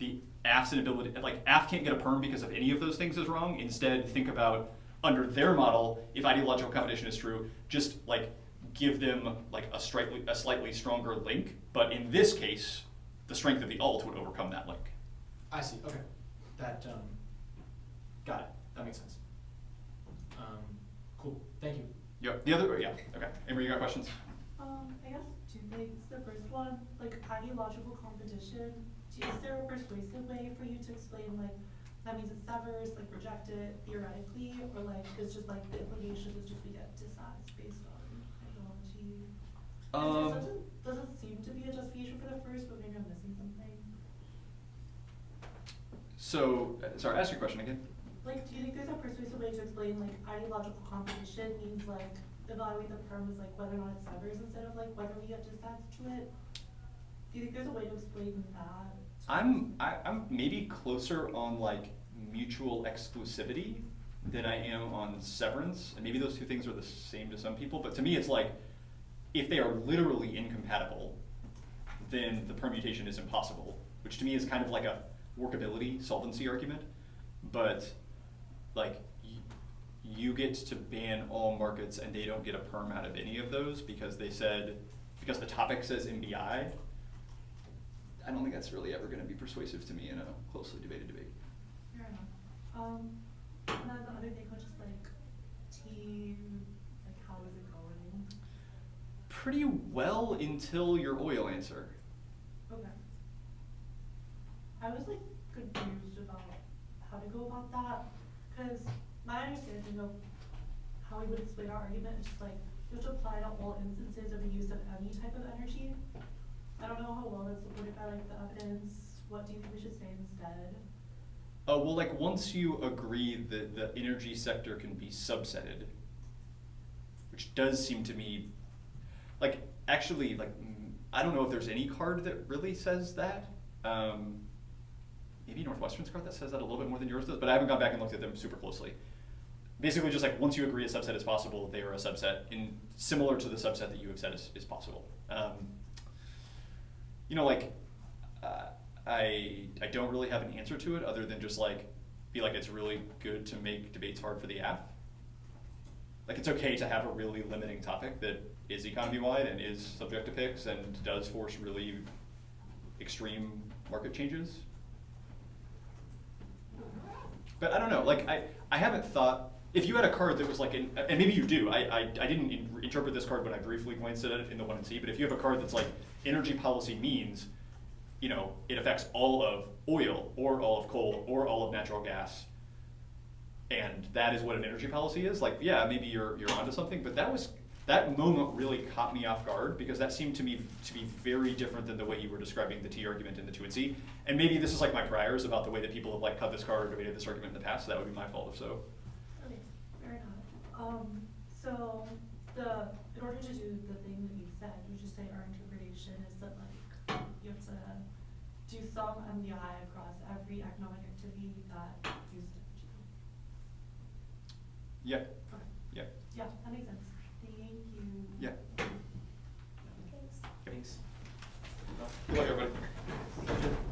the AF's inability, like AF can't get a perm because of any of those things is wrong. Instead, think about under their model, if ideological competition is true, just like give them like a slightly stronger link. But in this case, the strength of the alt would overcome that link. I see. Okay. That got it. That makes sense. Cool. Thank you. Yep. The other, yeah. Okay. Emory, you got questions? I guess two things. The first one, like ideological competition, is there a persuasive way for you to explain like that means it severs, like reject it theoretically, or like it's just like the implication is just we get dissats based on ideology? Doesn't seem to be a justification for the first, but maybe I'm missing something. So, sorry, ask your question again. Like, do you think there's a persuasive way to explain like ideological competition means like evaluate the perm as like whether or not it severs instead of like whether we get dissats to it? Do you think there's a way to explain that? I'm maybe closer on like mutual exclusivity than I am on severance, and maybe those two things are the same to some people. But to me, it's like if they are literally incompatible, then the permutation is impossible, which to me is kind of like a workability solvency argument. But like you get to ban all markets and they don't get a perm out of any of those because because the topic says MBI. I don't think that's really ever going to be persuasive to me in a closely debated debate. Fair enough. And then the other thing was just like team, like how is it going? Pretty well until your oil answer. Okay. I was like confused about how to go about that, because my understanding of how we would explain our argument is just like you have to apply to all instances of the use of any type of energy. I don't know how well that's supported by like the evidence. What do you think we should say instead? Oh, well, like once you agree that the energy sector can be subsetted, which does seem to me, like actually, like I don't know if there's any card that really says that. Maybe Northwestern's card that says that a little bit more than yours does, but I haven't gone back and looked at them super closely. Basically, just like once you agree a subset is possible, they are a subset similar to the subset that you have said is possible. You know, like I don't really have an answer to it other than just like be like it's really good to make debates hard for the app. Like it's okay to have a really limiting topic that is economy-wide and is subject to picks and does force really extreme market changes. But I don't know, like I haven't thought, if you had a card that was like, and maybe you do, I didn't interpret this card when I briefly glanced at it in the 1C, but if you have a card that's like energy policy means, you know, it affects all of oil or all of coal or all of natural gas, And that is what an energy policy is. Like, yeah, maybe you're onto something, but that moment really caught me off guard because that seemed to me to be very different than the way you were describing the T argument in the 2 and C. And maybe this is like my priors about the way that people have like cut this card or debated this argument in the past. So that would be my fault if so. Okay, fair enough. So in order to do the thing that you said, you just say our interpretation is that like you have to do some MBI across every economic activity that uses energy. Yeah. Okay. Yeah. Yeah, that makes sense. Thank you. Yeah. Thanks. Thanks. Good luck, everybody.